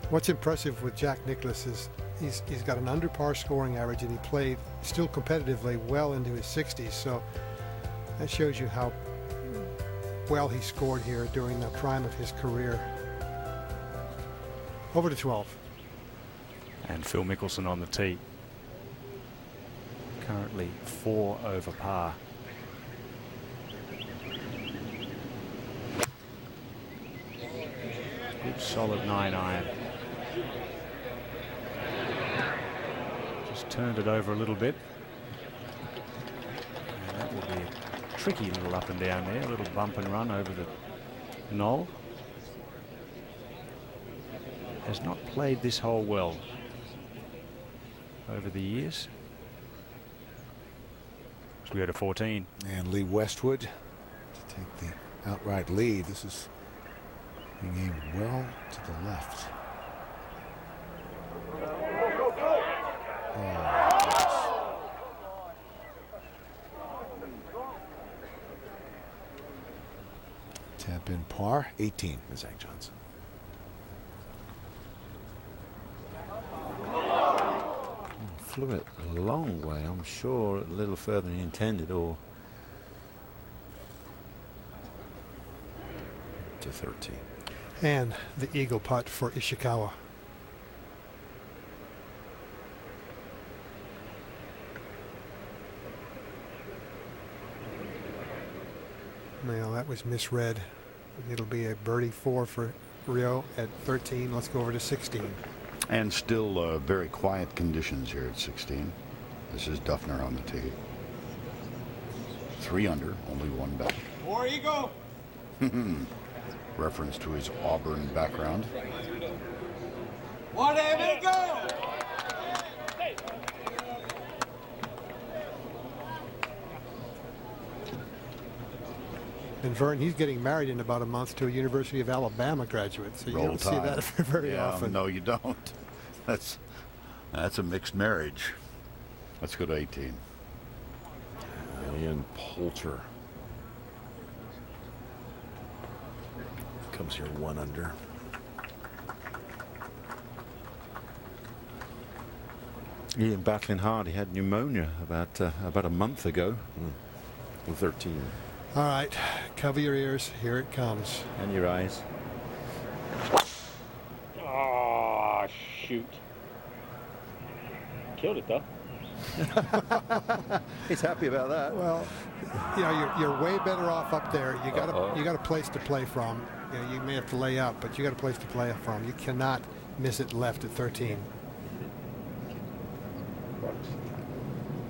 What's impressive with Jack Nicklaus is he's got an under par scoring average, and he played still competitively well into his 60s. So that shows you how well he scored here during the prime of his career. Over to 12. And Phil Mickelson on the tee. Currently 4 over par. Good solid 9 iron. Just turned it over a little bit. And that will be a tricky little up and down there. A little bump and run over the knoll. Has not played this hole well over the years. So we go to 14. And Lee Westwood to take the outright lead. This is being aimed well to the left. Tap in par, 18. Zach Johnson. flew it a long way, I'm sure, a little further than he intended, or to 13. And the eagle putt for Ishikawa. Now that was misread. It'll be a birdie 4 for Rio at 13. Let's go over to 16. And still very quiet conditions here at 16. This is Duffner on the tee. 3 under, only 1 back. War Eagle! Reference to his Auburn background. Whatever go! And Vern, he's getting married in about a month to a University of Alabama graduate, so you Roll don't see Tide. that very Yeah, often. No, you don't. That's a mixed marriage. Let's go to 18. Ian Poulter comes here 1 under. Ian battling hard. He had pneumonia about a month ago. 13. All right, cover your ears. Here it comes. And your eyes. Oh, shoot. Killed it, though. He's happy about that. Well, you know, you're way better off up there. You got a place to play from. You know, you may have to lay up, but you got a place to play from. You cannot miss it left at 13.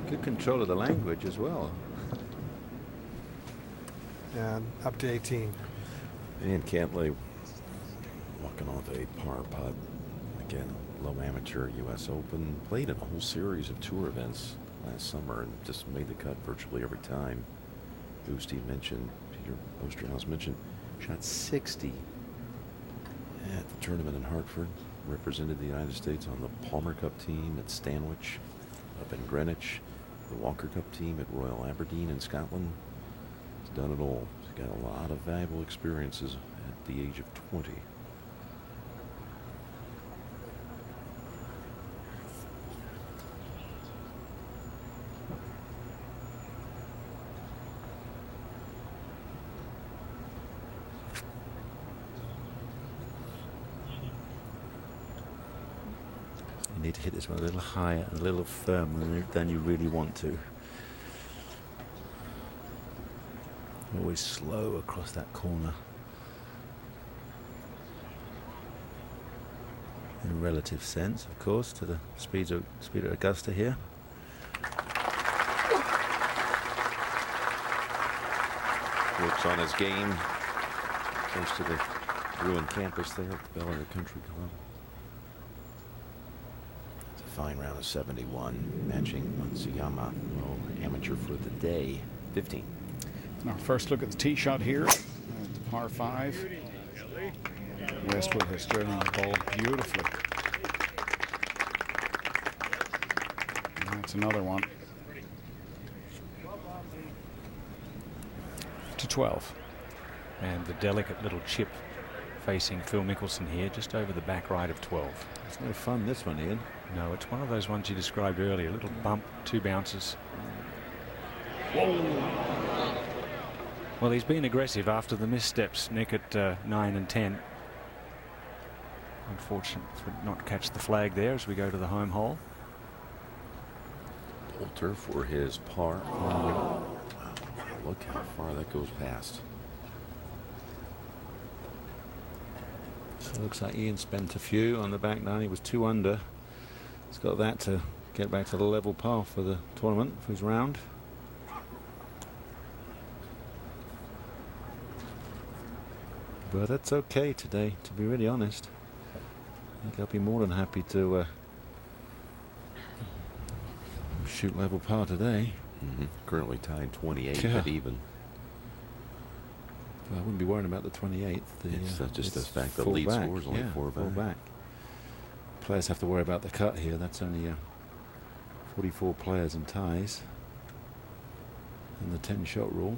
Good control of the language as well. And up to 18. And Cantley walking off a par putt. Again, low amateur U.S. Open. Played in a whole series of tour events last summer and just made the cut virtually every time. Steve mentioned, Peter Osterhaus mentioned, shot 60 at the tournament in Hartford. Represented the United States on the Palmer Cup team at Stanwich, up in Greenwich, the Walker Cup team at Royal Aberdeen in Scotland. He's done it all. He's got a lot of valuable experiences at the age of 20. You need to hit this one a little higher and a little firmer than you really want to. Always slow across that corner. In a relative sense, of course, to the speed of Augusta here. Works on his game close to the Bruin campus there at the Bellevue Country Club. It's a fine round of 71, matching Matsuyama, amateur for the day, 15. Our first look at the tee shot here at the par 5. Westwood has driven the ball beautifully. And that's another one. To 12. And the delicate little chip facing Phil Mickelson here, just over the back right of 12. It's no fun, this one, Ian. No, it's one of those ones you described earlier. A little bump, 2 bounces. Whoa! Well, he's been aggressive after the missteps, Nick, at 9 and 10. Unfortunate to not catch the flag there as we go to the home hole. Poulter for his par. Wow. Look how far that goes past. So it looks like Ian spent a few on the back 9. He was 2 under. He's got that to get back to the level par for the tournament, for his round. But that's okay today, to be really honest. I think I'll be more than happy to shoot level par today. Currently tied 28, Yeah. but even. Well, I wouldn't be worrying about the 28th. It's just the fact that full lead back. score is only 4 full back. back. Players have to worry about the cut here. That's only 44 players and ties. And the 10-shot rule.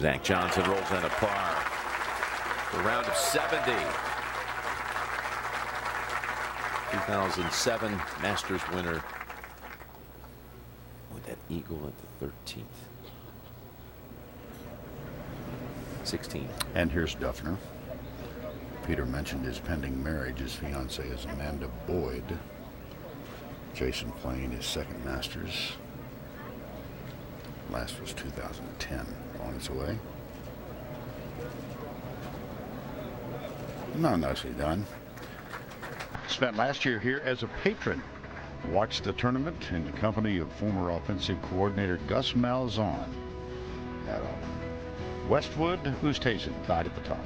Zach Johnson rolls in a par. The round of 70. 2007 Masters winner eagle at the 13th. 16. And here's Duffner. Peter mentioned his pending marriage. His fiancee is Amanda Boyd. Jason playing his second Masters. Last was 2010. On its way. No, nicely done. Spent last year here as a patron. Watched the tournament in the company of former offensive coordinator Gus Malzahn at Westwood and Oosthuizen, tied at the top.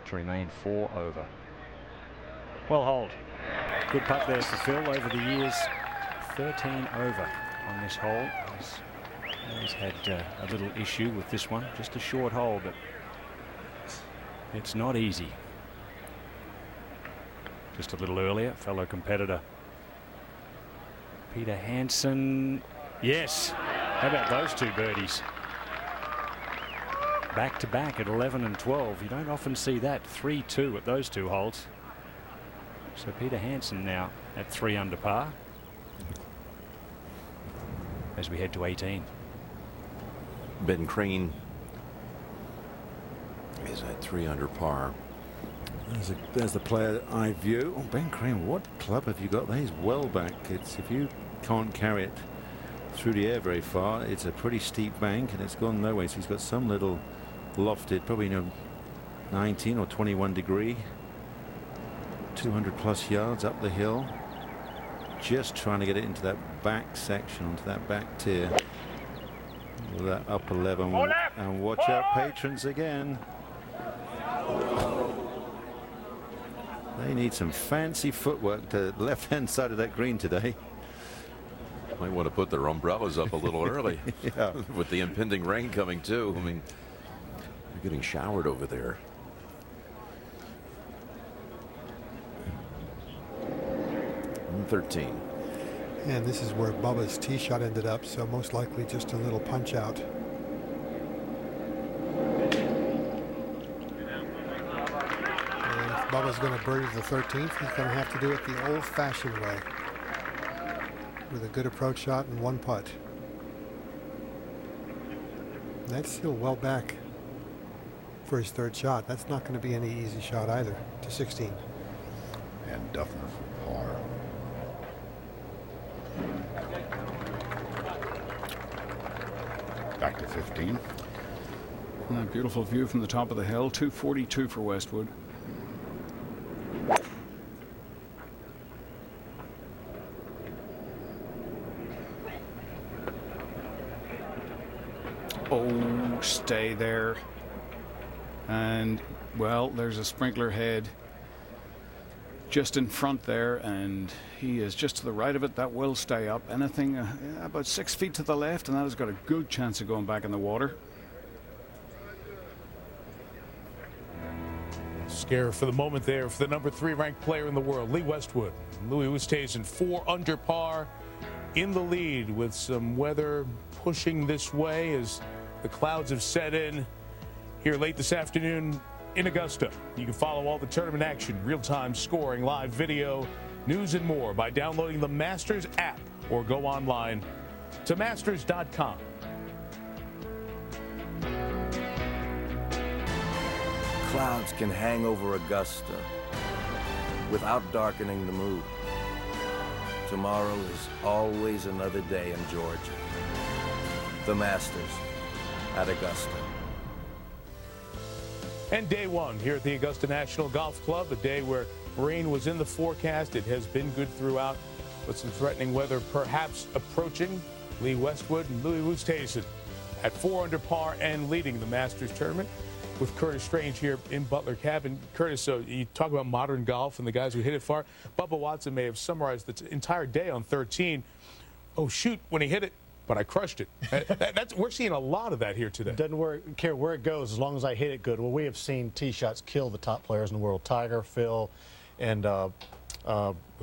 To remain 4 over. Well holed. Good putt there for Phil over the years. 13 over on this hole. He's had a little issue with this one. Just a short hole, but it's not easy. Just a little earlier, fellow competitor Peter Hansen. Yes. How about those two birdies? Back to back at 11 and 12. You don't often see that. 3-2 at those two holes. So Peter Hansen now at 3 under par as we head to 18. Ben Crane is at 3 under par. There's the player that I view. Oh, Ben Crane, what club have you got there? He's well back. It's, if you can't carry it through the air very far, it's a pretty steep bank and it's gone no way. So he's got some little lofted, probably 19 or 21 degree, 200 plus yards up the hill. Just trying to get it into that back section, onto that back tier. With that upper level. And watch out, patrons again. They need some fancy footwork to the left-hand side of that green today. Might want to put their umbrellas up a little early. Yeah. With the impending rain coming too. I mean, they're getting showered over there. And 13. And this is where Bubba's tee shot ended up, so most likely just a little punch out. Bubba's going to birdie the 13th. He's going to have to do it the old-fashioned way with a good approach shot and one putt. That's still well back for his third shot. That's not going to be any easy shot either to 16. And Duffner for par. Back to 15. A beautiful view from the top of the hill. 242 for Westwood. Oh, stay there. And, well, there's a sprinkler head just in front there, and he is just to the right of it. That will stay up. Anything about 6 feet to the left, and that has got a good chance of going back in the water. Scare for the moment there for the number 3 ranked player in the world, Lee Westwood. Louis Oosthuizen 4 under par in the lead with some weather pushing this way as the clouds have set in here late this afternoon in Augusta. You can follow all the tournament action, real-time scoring, live video, news and more by downloading the Masters app or go online to masters.com. Clouds can hang over Augusta without darkening the mood. Tomorrow is always another day in Georgia. The Masters at Augusta. And day one here at the Augusta National Golf Club, a day where rain was in the forecast. It has been good throughout, with some threatening weather perhaps approaching. Lee Westwood and Louis Oosthuizen at 4 under par and leading the Masters tournament with Curtis Strange here in Butler Cabin. Curtis, so you talk about modern golf and the guys who hit it far. Bubba Watson may have summarized the entire day on 13. Oh, shoot, when he hit it, but I crushed it. We're seeing a lot of that here today. Doesn't care where it goes as long as I hit it good. Well, we have seen tee shots kill the top players in the world. Tiger, Phil, and you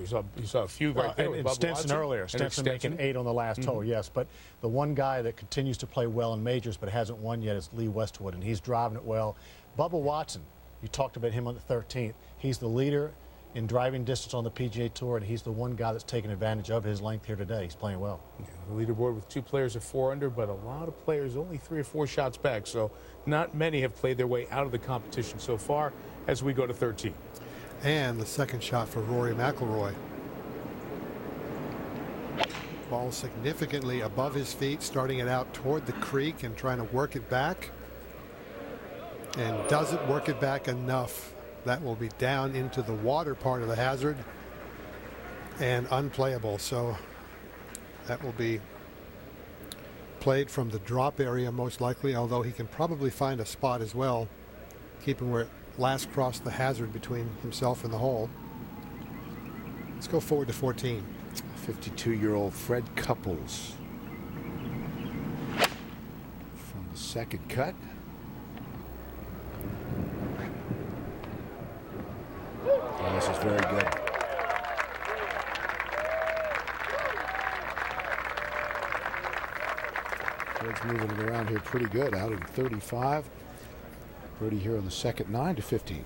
saw a few right there with and Bubba Stenson Watson earlier. Stenson making 8 on the last hole, yes. But the one guy that continues to play well in majors but hasn't won yet is Lee Westwood, and he's driving it well. Bubba Watson, you talked about him on the 13th. He's the leader in driving distance on the PGA Tour, and he's the one guy that's taking advantage of his length here today. He's playing well. Yeah, the leaderboard with 2 players at 4 under, but a lot of players only 3 or 4 shots back, so not many have played their way out of the competition so far as we go to 13. And the second shot for Rory McIlroy. Ball significantly above his feet, starting it out toward the creek and trying to work it back. And doesn't work it back enough. That will be down into the water part of the hazard and unplayable. So that will be played from the drop area most likely, although he can probably find a spot as well, keeping where it last crossed the hazard between himself and the hole. Let's go forward to 14. 52-year-old Fred Couples from the second cut. Oh, this is very good. Fred's moving it around here pretty good, out in 35. Birdie here on the second, 9 to 15.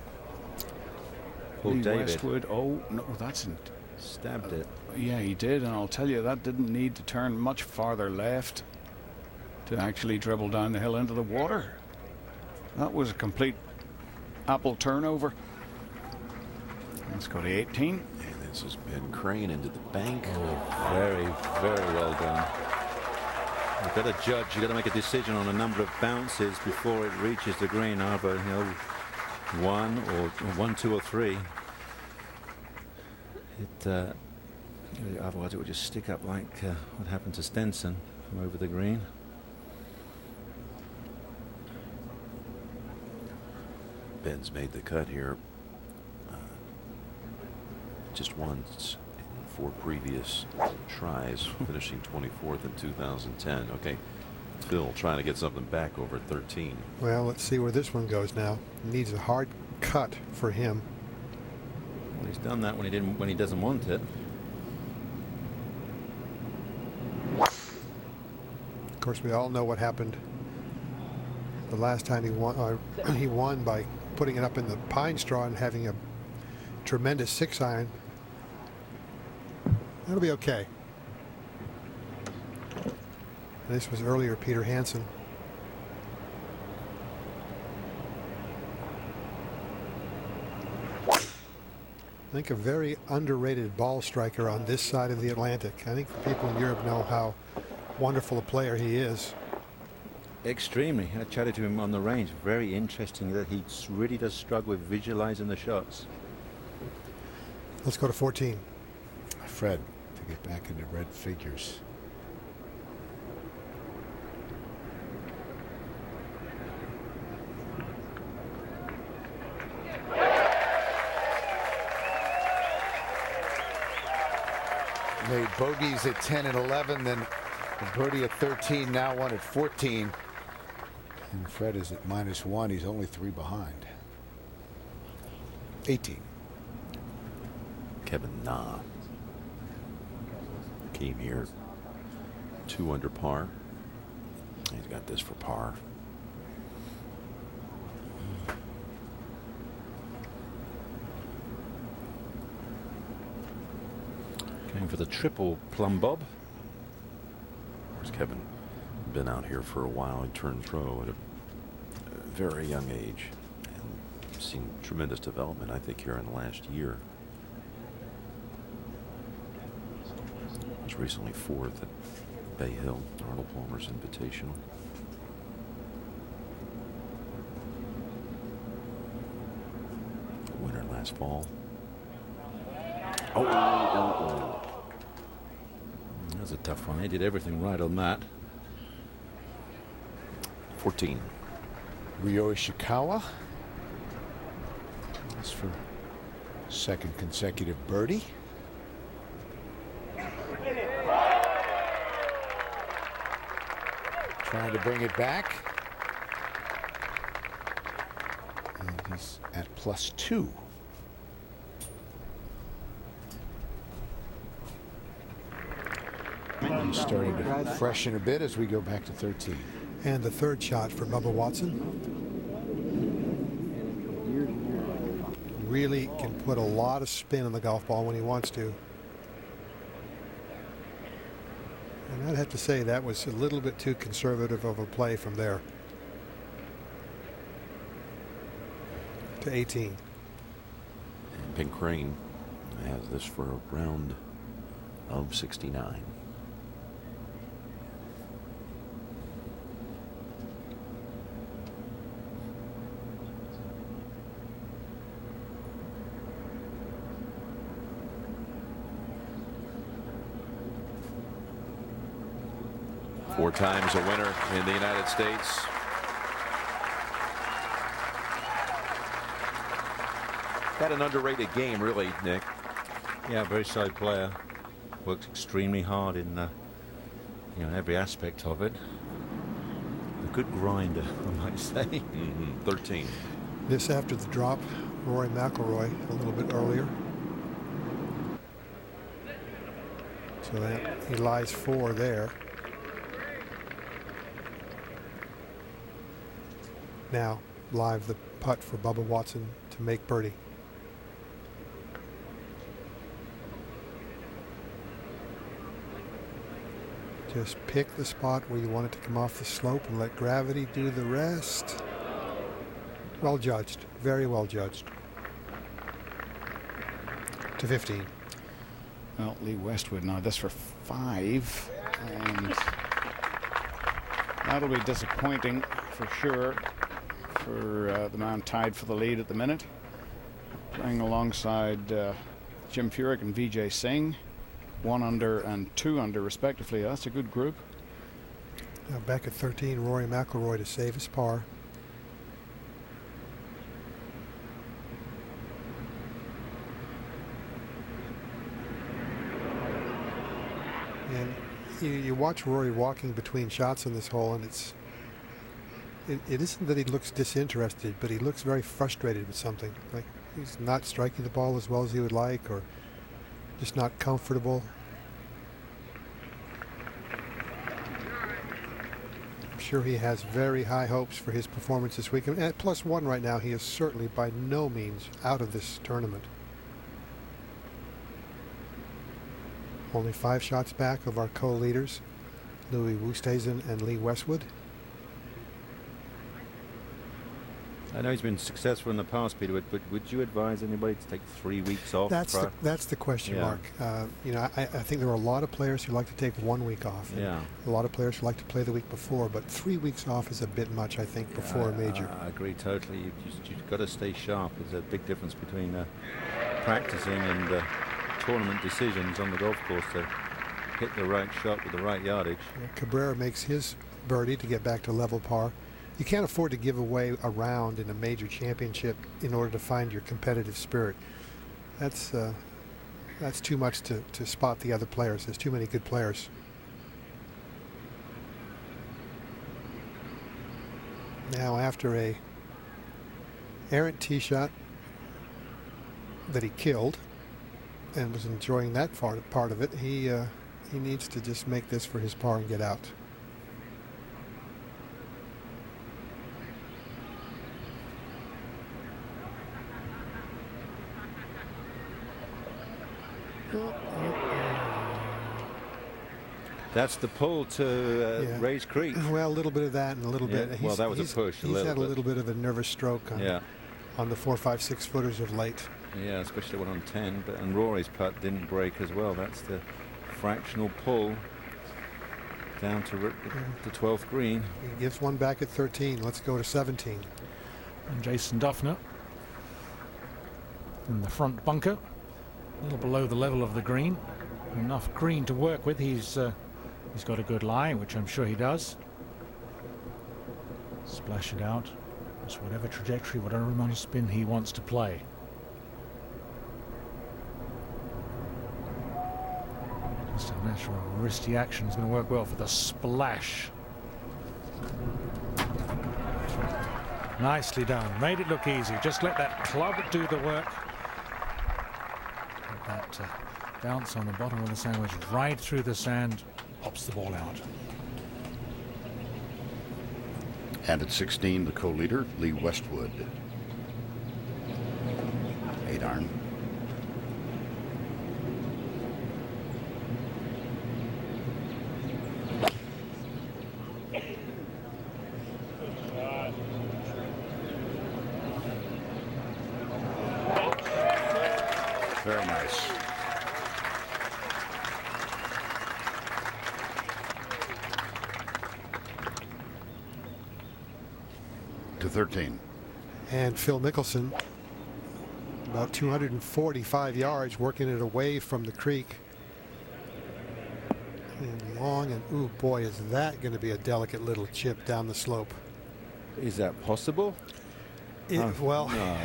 Lee Westwood, oh no, that's in. Stabbed it. Yeah, he did, and I'll tell you, that didn't need to turn much farther left to actually dribble down the hill into the water. That was a complete apple turnover. Let's go to 18. And this has been Crane into the bank. Oh, very, very well done. You've got to judge, you've got to make a decision on a number of bounces before it reaches the green, either, you know, 1, 2, or 3. Otherwise it would just stick up like what happened to Stenson from over the green. Ben's made the cut here just once in 4 previous tries, finishing 24th in 2010. Okay, Phil trying to get something back over at 13. Well, let's see where this one goes now. Needs a hard cut for him. Well, he's done that when he doesn't want it. Of course, we all know what happened the last time he won. He won by putting it up in the pine straw and having a tremendous 6-iron. That'll be okay. This was earlier Peter Hansen. I think a very underrated ball striker on this side of the Atlantic. I think the people in Europe know how wonderful a player he is. Extremely. I chatted to him on the range. Very interesting that he really does struggle with visualizing the shots. Let's go to 14. Fred to get back into red figures. Made bogeys at 10 and 11, then a birdie at 13, now one at 14. And Fred is at -1. He's only 3 behind. 18. Kevin Na came here 2 under par. He's got this for par. Going for the triple plumb bob. There's Kevin. Been out here for a while. He turned pro at a very young age and seen tremendous development, I think, here in the last year. Was recently 4th at Bay Hill, Arnold Palmer's Invitational. Winner last fall. Oh. That was a tough one. He did everything right on that. 14. Ryo Ishikawa. That's for second consecutive birdie. Trying to bring it back. And he's at +2. He's starting to freshen a bit as we go back to 13. And the third shot for Bubba Watson. really can put a lot of spin on the golf ball when he wants to. And I'd have to say that was a little bit too conservative of a play from there. To 18. And Pink Crane has this for a round of 69. Four times a winner in the United States. Got an underrated game, really, Nick. Yeah, very solid player. Works extremely hard in every aspect of it. A good grinder, I might say. 13. This after the drop, Rory McIlroy a little bit earlier. So that he lies 4 there. Now live the putt for Bubba Watson to make birdie. Just pick the spot where you want it to come off the slope and let gravity do the rest. Well judged, very well judged. To 15. Well, Lee Westwood now this for 5, and that'll be disappointing for sure for the man tied for the lead at the minute, playing alongside Jim Furyk and Vijay Singh, 1 under and 2 under respectively. That's a good group. Now back at 13, Rory McIlroy to save his par. And you watch Rory walking between shots in this hole, and it isn't that he looks disinterested, but he looks very frustrated with something. Like he's not striking the ball as well as he would like, or just not comfortable. I'm sure he has very high hopes for his performance this weekend. And at +1 right now, he is certainly by no means out of this tournament. Only 5 shots back of our co-leaders, Louis Oosthuizen and Lee Westwood. I know he's been successful in the past, Peter, but would you advise anybody to take 3 weeks off? That's the question mark. I think there are a lot of players who like to take 1 week off. Yeah. A lot of players who like to play the week before, but 3 weeks off is a bit much, I think, before a major. I agree totally. You've got to stay sharp. There's a big difference between practicing and tournament decisions on the golf course to hit the right shot with the right yardage. Cabrera makes his birdie to get back to level par. You can't afford to give away a round in a major championship in order to find your competitive spirit. That's too much to spot the other players. There's too many good players. Now after a errant tee shot that he killed and was enjoying that part of it, he needs to just make this for his par and get out. That's the pull to Rays Creek. Well, a little bit of that and a little bit. Well, that was a push. He's had a little bit of a nervous stroke on the 4, 5, 6 footers of late. Yeah, especially one on 10. And Rory's putt didn't break as well. That's the fractional pull down to the 12th green. He gives one back at 13. Let's go to 17. And Jason Duffner in the front bunker, a little below the level of the green. Enough green to work with. He's got a good lie, which I'm sure he does. Splash it out. Just whatever trajectory, whatever amount of spin he wants to play. Just a natural wristy action is going to work well for the splash. Nicely done. Made it look easy. Just let that club do the work. Let that bounce on the bottom of the sandwich right through the sand, pops the ball out. And at 16, the co-leader, Lee Westwood. darn. Very nice. To 13. And Phil Mickelson, about 245 yards, working it away from the creek. And long, and ooh boy, is that going to be a delicate little chip down the slope. Is that possible? Well, no,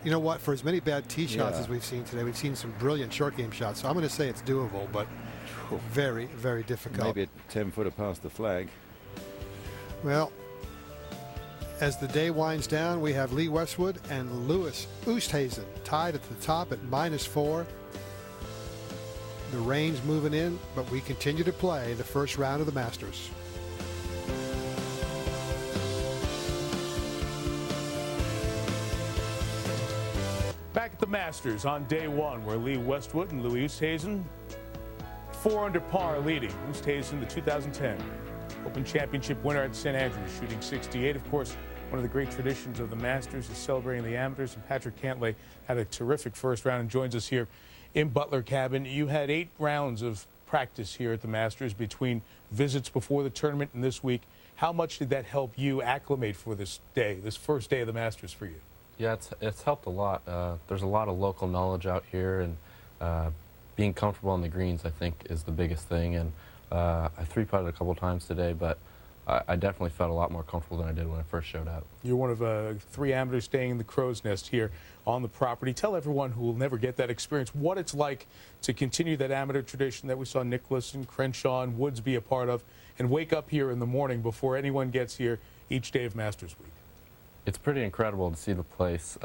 you know what? For as many bad tee shots Yeah. as we've seen today, we've seen some brilliant short game shots. So I'm going to say it's doable, but very, very difficult. maybe a 10-footer past the flag. Well, as the day winds down, we have Lee Westwood and Louis Oosthuizen tied at the top at -4. The rain's moving in, but we continue to play the first round of the Masters. Back at the Masters on day one, where Lee Westwood and Louis Oosthuizen 4 under par leading. Oosthuizen, the 2010 Open Championship winner at St. Andrews, shooting 68. Of course, one of the great traditions of the Masters is celebrating the amateurs, and Patrick Cantlay had a terrific first round and joins us here in Butler Cabin. You had 8 rounds of practice here at the Masters between visits before the tournament and this week. How much did that help you acclimate for this day, this first day of the Masters for you? Yeah, it's helped a lot. There's a lot of local knowledge out here, and being comfortable on the greens, I think, is the biggest thing. And I 3-putted a couple times today, but I definitely felt a lot more comfortable than I did when I first showed up. You're one of 3 amateurs staying in the Crow's Nest here on the property. Tell everyone who will never get that experience what it's like to continue that amateur tradition that we saw Nicklaus, Crenshaw, and Woods be a part of, and wake up here in the morning before anyone gets here each day of Masters Week. It's pretty incredible to see the place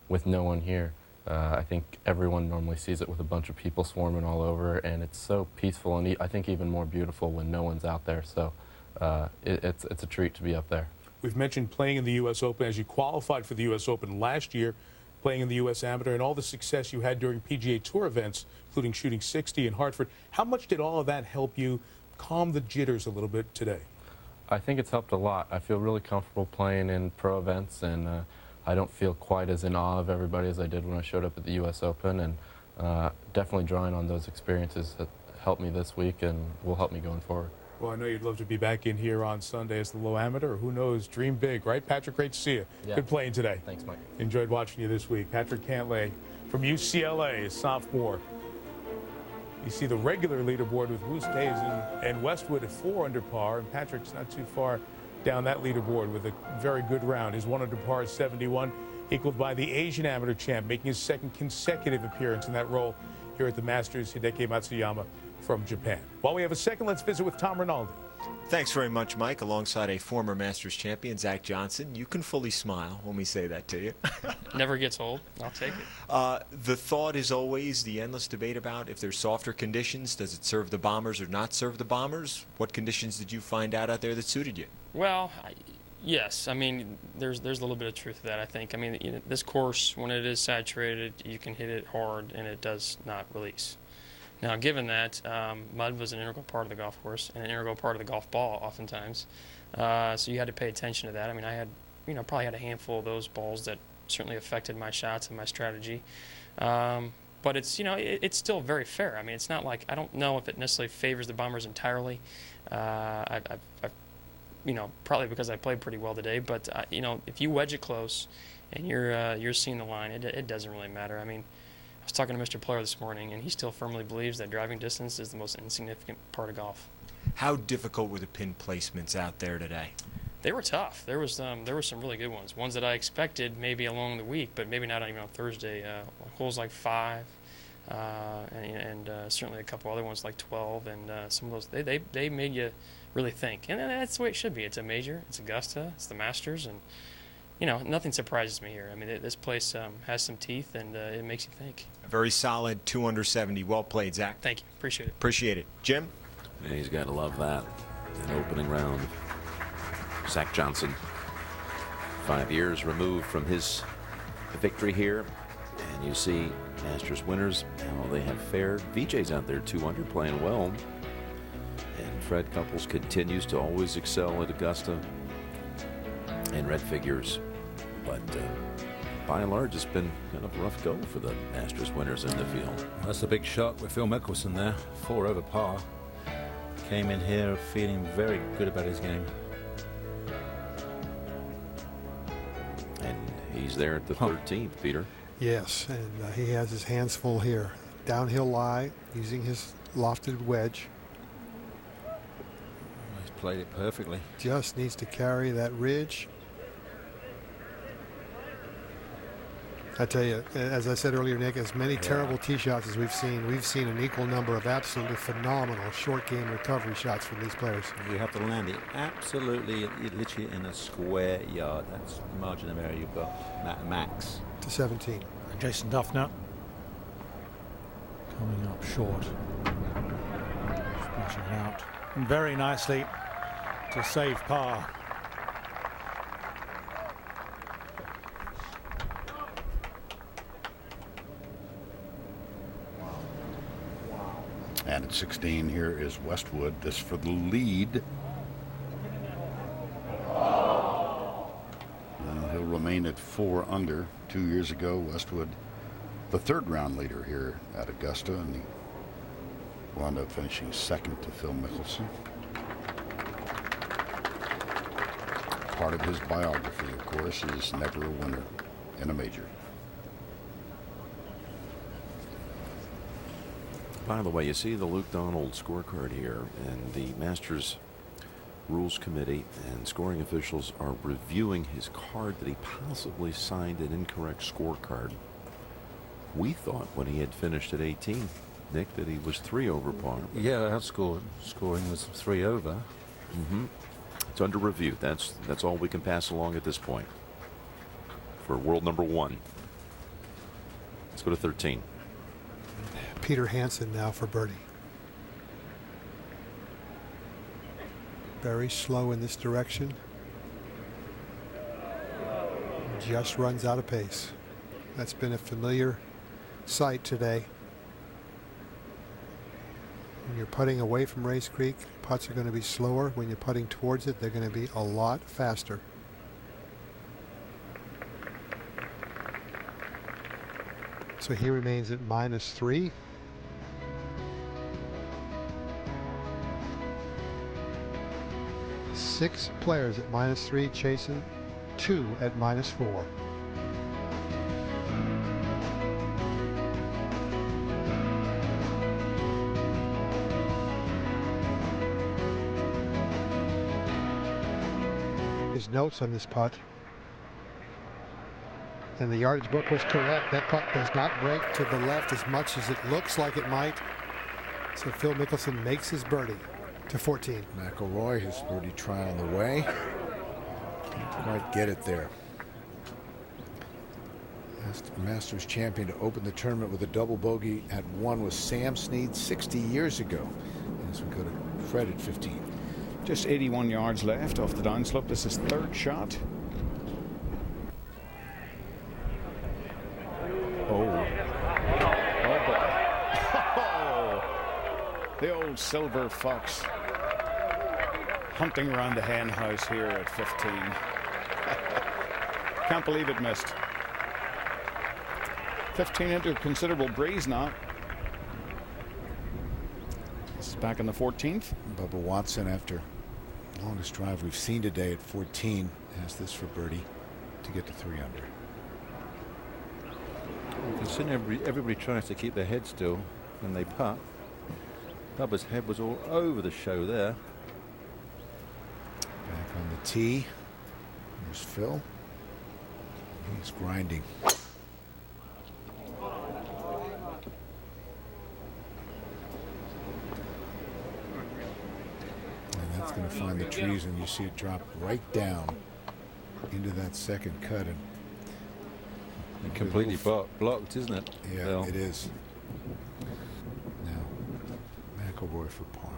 with no one here. I think everyone normally sees it with a bunch of people swarming all over, and it's so peaceful, and I think even more beautiful when no one's out there. So it's a treat to be up there. We've mentioned playing in the U.S. Open as you qualified for the U.S. Open last year, playing in the U.S. Amateur, and all the success you had during PGA Tour events, including shooting 60 in Hartford. How much did all of that help you calm the jitters a little bit today? I think it's helped a lot. I feel really comfortable playing in pro events, and I don't feel quite as in awe of everybody as I did when I showed up at the U.S. Open, and definitely drawing on those experiences that helped me this week and will help me going forward. Well, I know you'd love to be back in here on Sunday as the low amateur, or who knows, dream big, right? Patrick, great to see you. Yeah. Good playing today. Thanks, Mike. Enjoyed watching you this week. Patrick Cantlay from UCLA, a sophomore. You see the regular leaderboard with Oosthuizen and Westwood at 4 under par, and Patrick's not too far down that leaderboard with a very good round. His 1 under par is 71, equaled by the Asian amateur champ, making his 2nd consecutive appearance in that role here at the Masters, Hideki Matsuyama from Japan. While we have a second, let's visit with Tom Rinaldi. Thanks very much, Mike. Alongside a former Masters champion, Zach Johnson. You can fully smile when we say that to you. Never gets old. I'll take it. The thought is always the endless debate about if there's softer conditions, does it serve the Bombers or not serve the Bombers? What conditions did you find out there that suited you? Well, yes. I mean, there's a little bit of truth to that, I think. I mean, this course, when it is saturated, you can hit it hard and it does not release. Now, given that, mud was an integral part of the golf course and an integral part of the golf ball oftentimes. So you had to pay attention to that. I mean, I had, probably had a handful of those balls that certainly affected my shots and my strategy. But it's, it's still very fair. I mean, it's not like, I don't know if it necessarily favors the Bombers entirely. I've probably because I played pretty well today. But, if you wedge it close and you're seeing the line, it doesn't really matter. I mean, I was talking to Mr. Player this morning, and he still firmly believes that driving distance is the most insignificant part of golf. How difficult were the pin placements out there today? They were tough. There were some really good ones that I expected maybe along the week, but maybe not even on Thursday. Holes like 5, and certainly a couple other ones like 12, and some of those they made you really think, and that's the way it should be. It's a major, it's Augusta, it's the Masters, and nothing surprises me here. I mean, this place has some teeth, and it makes you think. A very solid 2 under 70. Well played, Zach. Thank you. Appreciate it. Appreciate it. Jim? Yeah, he's got to love that. An opening round. Zach Johnson, 5 years removed from his victory here, and And you see Masters winners, how they have fared. VJ's out there 2 under, playing well. And Fred Couples continues to always excel at Augusta in red figures. But by and large, it's been kind of a rough go for the Masters winners in the field. That's a big shock with Phil Mickelson there. 4 over par. Came in here feeling very good about his game. And he's there at the 13th, Peter. Yes, and he has his hands full here. Downhill lie, using his lofted wedge. He's played it perfectly. Just needs to carry that ridge. I tell you, as I said earlier, Nick, as many terrible tee shots as we've seen an equal number of absolutely phenomenal short game recovery shots from these players. You have to land it absolutely, literally in a square yard. That's the margin of error you've got, max. To 17. And Jason Duffner coming up short. Splashing it out very nicely to save par. And at 16 here is Westwood. This for the lead. And he'll remain at 4 under. 2 years ago, Westwood, the 3rd round leader here at Augusta, and he wound up finishing 2nd to Phil Mickelson. Part of his biography, of course, is never a winner in a major. By the way, you see the Luke Donald scorecard here, and the Masters Rules Committee and scoring officials are reviewing his card that he possibly signed an incorrect scorecard. We thought when he had finished at 18, Nick, that he was 3 over par. Yeah, outscoring was 3 over. It's under review. That's all we can pass along at this point for world number 1. Let's go to 13. Peter Hansen now for birdie. Very slow in this direction. Just runs out of pace. That's been a familiar sight today. When you're putting away from Race Creek, putts are going to be slower. When you're putting towards it, they're going to be a lot faster. So he remains at -3. Six players at -3, chasing 2 at -4. His notes on this putt, and the yardage book was correct. That putt does not break to the left as much as it looks like it might. So Phil Mickelson makes his birdie to 14. McIlroy, his birdie try on the way. Can't quite get it there. Masters champion to open the tournament with a double bogey at 1 was Sam Snead 60 years ago. As we go to Fred at 15. Just 81 yards left off the downslope. This is 3rd shot. The old silver fox hunting around the hen house here at 15. Can't believe it missed. 15 into a considerable breeze now. This is back in the 14th. Bubba Watson, after longest drive we've seen today at 14, has this for birdie to get to 3 under. Considering everybody tries to keep their head still when they putt. Bubba's head was all over the show there. Back on the tee. There's Phil. He's grinding. And that's going to find the trees, and you see it drop right down into that 2nd cut. And completely blocked, isn't it? Yeah, Phil? It is. Now, McIlroy for par.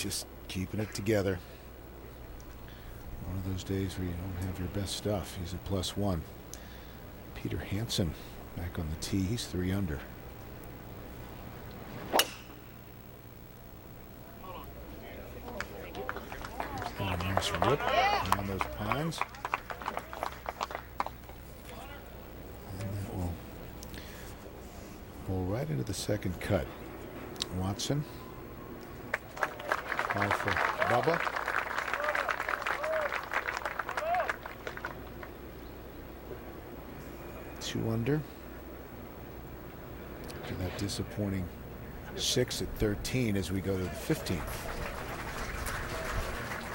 just keeping it together. One of those days where you don't have your best stuff. He's a +1. Peter Hansen back on the tee. He's 3 under. Got a nice rip around those pines. And that will roll right into the second cut. Watson. Par for Bubba. Two under. After that disappointing 6 at 13 as we go to the 15th.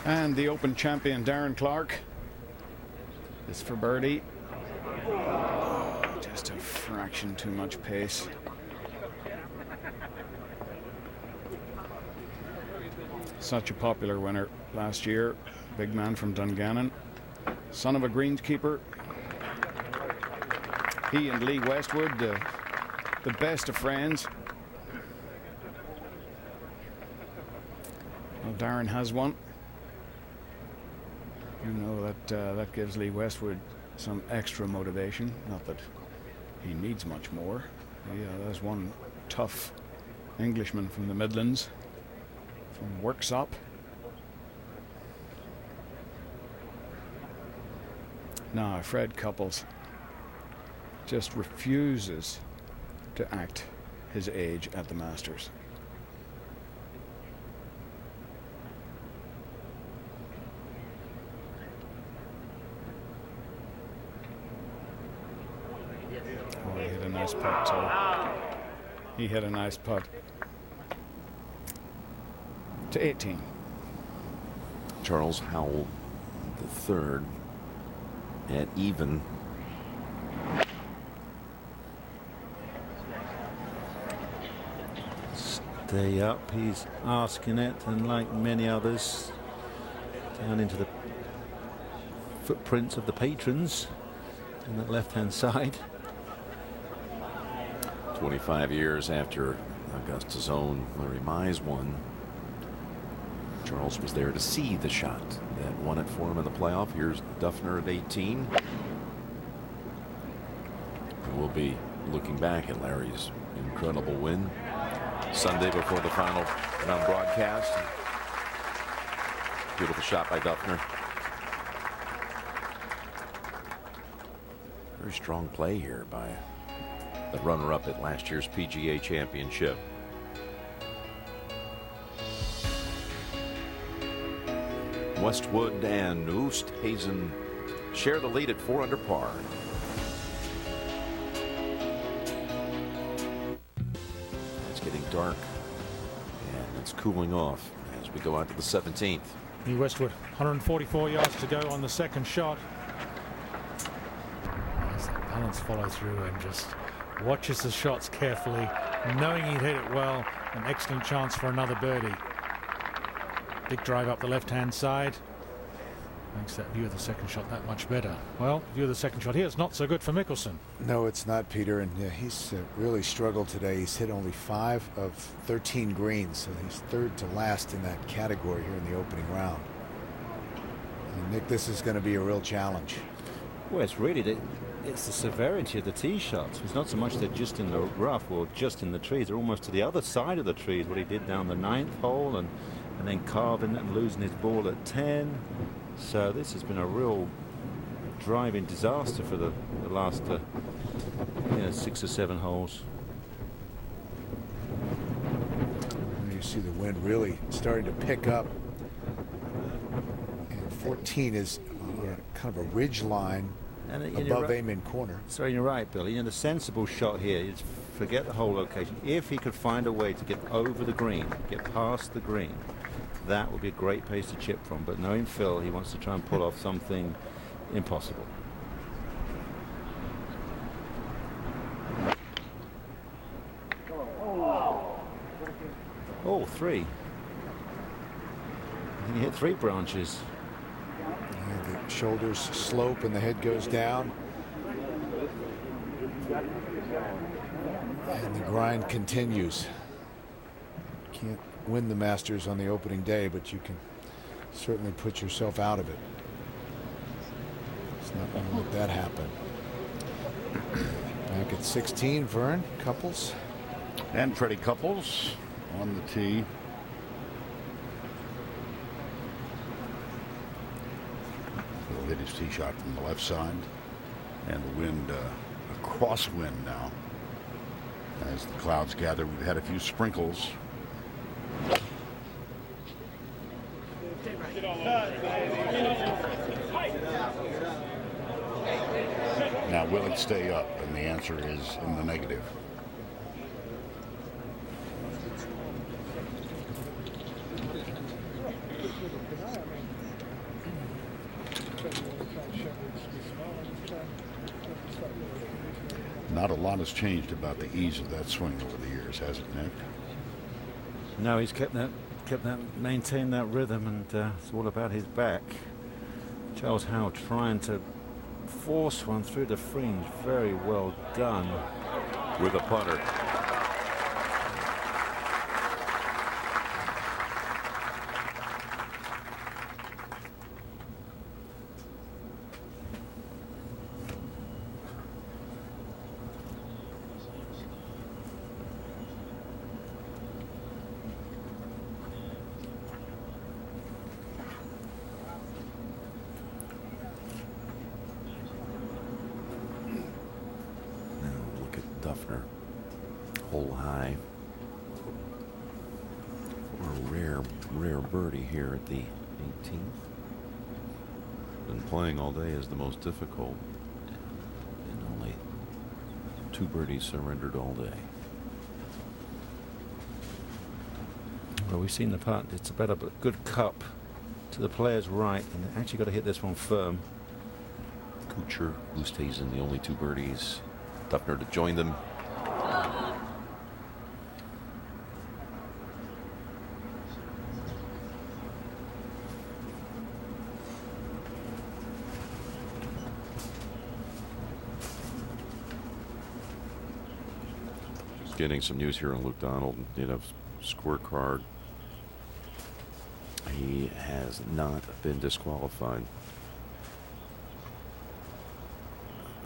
And the Open champion Darren Clarke is for birdie. Just a fraction too much pace. Such a popular winner last year. Big man from Dungannon. Son of a greenskeeper. He and Lee Westwood, the best of friends. Well, Darren has one. You know that that gives Lee Westwood some extra motivation. Not that he needs much more. There's one tough Englishman from the Midlands, from Worksop. Now, Fred Couples just refuses to act his age at the Masters. Oh, he hit a nice putt, too. He hit a nice putt to 18. Charles Howell, the third, at even. Stay up, he's asking it, and like many others, down into the footprints of the patrons on that left-hand side. 25 years after Augusta's own Larry Mize won, Charles was there to see the shot that won it for him in the playoff. Here's Duffner at 18. We'll be looking back at Larry's incredible win Sunday before the final round broadcast. Beautiful shot by Duffner. Very strong play here by the runner-up at last year's PGA Championship. Westwood and Oosthuizen share the lead at 4 under par. It's getting dark and it's cooling off as we go out to the 17th. Lee Westwood, 144 yards to go on the second shot. Nice balance follow through and just watches the shots carefully, knowing he'd hit it well. An excellent chance for another birdie. Big drive up the left-hand side. Makes that view of the second shot that much better. Well, view of the second shot here is not so good for Mickelson. No, it's not, Peter, and he's really struggled today. He's hit only 5 of 13 greens, so he's third to last in that category here in the opening round. And Nick, this is going to be a real challenge. Well, it's really it's the severity of the tee shots. It's not so much they're just in the rough or just in the trees. They're almost to the other side of the trees, what he did down the 9th hole, and then carving and losing his ball at 10. So this has been a real driving disaster for the last 6 or 7 holes. You see the wind really starting to pick up. And 14 is kind of a ridge line above Amen Corner. So you're right, Billy. The sensible shot here is forget the whole location. If he could find a way to get over the green, get past the green, that would be a great pace to chip from. But knowing Phil, he wants to try and pull off something impossible. Oh, 3. I think he hit 3 branches. Yeah, the shoulders slope and the head goes down. And the grind continues. Can't win the Masters on the opening day, but you can certainly put yourself out of it. It's not going to let that happen. Back at 16, Vern Couples. And Freddie Couples on the tee. He'll hit his tee shot from the left side. And the wind, a crosswind now. As the clouds gather, we've had a few sprinkles. Now, will it stay up? And the answer is in the negative. Not a lot has changed about the ease of that swing over the years, has it, Nick? No, he's maintained that rhythm, and it's all about his back. Charles Howell trying to force one through the fringe. Very well done. With a putter. Duffner, hole high for a rare birdie here at the 18th. Been playing all day is the most difficult, and only 2 birdies surrendered all day. Well, we've seen the putt. It's about a good cup to the player's right, and they actually got to hit this one firm. Kuchar, Oosthuizen, the only 2 birdies. Duffner to join them. Just getting some news here on Luke Donald. Scorecard. He has not been disqualified.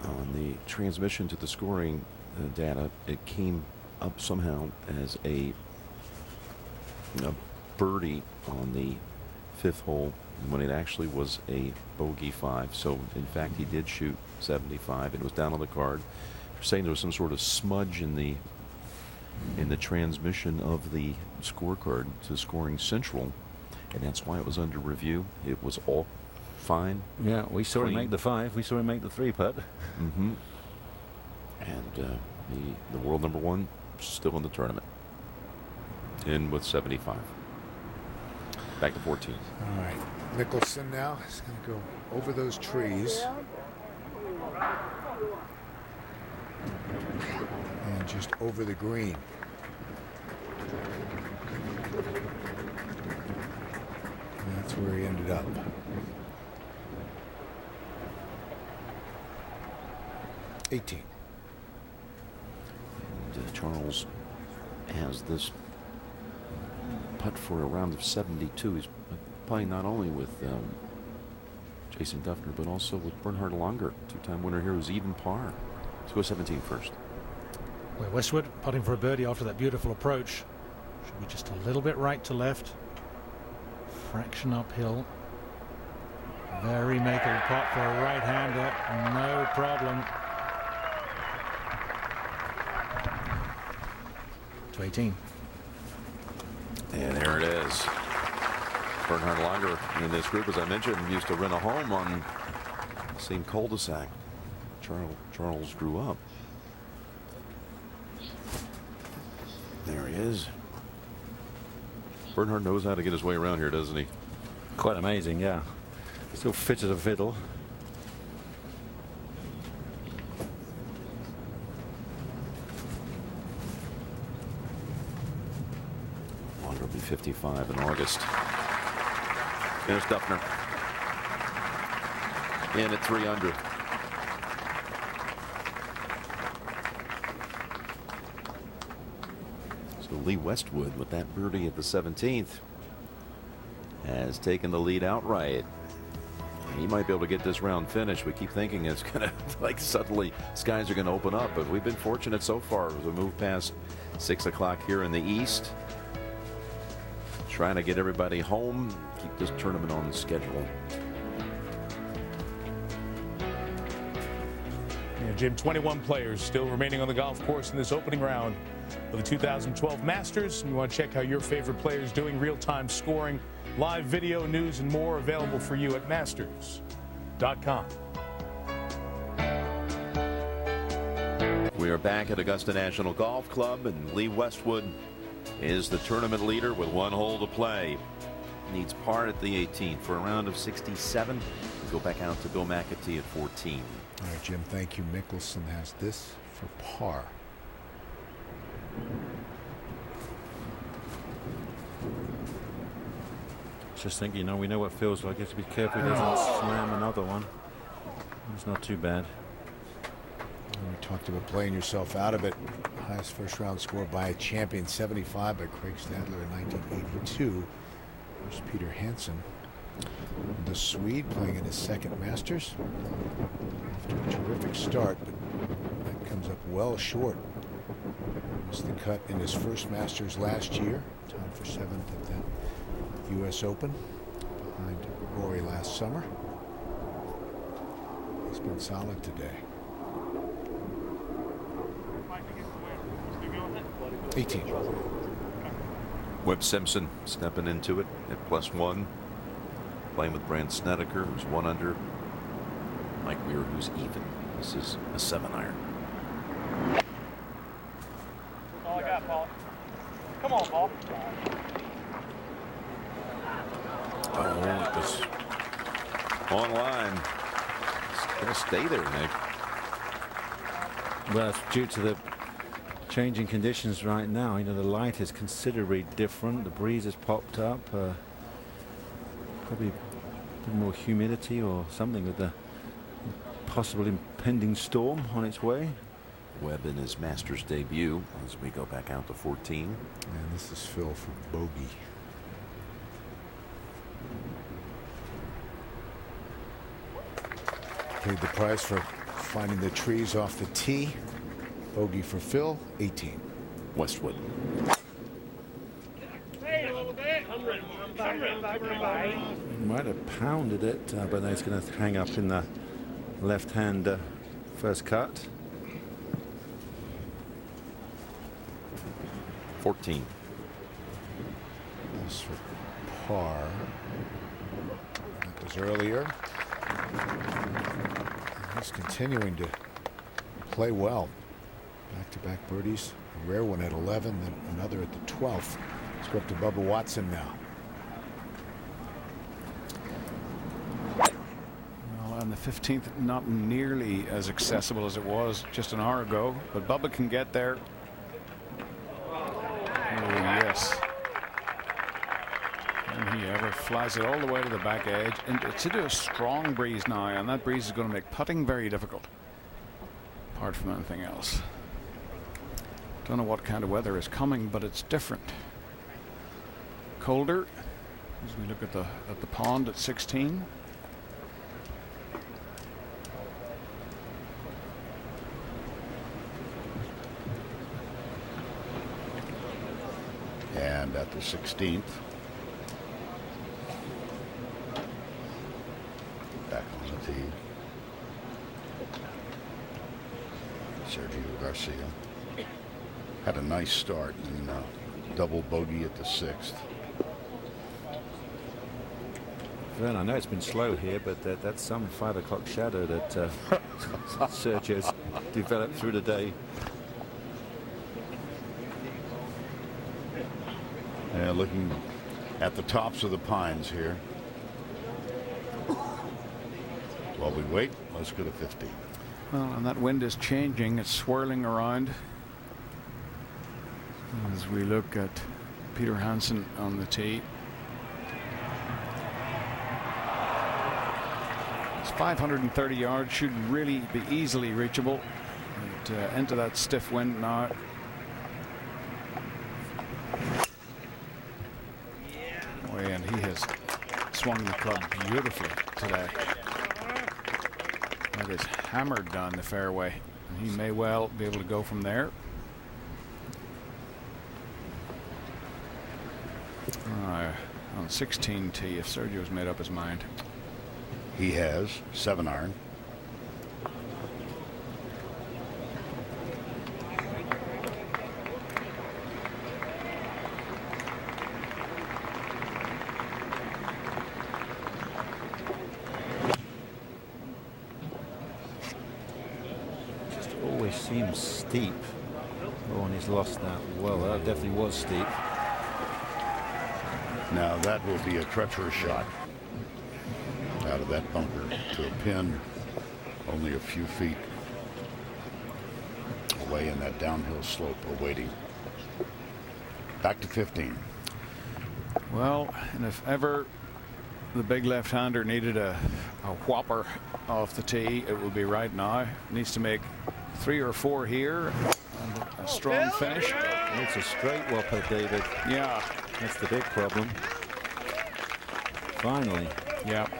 On the transmission to the scoring data, it came up somehow as a birdie on the 5th hole when it actually was a bogey 5. So in fact he did shoot 75. It was down on the card. They're saying there was some sort of smudge in the transmission of the scorecard to Scoring Central, and that's why it was under review. It was all fine. Yeah, we saw him make the 5. We saw him make the 3 putt. Mm-hmm. And the world number 1 still in the tournament. In with 75. Back to 14. All right. Mickelson now is going to go over those trees. And just over the green. And that's where he ended up. And Charles has this putt for a round of 72. He's playing not only with Jason Duffner, but also with Bernhard Langer, 2-time winner here, who's even par. Let's go 17 first. Well, Westwood putting for a birdie after that beautiful approach. Should be just a little bit right to left. Fraction uphill. Very makeable putt for a right-hander. No problem. To 18. And there it is. Bernhard Langer in this group, as I mentioned, used to rent a home on the same cul-de-sac Charles grew up. There he is. Bernhard knows how to get his way around here, doesn't he? Quite amazing, yeah. Still fit as a fiddle. Langer will be 55 in August. There's Duffner. In at 3 under. So So Lee Westwood, with that birdie at the 17th, has taken the lead outright. He might be able to get this round finished. We keep thinking it's going to, like, suddenly skies are going to open up, but we've been fortunate so far as we move past 6 o'clock here in the east. Trying to get everybody home, keep this tournament on the schedule. Yeah, Jim, 21 players still remaining on the golf course in this opening round of the 2012 Masters. You want to check how your favorite players doing, real-time scoring, live video, news, and more available for you at masters.com. We are back at Augusta National Golf Club, and Lee Westwood is the tournament leader with 1 hole to play. Needs par at the 18th for a round of 67. Go back out to Bill McAtee at 14. All right, Jim, thank you. Mickelson has this for par. Just thinking, you know, we know what feels like. You have to be careful he doesn't slam another one. It's not too bad. We talked about playing yourself out of it. Highest first round score by a champion, 75 by Craig Stadler in 1982. There's Peter Hansen, the Swede, playing in his second Masters. After a terrific start, but that comes up well short. Missed the cut in his first Masters last year, tied for 7th at the U.S. Open, behind Rory last summer. He's been solid today. 18. Webb Simpson stepping into it at +1. Playing with Brant Snedeker, who's 1 under. Mike Weir, who's even. This is a 7-iron. All I got, Paul. Come on, Paul. Oh, it was online. It's going to stay there, Nick. Well, it's due to the changing conditions right now. You know, the light is considerably different. The breeze has popped up. Probably a bit more humidity or something with the possible impending storm on its way. Webb in his Masters debut as we go back out to 14. And this is Phil for bogey. Paid the price for finding the trees off the tee. Bogey for Phil, 18. Westwood. He might have pounded it, but now he's going to hang up in the left-hand first cut. 14. This for par. That was earlier. He's continuing to play well. Back-to-back birdies. A rare one at 11, then another at the 12th. Let's go up to Bubba Watson now. Well, on the 15th, not nearly as accessible as it was just an hour ago, but Bubba can get there. Oh, yes. And he ever flies it all the way to the back edge. And it's into a strong breeze now, and that breeze is going to make putting very difficult, apart from anything else. Don't know what kind of weather is coming, but it's different. Colder as we look at the pond at 16. And at the 16th, back on the tee, Sergio Garcia had a nice start and double bogey at the 6th. Vern, I know it's been slow here, but that's some 5 o'clock shadow that Sergio's developed through the day. Yeah, looking at the tops of the pines here. While we wait, let's go to 15. Well, and that wind is changing. It's swirling around. As we look at Peter Hansen on the tee. It's 530 yards, should really be easily reachable. And, into that stiff wind now. fairway, and he has swung the club beautifully today. That is hammered down the fairway, and he may well be able to go from there. On 16 tee, if Sergio's made up his mind. He has 7-iron. Just always seems steep. Oh, and he's lost that. Well, that definitely was steep. Now that will be a treacherous shot out of that bunker to a pin only a few feet away in that downhill slope awaiting. Back to 15. Well, and if ever the big left-hander needed a whopper off the tee, it will be right now. Needs to make 3 or 4 here and a strong finish. It's a straight whopper, David. Yeah. That's the big problem. Finally. Yep.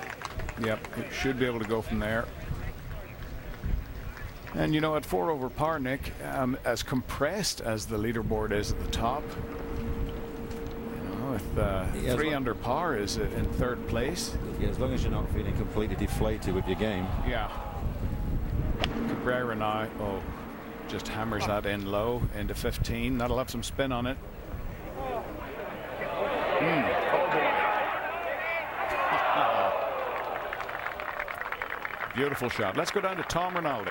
It should be able to go from there. And you know, at 4 over par, Nick, as compressed as the leaderboard is at the top, you know, with 3 under par is in 3rd place. Yeah, as long as you're not feeling completely deflated with your game. Yeah. Cabrera now, just hammers that in low into 15. That'll have some spin on it. Beautiful shot. Let's go down to Tom Rinaldi.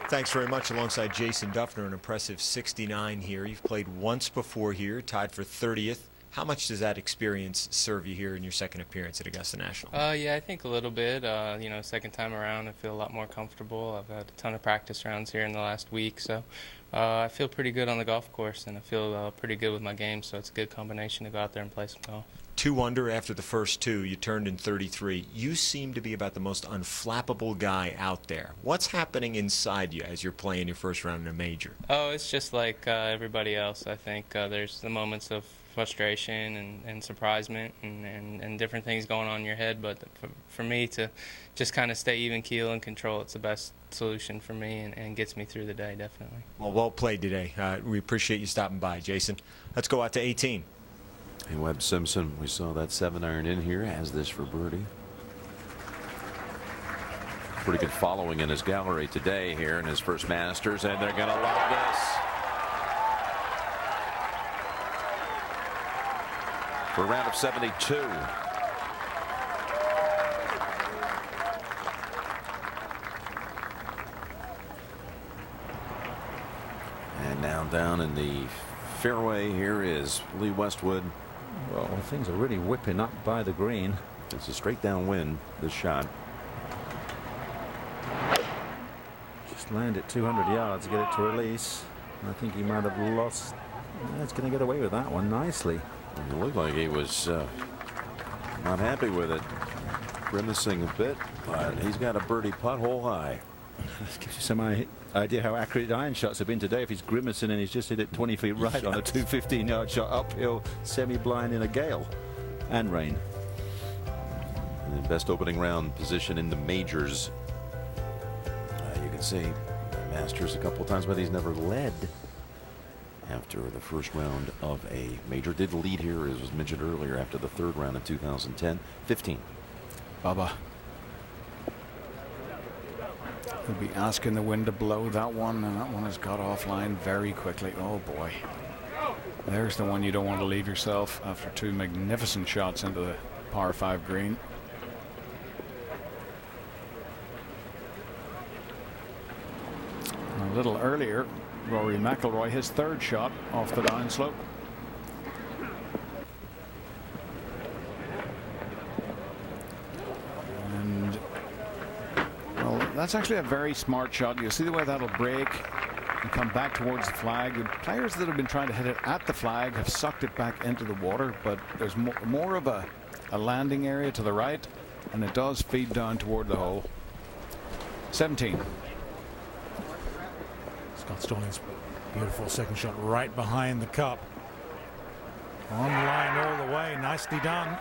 Thanks very much. Alongside Jason Duffner, an impressive 69 here. You've played once before here, tied for 30th. How much does that experience serve you here in your second appearance at Augusta National? Yeah, I think a little bit. You know, second time around, I feel a lot more comfortable. I've had a ton of practice rounds here in the last week, so I feel pretty good on the golf course, and I feel pretty good with my game, so it's a good combination to go out there and play some golf. 2 under after the first 2. You turned in 33. You seem to be about the most unflappable guy out there. What's happening inside you as you're playing your first round in a major? Oh, it's just like everybody else. I think there's the moments of frustration and surprisement and different things going on in your head, but for me to just kind of stay even keel and control, it's the best solution for me and gets me through the day, definitely. Well played today. We appreciate you stopping by, Jason. Let's go out to 18. And Webb Simpson, we saw that 7-iron in here, has this for birdie. Pretty good following in his gallery today here in his first Masters, and they're going to love this. For a round of 72. And now down in the fairway here is Lee Westwood. Well, things are really whipping up by the green. It's a straight downwind, this shot. Just landed 200 yards to get it to release. I think he might have lost. It's going to get away with that one nicely. It looked like he was not happy with it. Grimacing a bit, but he's got a birdie putt hole high. This gives you some idea how accurate iron shots have been today. If he's grimacing and he's just hit it 20 feet right on a 215-yard shot uphill, semi-blind in a gale and rain. And the best opening round position in the majors. You can see Masters a couple of times, but he's never led after the first round of a major. Did lead here, as was mentioned earlier, after the 3rd round in 2010. 15. Bubba. He'll be asking the wind to blow that one, and that one has got offline very quickly. Oh boy. There's the one you don't want to leave yourself after 2 magnificent shots into the par 5 green. A little earlier, Rory McIlroy, his 3rd shot off the downslope. And well, that's actually a very smart shot. You'll see the way that'll break and come back towards the flag. The players that have been trying to hit it at the flag have sucked it back into the water, but there's more of a landing area to the right, and it does feed down toward the hole. 17. Scott Stallings, beautiful second shot right behind the cup. On line all the way. Nicely done.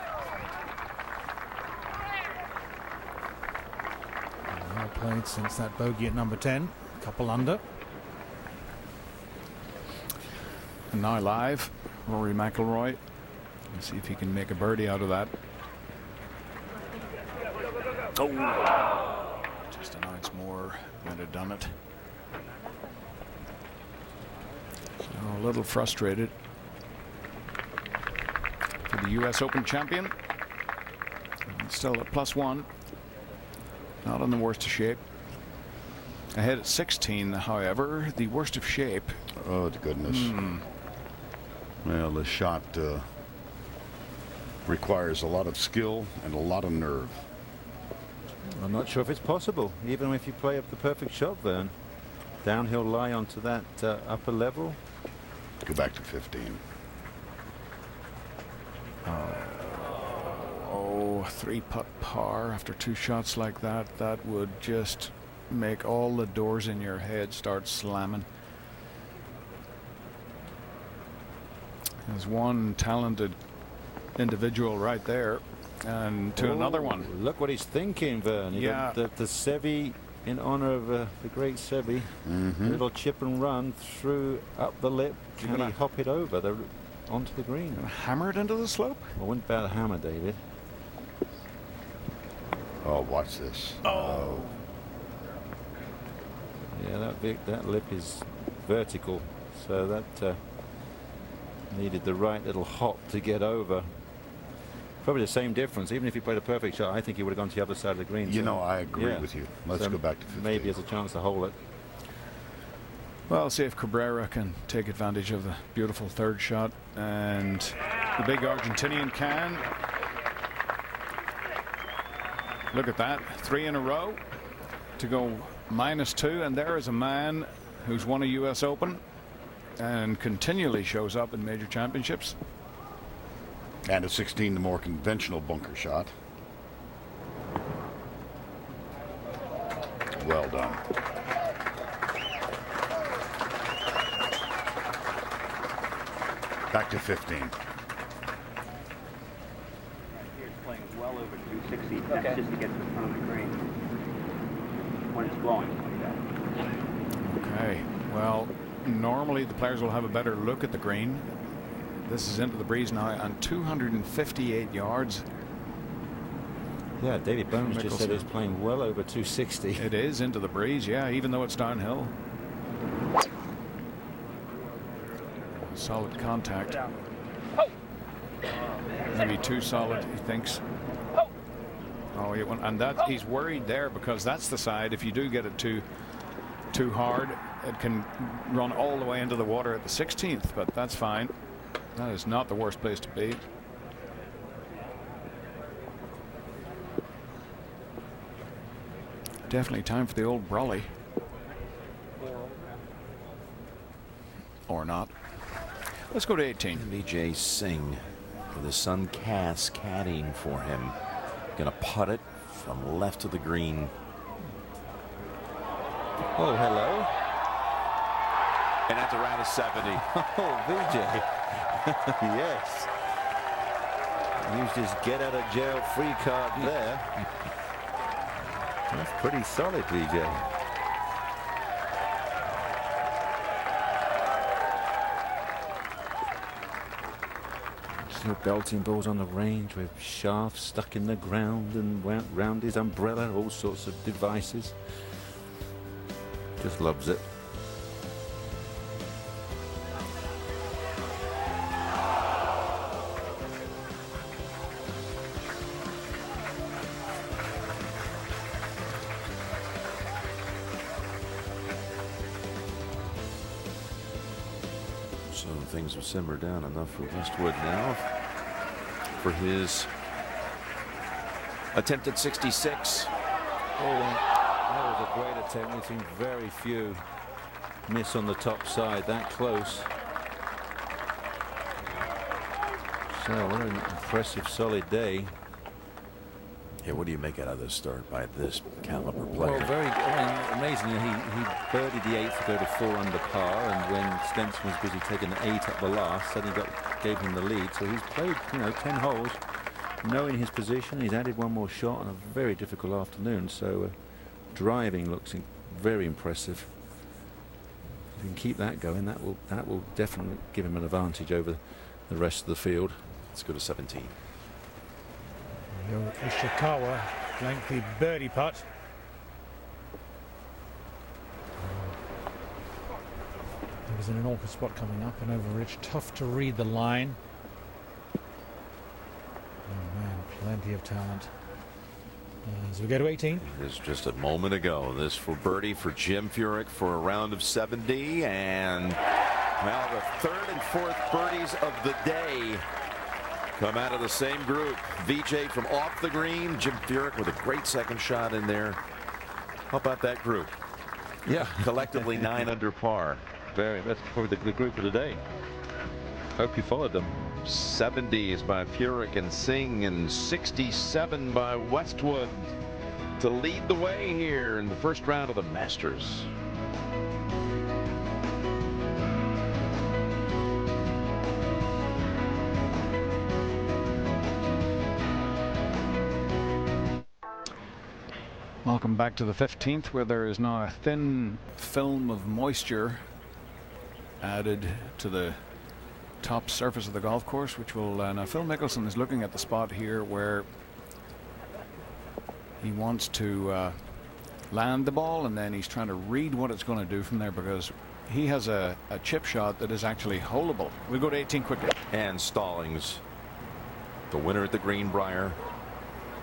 Well played since that bogey at number 10. A couple under. And now live, Rory McIlroy. Let's see if he can make a birdie out of that. Oh! Just an ounce more might have done it. So a little frustrated for the U.S. Open champion. And still at +1. Not in the worst of shape. Ahead at 16, however, the worst of shape. Oh, goodness. Well, the shot requires a lot of skill and a lot of nerve. I'm not sure if it's possible, even if you play up the perfect shot, Vern. Downhill lie onto that upper level. Go back to 15. Oh, 3-putt par after 2 shots like that. That would just make all the doors in your head start slamming. There's one talented individual right there, and to another one. Look what he's thinking, Vern. Yeah. The Seve, in honor of the great Seve. Little chip and run through up the lip. Can he hop it over onto the green? Hammer it into the slope? I wouldn't bat a hammer, David. Oh, watch this. Oh. Yeah, that lip is vertical, so that needed the right little hop to get over. Probably the same difference. Even if he played a perfect shot, I think he would have gone to the other side of the green. You know, I agree with you. Let's go back to 15. Maybe has a chance to hold it. Well, see if Cabrera can take advantage of the beautiful third shot, and the big Argentinian can. Look at that, 3 in a row to go -2, and there is a man who's won a U.S. Open and continually shows up in major championships. And at 16, the more conventional bunker shot. Well done. Back to 15. Here's playing well over 260. That's just to get to the front of the green when it's blowing like that. Okay, well, normally the players will have a better look at the green. This is into the breeze now on 258 yards. Yeah, David Bones just said he's playing well over 260. It is into the breeze, yeah, even though it's downhill. Solid contact. Maybe too solid, he thinks. Oh, and that he's worried there because that's the side. If you do get it too hard, it can run all the way into the water at the 16th, but that's fine. That is not the worst place to be. Definitely time for the old brolly. Or not. Let's go to 18. Vijay Singh with his son Cass caddying for him. Gonna putt it from left to the green. Oh, hello. And that's around a 70. Oh, Vijay. Yes. Used his get out of jail free card there. That's pretty solid, Vijay. Still belting balls on the range with shafts stuck in the ground and round his umbrella, all sorts of devices. Just loves it. So things will simmer down enough for Westwood now for his attempt at 66. Oh, that was a great attempt. We've seen very few miss on the top side that close. So what an impressive, solid day. Yeah, what do you make out of this start by this caliber player? Well, very amazing Oosthuizen, he birdied the 8th to go to 4 under par, and when Stenson was busy taking the 8 up the last, then gave him the lead. So he's played, 10 holes, knowing his position. He's added one more shot on a very difficult afternoon. So driving looks very impressive. If he can keep that going, that will definitely give him an advantage over the rest of the field. Let's go to 17. Ishikawa, lengthy birdie putt. He was in an awkward spot coming up and over ridge. Tough to read the line. Oh man, plenty of talent. As we go to 18. This is just a moment ago. This for birdie for Jim Furyk for a round of 70. And, well, the 3rd and 4th birdies of the day come out of the same group. VJ from off the green. Jim Furyk with a great second shot in there. How about that group? Yeah. Collectively 9 under par. That's probably the group of the day. Hope you followed them. 70s by Furyk and Singh, and 67 by Westwood to lead the way here in the first round of the Masters. Welcome back to the 15th, where there is now a thin film of moisture added to the top surface of the golf course, which will now Phil Mickelson is looking at the spot here where he wants to land the ball, and then he's trying to read what it's going to do from there, because he has a chip shot that is actually holeable. We'll go to 18 quickly. And Stallings, the winner at the Greenbrier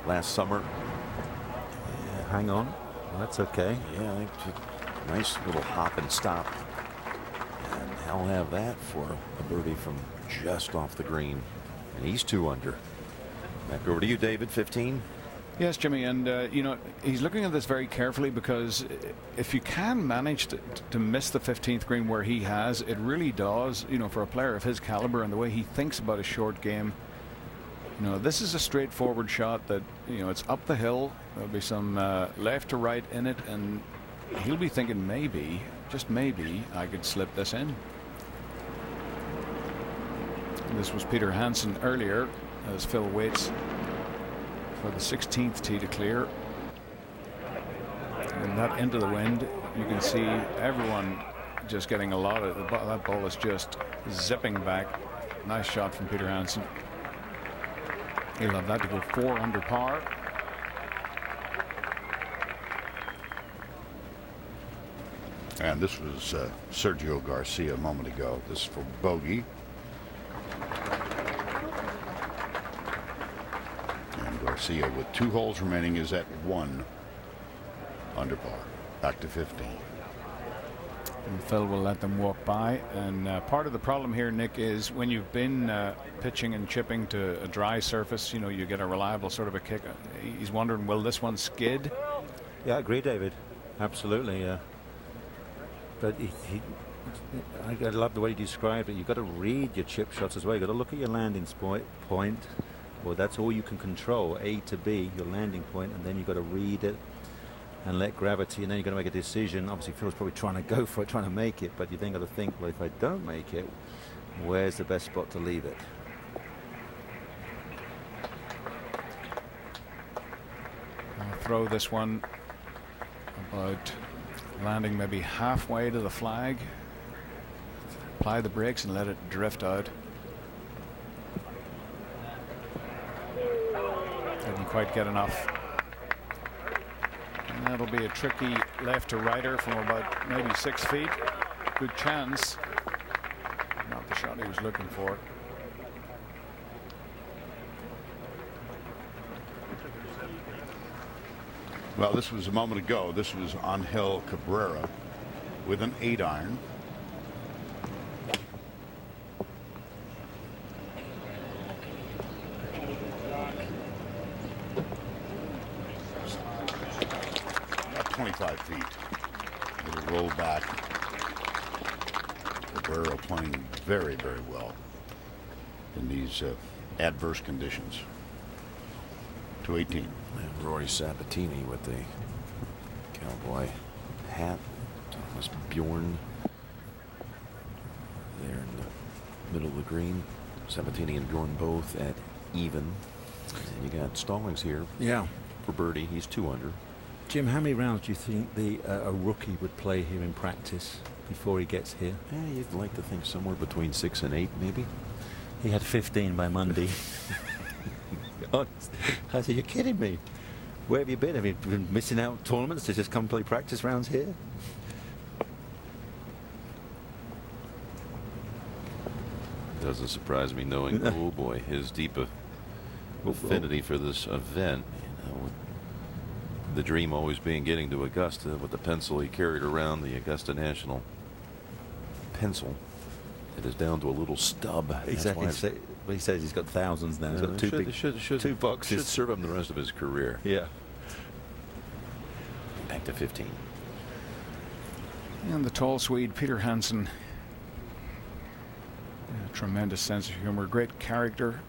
last summer. Yeah, hang on. Well, that's okay. Yeah, I think nice little hop and stop. And he'll have that for a birdie from just off the green. And he's 2 under. Back over to you, David, 15. Yes, Jimmy, and he's looking at this very carefully, because if you can manage to miss the 15th green where he has, it really does, for a player of his caliber and the way he thinks about a short game. This is a straightforward shot that, it's up the hill. There'll be some left to right in it, and he'll be thinking maybe, just maybe, I could slip this in. This was Peter Hansen earlier, as Phil waits for the 16th tee to clear. And that into the wind, you can see everyone just getting a lot of that ball is just zipping back. Nice shot from Peter Hansen. He'll have that to go 4 under par. And this was Sergio Garcia a moment ago. This is for bogey. And Garcia, with 2 holes remaining, is at 1 under par. Back to 15. And Phil will let them walk by. And part of the problem here, Nick, is when you've been pitching and chipping to a dry surface, you get a reliable sort of a kick. He's wondering, will this one skid? Yeah, I agree, David. Absolutely. But I love the way you described it. You've got to read your chip shots as well. You've got to look at your landing point. Well, that's all you can control, A to B, your landing point, and then you've got to read it and let gravity, and then you've got to make a decision. Obviously, Phil's probably trying to go for it, trying to make it, but you then got to think, well, if I don't make it, where's the best spot to leave it? I'll throw this one about landing maybe halfway to the flag. Apply the brakes and let it drift out. Didn't quite get enough. And that'll be a tricky left to righter from about maybe 6 feet. Good chance. Not the shot he was looking for. Well, this was a moment ago. This was Angel Cabrera with an 8-iron. About 25 feet. It'll roll back. Cabrera playing very, very well in these adverse conditions. To 18. And Rory Sabatini with the Cowboy Pat, Thomas Bjorn there in the middle of the green. Sabatini and Bjorn both at even. And you got Stallings here. Yeah. For birdie, he's 2 under. Jim, how many rounds do you think a rookie would play here in practice before he gets here? Yeah, you'd like to think somewhere between 6 and 8, maybe. He had 15 by Monday. Honest. I said, you're kidding me. Where have you been? Have you been missing out tournaments to just come play practice rounds here? Doesn't surprise me knowing, oh boy, his deep affinity for this event. You know, the dream always being getting to Augusta with the pencil he carried around, the Augusta National pencil. It is down to a little stub. Exactly. He says he's got thousands now. He's got two boxes. Should serve him the rest of his career. Yeah. Back to 15. And the tall Swede, Peter Hansen. Yeah, tremendous sense of humor, great character,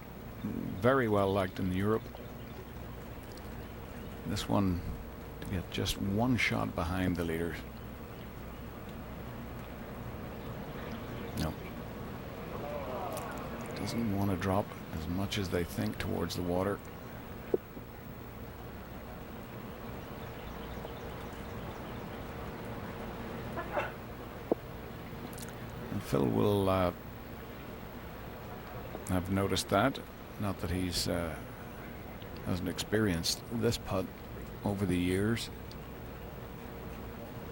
very well liked in Europe. This one to get just one shot behind the leaders. No. Doesn't want to drop as much as they think towards the water. And Phil will have noticed that. Not that he's hasn't experienced this putt over the years,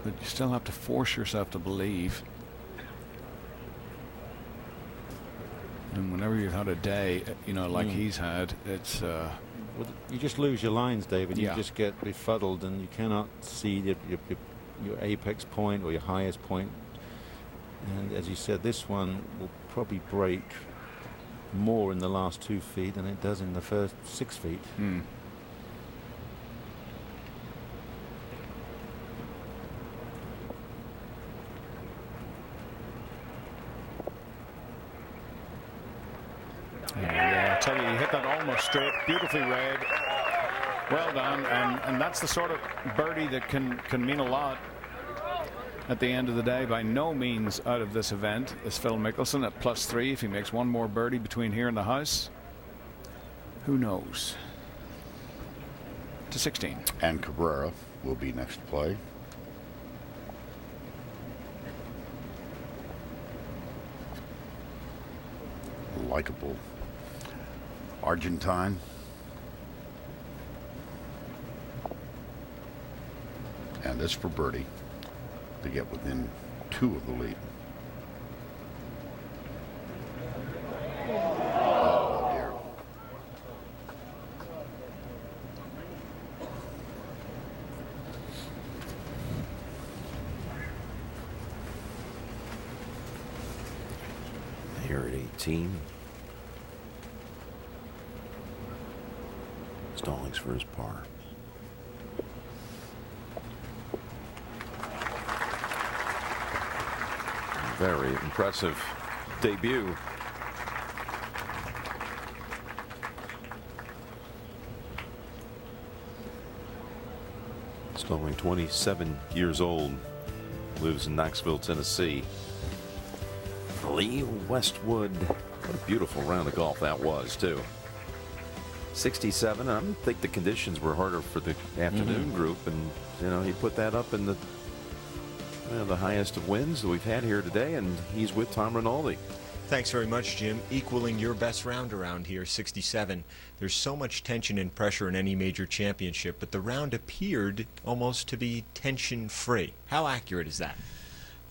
but you still have to force yourself to believe. And whenever you've had a day, you know, like he's had, it's well, you just lose your lines, David. You Yeah. just get befuddled, and you cannot see your apex point or your highest point. And as you said, this one will probably break more in the last 2 feet than it does in the first 6 feet. Yeah, I tell you, you hit that almost straight, beautifully read. Well done, and that's the sort of birdie that can mean a lot at the end of the day. By no means out of this event is Phil Mickelson at +3. If he makes one more birdie between here and the house, who knows? To 16. And Cabrera will be next to play. Likeable Argentine. And this for birdie to get within 2 of the lead. Oh dear. Here at 18. Stallings for his par. Very impressive debut. Stallings, 27 years old, lives in Knoxville, Tennessee. Lee Westwood. What a beautiful round of golf that was, too. 67. I think the conditions were harder for the afternoon group, and you know, he put that up in the highest of wins that we've had here today, and he's with Tom Rinaldi. Thanks very much, Jim. Equaling your best round around here, 67. There's so much tension and pressure in any major championship, but the round appeared almost to be tension-free. How accurate is that?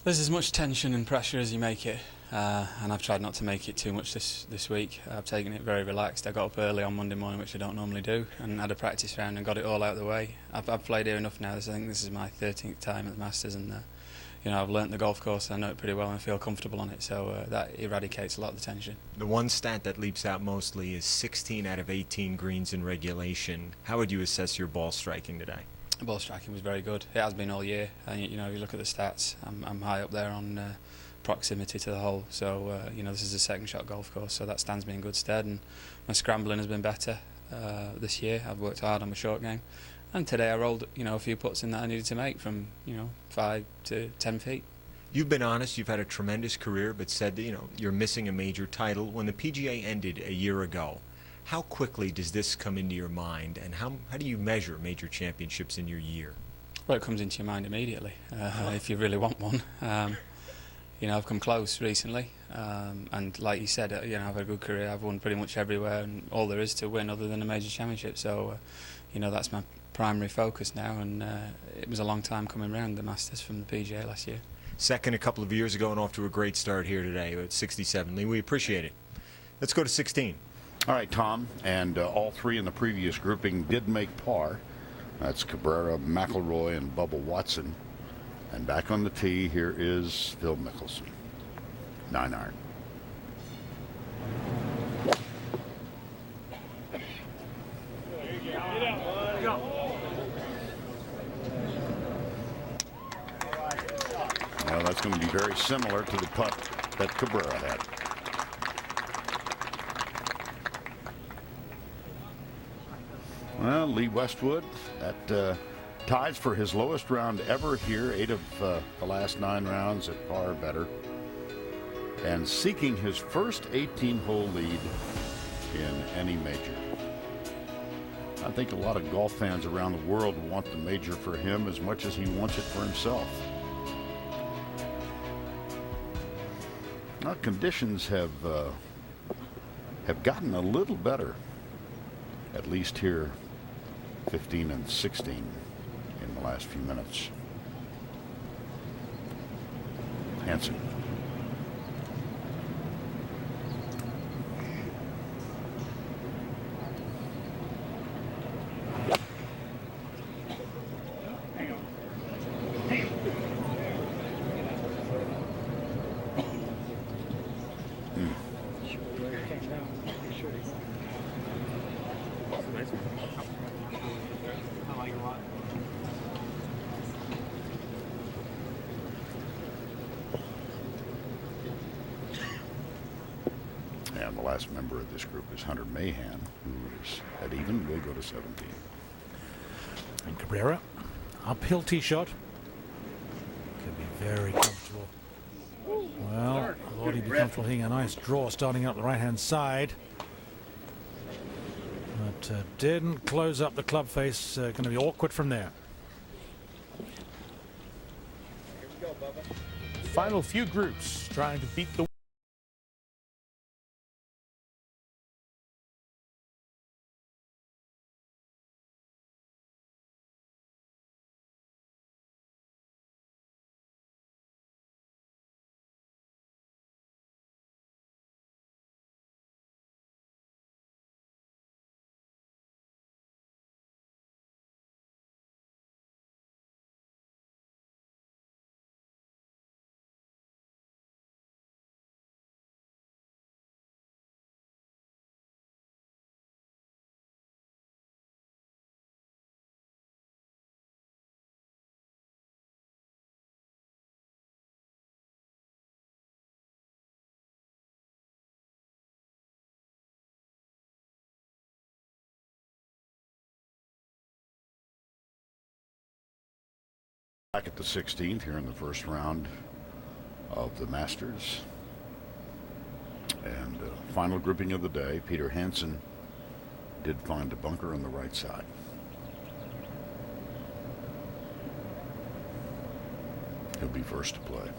There's as much tension and pressure as you make it, and I've tried not to make it too much this week. I've taken it very relaxed. I got up early on Monday morning, which I don't normally do, and had a practice round and got it all out of the way. I've played here enough now. I think this is my 13th time at the Masters, and you know, I've learnt the golf course. I know it pretty well and feel comfortable on it, so that eradicates a lot of the tension. The one stat that leaps out mostly is 16 out of 18 greens in regulation. How would you assess your ball striking today? The ball striking was very good. It has been all year. And you know, you look at the stats, I'm high up there on proximity to the hole. So you know, this is a second shot golf course, so that stands me in good stead. And my scrambling has been better this year. I've worked hard on my short game, And today I rolled, a few putts in that I needed to make from, 5 to 10 feet. You've been honest. You've had a tremendous career, but said that, you're missing a major title. When the PGA ended a year ago, how quickly does this come into your mind, and how do you measure major championships in your year? Well, it comes into your mind immediately, if you really want one. I've come close recently, and like you said, I've had a good career. I've won pretty much everywhere, and all there is to win other than a major championship. So, that's my primary focus now, and it was a long time coming round, the Masters from the PGA last year. Second a couple of years ago, and off to a great start here today at 67. Lee, we appreciate it. Let's go to 16. All right, Tom, and all three in the previous grouping did make par. That's Cabrera, McIlroy, and Bubba Watson. And back on the tee, here is Phil Mickelson. 9-iron. Well, that's going to be very similar to the putt that Cabrera had. Well, Lee Westwood, that ties for his lowest round ever here, 8 of the last 9 rounds at par or better, and seeking his first 18-hole lead in any major. I think a lot of golf fans around the world want the major for him as much as he wants it for himself. Now, conditions have gotten a little better, at least here, 15 and 16 in the last few minutes. Hansen. And the last member of this group is Hunter Mahan, who is at even. We'll go to 17. And Cabrera, uphill tee shot. Could be very comfortable. Well, I thought he'd be comfortable hitting a nice draw starting up the right-hand side. But didn't close up the club face. Going to be awkward from there. Final few groups trying to beat the Back at the 16th here in the first round of the Masters. And final grouping of the day, Peter Hansen did find a bunker on the right side. He'll be first to play.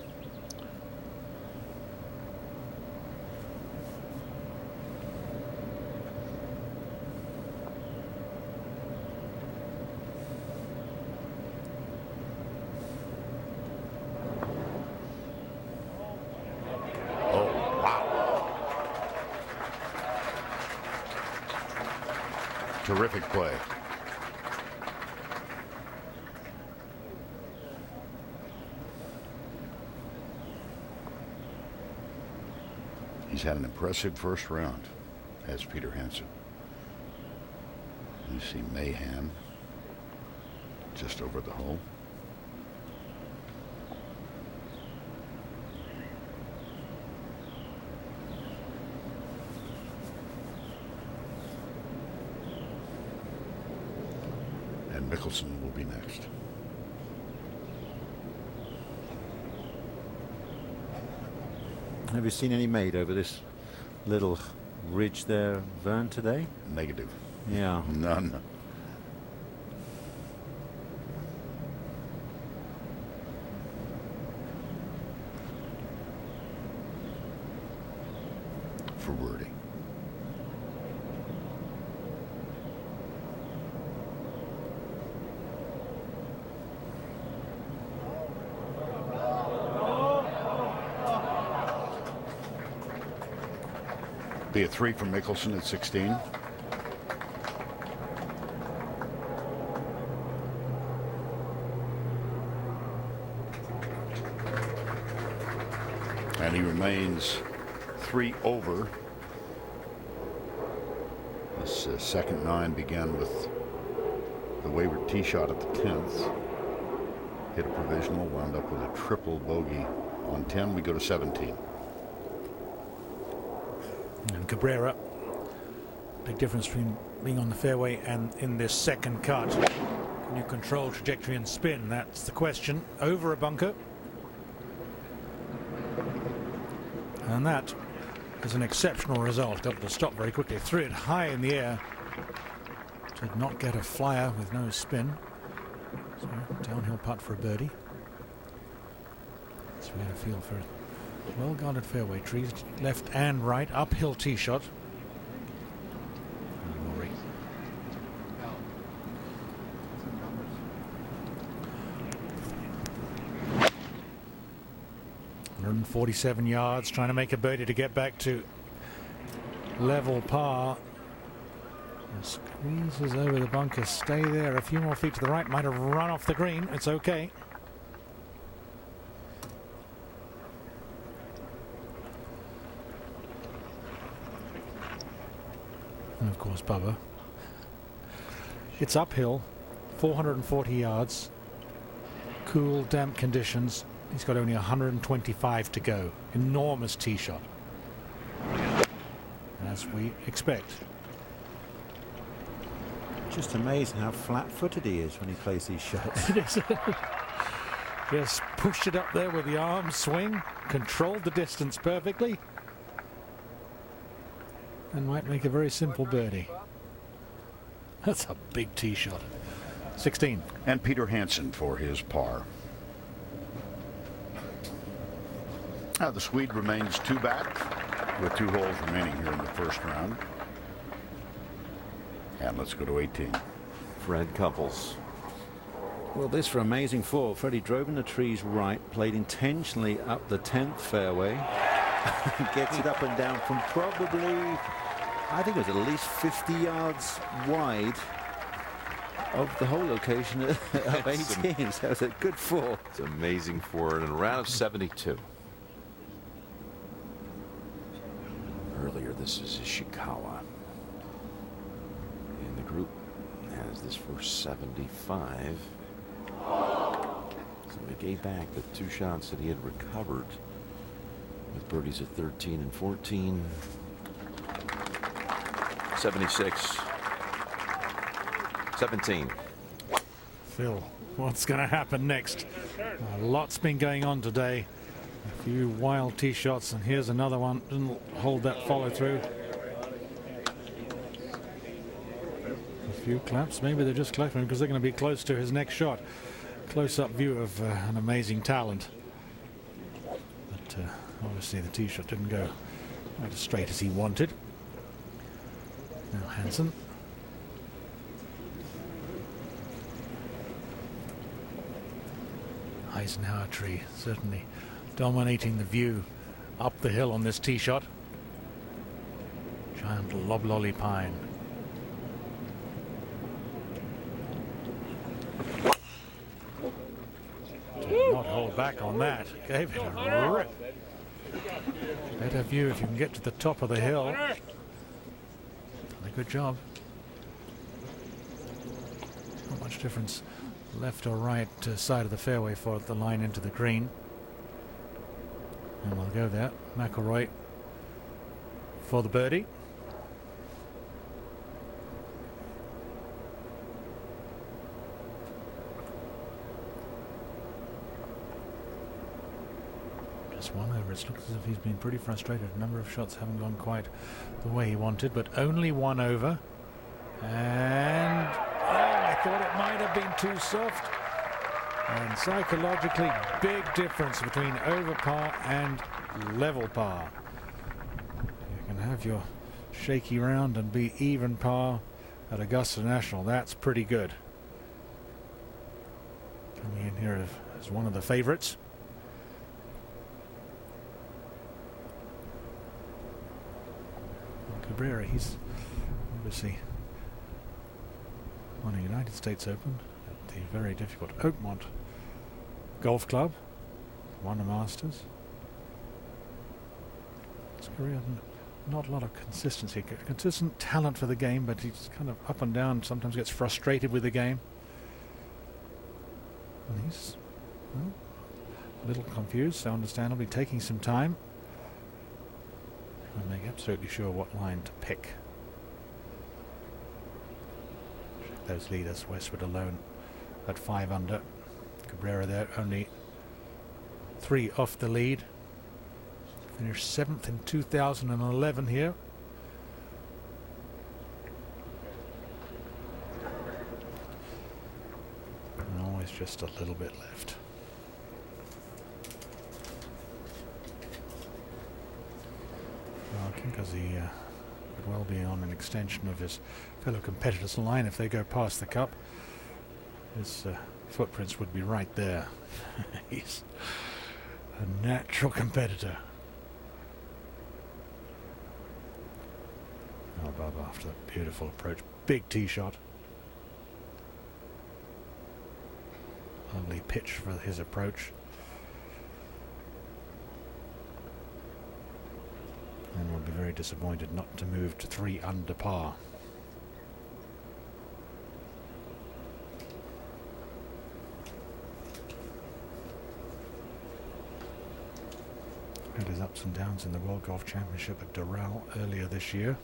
Terrific play. He's had an impressive first round, has Peter Hansen. You see Mahan just over the hole. Mickelson will be next. Have you seen any made over this little ridge there, Vern, today? Negative. Yeah. None. For birdie. Be a 3 for Mickelson at 16. And he remains 3 over. This second 9 began with the wayward tee shot at the 10th. Hit a provisional, wound up with a triple bogey on 10. We go to 17. And Cabrera, big difference between being on the fairway and in this second cut. Can you control trajectory and spin? That's the question. Over a bunker. And that is an exceptional result. Got to stop very quickly. Threw it high in the air. Did not get a flyer with no spin. So downhill putt for a birdie. So we had a feel for it. Well guarded fairway trees, left and right, uphill tee shot. McIlroy. 147 yards, trying to make a birdie to get back to level par. Squeezes over the bunker, stay there a few more feet to the right, might have run off the green. It's okay. And of course Bubba. It's uphill, 440 yards, cool, damp conditions. He's got only 125 to go. Enormous tee shot, as we expect. Just amazing how flat-footed he is when he plays these shots. It is. Just pushed it up there with the arm swing, controlled the distance perfectly, and might make a very simple birdie. That's a big tee shot. 16. And Peter Hansen for his par. Now the Swede remains 2 back with 2 holes remaining here in the first round. And let's go to 18. Fred Couples. Well, this for amazing fall. Freddie drove in the trees right, played intentionally up the 10th fairway, gets it up and down from probably, I think it was at least 50 yards wide of the hole location of 18. So it's a good fall. It's amazing for in a round of 72. Earlier, this is Ishikawa. And the group has this first 75. So he gave back the 2 shots that he had recovered with birdies at 13 and 14. 76. 17. Phil, what's going to happen next? A lot's been going on today. A few wild tee shots, and here's another one. Didn't hold that follow through. A few claps. Maybe they're just clapping because they're going to be close to his next shot. Close-up view of an amazing talent. But obviously the tee shot didn't go quite as straight as he wanted. Now Hansen. Eisenhower tree certainly dominating the view up the hill on this tee shot. Giant loblolly pine. Did not hold back on that. Gave it a rip. Better view if you can get to the top of the hill. Done a good job. Not much difference left or right side of the fairway for the line into the green. And we'll go there. McIlroy for the birdie. Just one over. It looks as if he's been pretty frustrated. A number of shots haven't gone quite the way he wanted, but only one over. And I thought it might have been too soft. And psychologically, big difference between over par and level par. You can have your shaky round and be even par at Augusta National. That's pretty good. Coming in here as one of the favorites. Cabrera, he's obviously won a United States Open at the very difficult Oakmont Golf Club, won a Masters. His career, not a lot of consistency, consistent talent for the game, but he's kind of up and down, sometimes gets frustrated with the game. And he's, well, a little confused, so understandably taking some time. And make absolutely sure what line to pick. Check those leaders. Westwood alone at 5 under. Cabrera there, only 3 off the lead. Finished 7th in 2011 here. And always just a little bit left. Because he could well be on an extension of his fellow competitors' line if they go past the cup. His footprints would be right there. He's a natural competitor. Oh, Bob after that beautiful approach. Big tee shot. Lovely pitch for his approach. And will be very disappointed not to move to 3 under par. Had his ups and downs in the World Golf Championship at Doral earlier this year.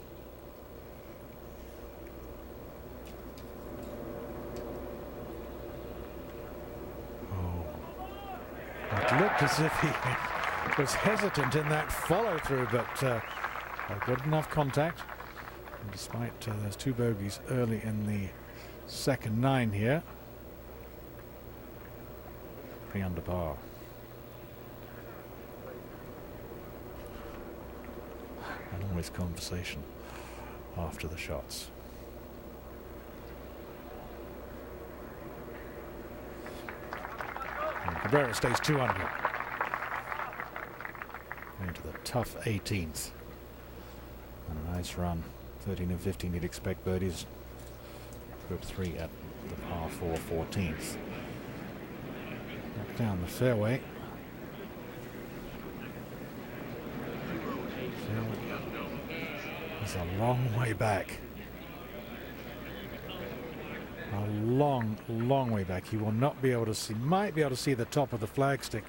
Oh, it looked as if he was hesitant in that follow-through, but good enough contact. And despite those 2 bogeys early in the second 9 here, 3 under par. And always conversation after the shots. And Cabrera stays 2 under. Into the tough 18th. And a nice run. 13 and 15, you'd expect birdies. Group 3 at the par 4 14th. Back down the fairway. It's a long way back. A long, long way back. He will not be able to see, might be able to see the top of the flagstick.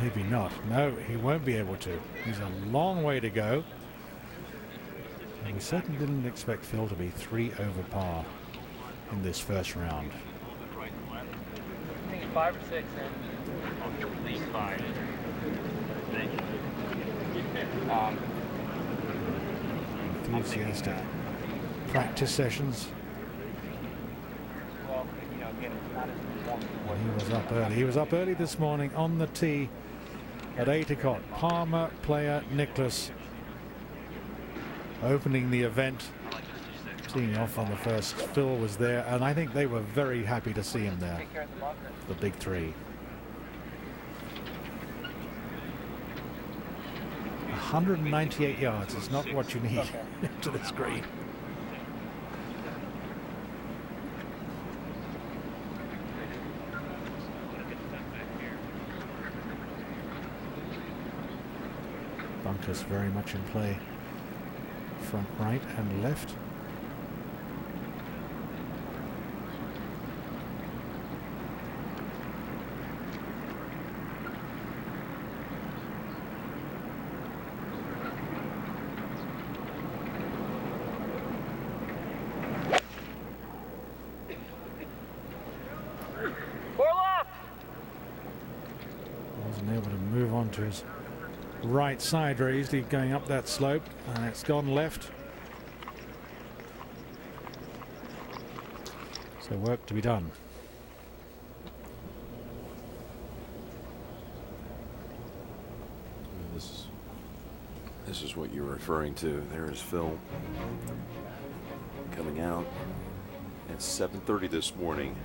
Maybe not. No, he won't be able to. He's a long way to go. And we certainly didn't expect Phil to be 3 over par in this first round. I think it's 5 or 6 in. At least 5. Enthusiastic practice sessions. Well, you know, again, it's not as important. He was up early. He was up early this morning on the tee at 8 o'clock. Palmer, Player, Nicklaus opening the event. Teeing off on the first. Phil was there, and I think they were very happy to see him there. The big 3. 198 yards is not what you need to this green. Bunkers very much in play. Front right and left. to his right side very easily going up that slope, and it's gone left. So work to be done. This is what you're referring to. There is Phil coming out at 7:30 this morning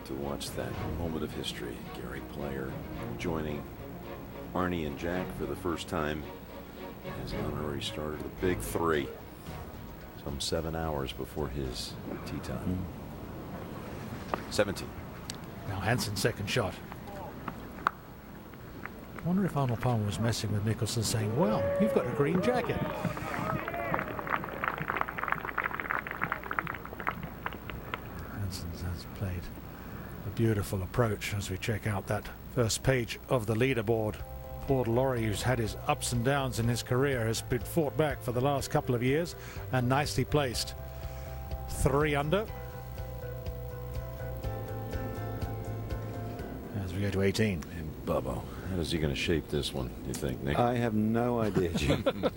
to watch that moment of history. Gary Player joining Arnie and Jack for the first time as Honorary started the big three some 7 hours before his tee time. 17. Now Hansen's second shot. I wonder if Arnold Palmer was messing with Mickelson, saying, well, you've got a green jacket. Hansen has played a beautiful approach as we check out that first page of the leaderboard. Paul Lawrie, who's had his ups and downs in his career, has been fought back for the last couple of years and nicely placed. 3 under. As we go to 18. And Bubba, how is he going to shape this one, you think, Nick? I have no idea, Jim.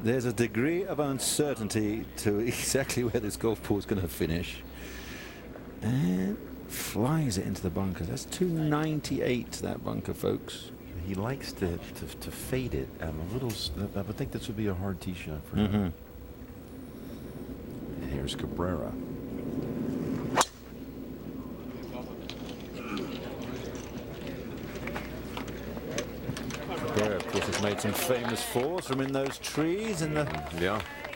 There's a degree of uncertainty to exactly where this golf ball is going to finish. And flies it into the bunker. That's 298, that bunker, folks. He likes to fade it. A little. I would think this would be a hard tee shot for him. And here's Cabrera. Cabrera, of course, has made some famous falls from in those trees in the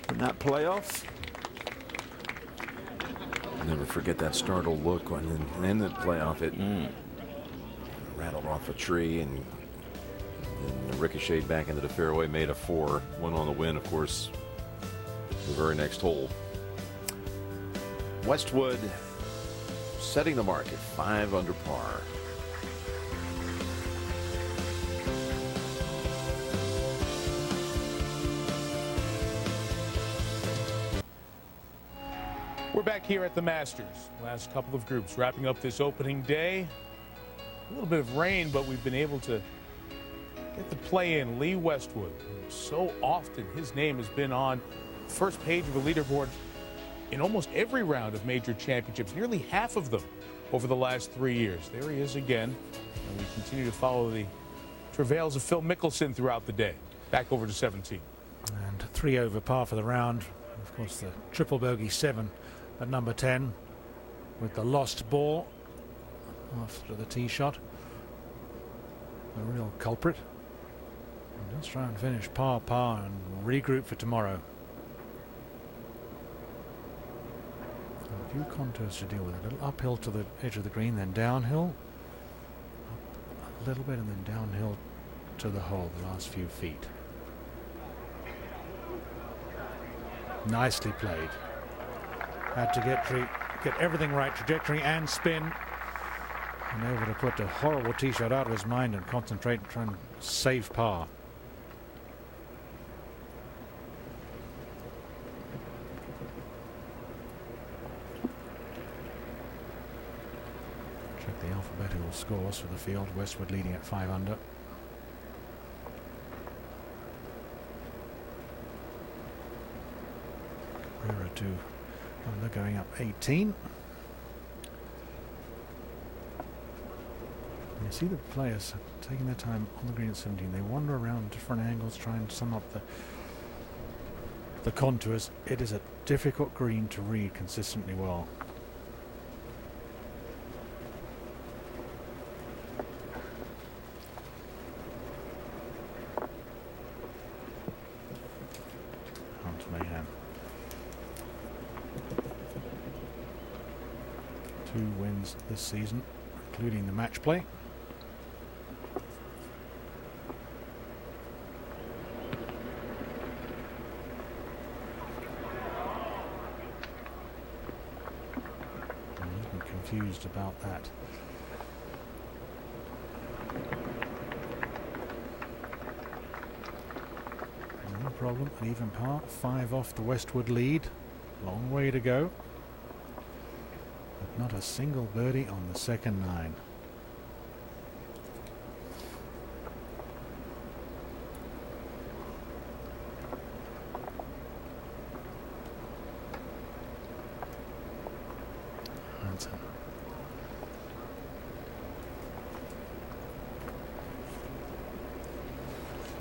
in that playoff. Never forget that startled look when in the playoff it rattled off a tree and ricocheted back into the fairway, made a 4, went on the win, of course, the very next hole. Westwood setting the mark at 5 under par. We're back here at the Masters. Last couple of groups wrapping up this opening day. A little bit of rain, but we've been able to get the play in. Lee Westwood. So often his name has been on the first page of a leaderboard in almost every round of major championships, nearly half of them over the last 3 years. There he is again, and we continue to follow the travails of Phil Mickelson throughout the day. Back over to 17. And 3 over par for the round. Of course, the triple bogey 7 at number 10 with the lost ball after the tee shot. The real culprit. And let's try and finish par and regroup for tomorrow. A few contours to deal with. A little uphill to the edge of the green, then downhill. Up a little bit and then downhill to the hole, the last few feet. Nicely played. Had to get everything right, trajectory and spin. And able to put a horrible tee shot out of his mind and concentrate and try and save par. Check the alphabetical scores for the field. Westwood leading at 5 under. Cabrera 2 under, going up 18. And you see the players taking their time on the green at 17. They wander around different angles, trying to sum up the contours. It is a difficult green to read consistently well. Mayhem. 2 wins this season, including the match play. I'm confused about that. No problem, an even par, 5 off the Westwood lead. Long way to go. But not a single birdie on the second 9. Hansen.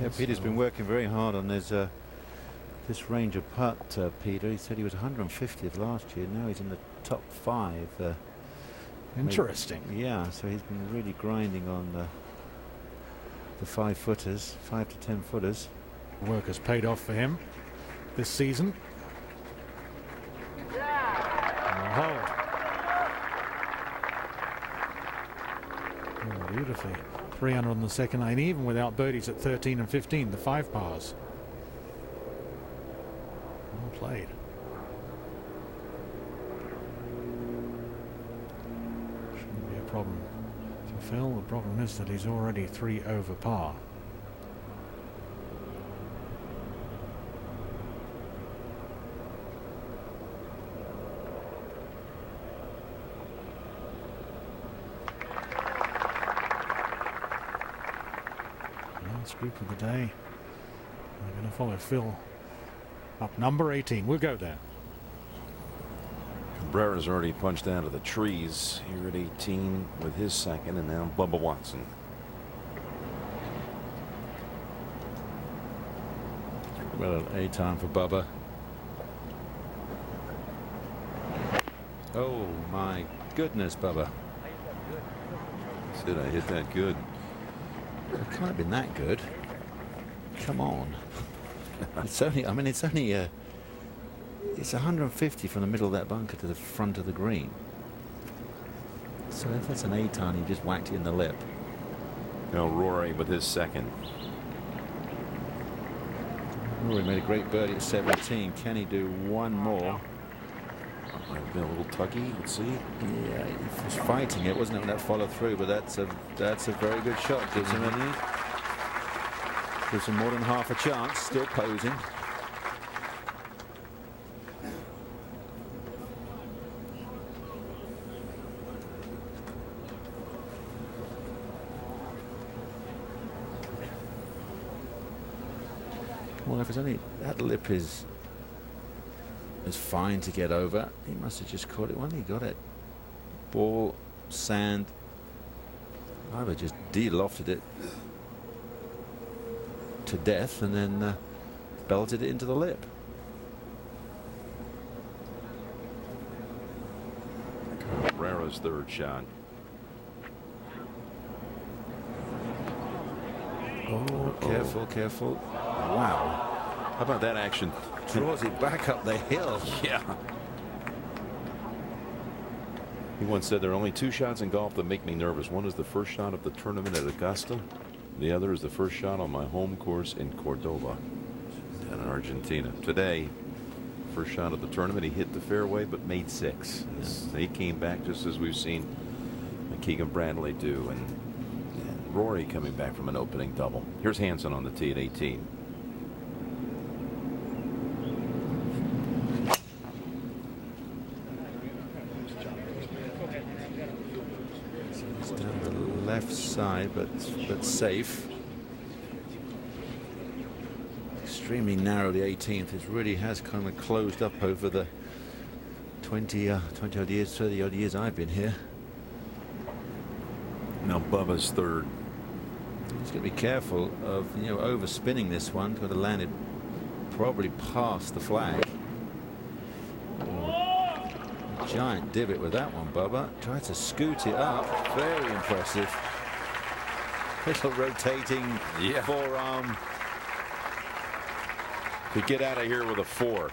Yeah, Peter's been working very hard on this range of putt, Peter. He said he was 150th last year. Now he's in the top 5. Interesting. Yeah, so he's been really grinding on the 5-footers, 5 to 10 footers. Work has paid off for him this season. Hold. Oh, beautifully. 300 on the second line, even without birdies at 13 and 15, the 5 pars. Well played. Shouldn't be a problem for Phil. The problem is that he's already 3 over par. Group of the day. We're going to follow Phil up number 18. We'll go there. Cabrera's already punched out of the trees here at 18 with his second, and now Bubba Watson. Well, an A time for Bubba. Oh my goodness, Bubba. Said I hit that good. It can't have been that good. Come on. It's only, I mean, it's only it's 150 from the middle of that bunker to the front of the green. So if that's an 8-iron, he just whacked it in the lip. Now Rory with his second. Rory made a great birdie at 17. Can he do one more? Might have been a little tuggy. Let's see. Yeah, he was fighting it, wasn't it, when that followed through? But that's a very good shot. Gives him more than half a chance. Still posing. Well, if it's only that lip is fine to get over. He must have just caught it when he got it. Ball, sand. Either just de-lofted it to death and then belted it into the lip. Cabrera's third shot. Oh, careful, careful. Wow. How about that action? Draws it back up the hill. Yeah. He once said there are only 2 shots in golf that make me nervous. One is the first shot of the tournament at Augusta. The other is the first shot on my home course in Cordoba in Argentina. Today, first shot of the tournament, he hit the fairway but made 6. Yeah. He came back just as we've seen Keegan Bradley do, and Rory coming back from an opening double. Here's Hansen on the tee at 18. Left side, but safe. Extremely narrow, the 18th. It really has kind of closed up over the 20 odd years, 30 odd years I've been here. Now Bubba's third. He's going to be careful of overspinning this one. Could have landed probably past the flag. Giant divot with that one, Bubba. Tried to scoot it up. Very impressive. Little rotating forearm. To get out of here with a 4.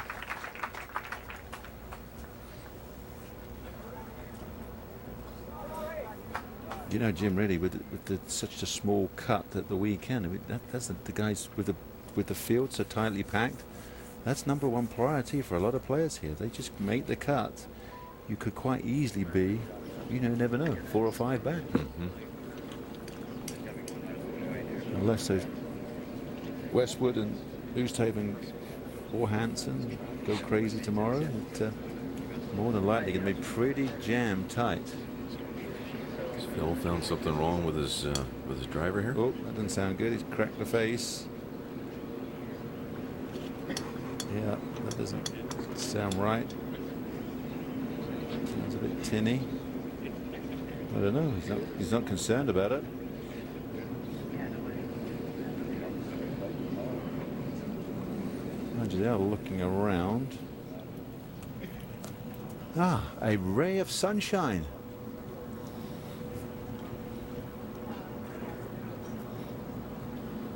You know, Jim, really, with such a small cut at the weekend, I mean, that's the guys with the field so tightly packed. That's number 1 priority for a lot of players here. They just make the cut. You could quite easily be, never know, 4 or 5 back. Unless those Westwood and Oosthuizen or Hansen go crazy tomorrow, but more than likely going to be pretty jam tight. Phil found something wrong with his driver here. Oh, that doesn't sound good. He's cracked the face. Yeah, that doesn't sound right. Sounds a bit tinny. I don't know. He's not concerned about it. They're looking around. Ah, a ray of sunshine.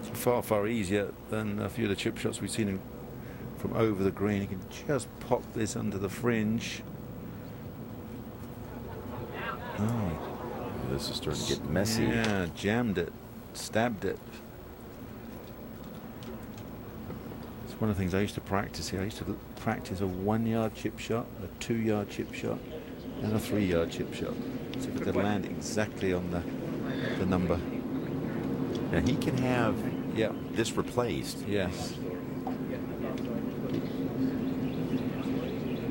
It's far, far easier than a few of the chip shots we've seen from over the green. You can just pop this under the fringe. Oh, this is starting to get messy. Yeah, jammed it, stabbed it. It's one of the things I used to practice here. I used to practice a 1-yard chip shot, a 2-yard chip shot, and a 3-yard chip shot. See if it could land exactly on the number. Now he can have this replaced. Yes.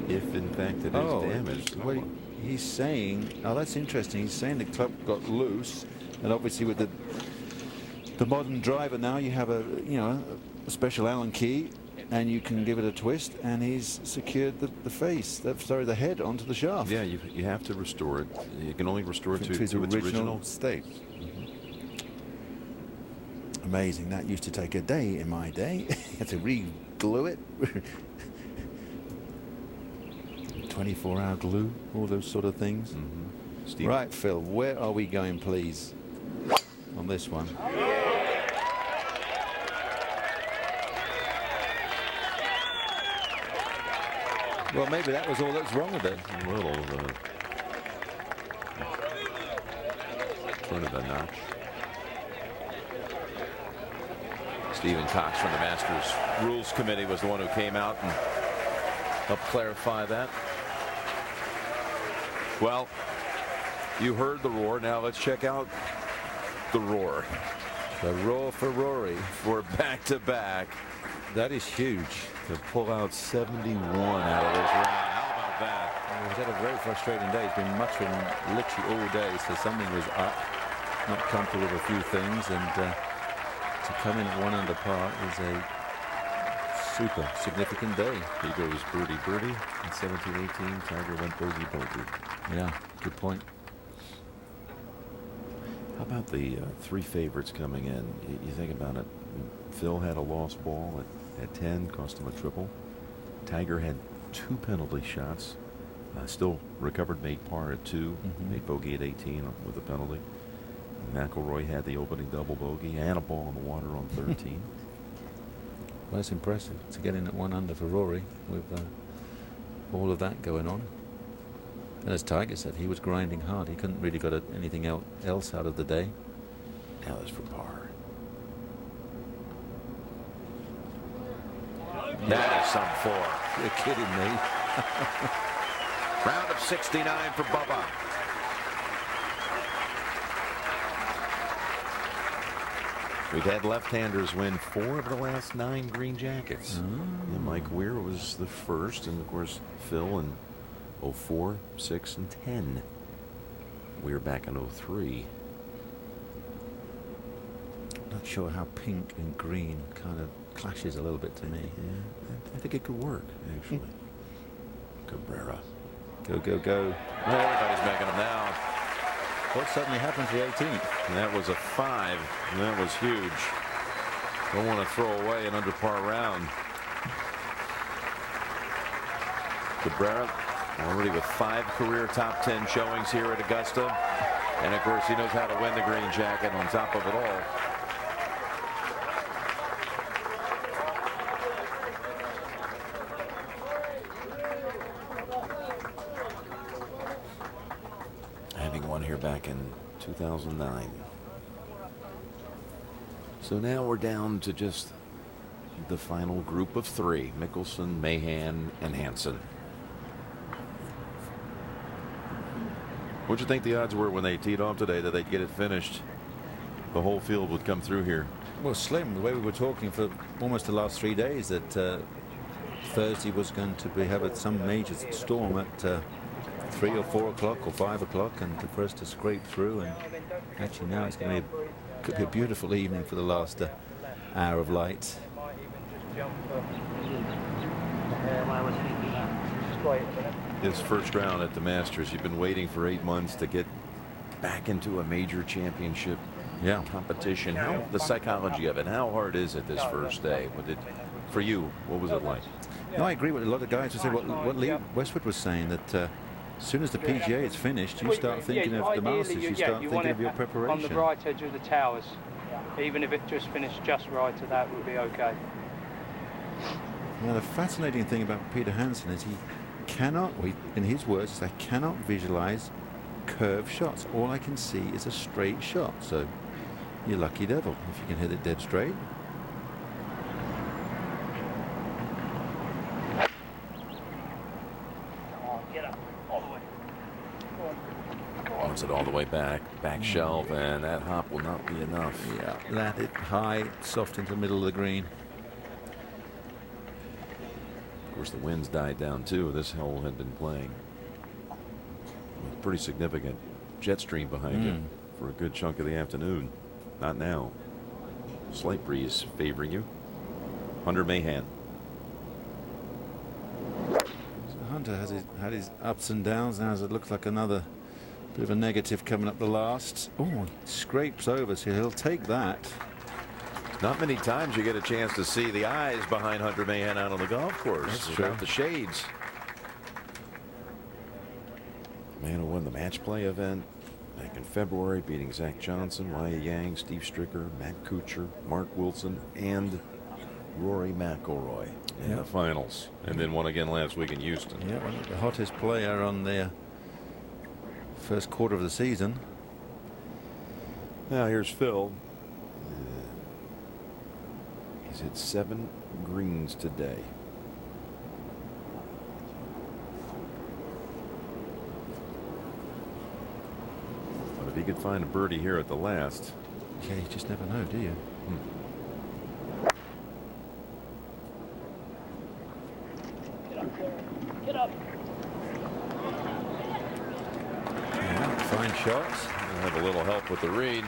If in fact it is damaged. Well, he's saying, oh, that's interesting. He's saying the club got loose, and obviously with the modern driver now, you have a special Allen key, and you can give it a twist, and he's secured the head onto the shaft. Yeah, you have to restore it. You can only restore it to its original state. Amazing. That used to take a day in my day. You had to re-glue it. 24-hour glue, all those sort of things. Right, Phil, where are we going, please, on this one? Well, maybe that was all that's wrong with it. A little turn of the notch. Stephen Cox from the Masters Rules Committee was the one who came out and helped clarify that. Well, you heard the roar. Now let's check out the roar. The roar for Rory. For back-to-back. That is huge. To pull out 71 out of this round. How about that? Well, he's had a very frustrating day. He's been muttering literally all day, so something was up. Not comfortable with a few things, and to come in at 1 under par is a super significant day. He goes birdie in 17-18. Tiger went bogey. Yeah, good point. How about the 3 favorites coming in? You think about it. Phil had a lost ball at 10, cost him a triple. Tiger had 2 penalty shots. Still recovered, made par at 2, made bogey at 18 with a penalty. McIlroy had the opening double bogey and a ball in the water on 13. Well, that's impressive to get in at 1 under for Rory with all of that going on. And as Tiger said, he was grinding hard. He couldn't really got anything else out of the day. Now that's for par. That is some 4. You're kidding me. Round of 69 for Bubba. We've had left-handers win 4 of the last 9 green jackets. And Mike Weir was the first, and of course Phil in 04, 6, and 10. We're back in 03. Not sure how pink and green kind of clashes a little bit to me. Yeah, I think it could work, actually. Cabrera. Go, go, go. Everybody's making them now. What suddenly happened to the 18th? And that was a 5. And that was huge. Don't want to throw away an under par round. Cabrera already with 5 career top 10 showings here at Augusta. And of course he knows how to win the green jacket on top of it all. Having won here back in 2009. So now we're down to just the final group of 3. Mickelson, Mahan, and Hansen. What'd you think the odds were when they teed off today that they'd get it finished? The whole field would come through here. Well, slim. The way we were talking for almost the last 3 days that Thursday was going to have some major storm at 3 or 4 o'clock or 5 o'clock, and for us to scrape through. And actually now it's going to could be a beautiful evening for the last hour of light. I was thinking, just wait a minute. His first round at the Masters. You've been waiting for 8 months to get back into a major championship competition. How, the psychology of it, how hard is it this first day? For you, what was it like? No, I agree with a lot of guys who say what Lee Westwood was saying, that as soon as the PGA is finished, you start thinking of the Masters, you start thinking of your preparation. On the right edge of the towers, even if it just finished just right to that, would be okay. Now, the fascinating thing about Peter Hansen is he cannot, in his words, I cannot visualize curved shots. All I can see is a straight shot. So you're lucky devil if you can hit it dead straight. Wants it all the way back shelf, and that hop will not be enough. Yeah, landed high, soft into the middle of the green. Of course, the winds died down too. This hole had been playing with pretty significant jet stream behind it for a good chunk of the afternoon. Not now. Slight breeze favoring you. Hunter Mahan. So Hunter has had his ups and downs. Now it looks like another bit of a negative coming up the last. Oh, scrapes over, so he'll take that. Not many times you get a chance to see the eyes behind Hunter Mahan out on the golf course. That's without true. The shades. Man who won the match play event back in February, beating Zach Johnson, Waya Yang, Steve Stricker, Matt Kuchar, Mark Wilson, and Rory McIlroy in the finals, and then won again last week in Houston. Yeah, the hottest player on their first quarter of the season. Now here's Phil. He's hit 7 greens today. But if he could find a birdie here at the last. Yeah, you just never know, do you? Get up. Yeah, fine shots. We'll have a little help with the read.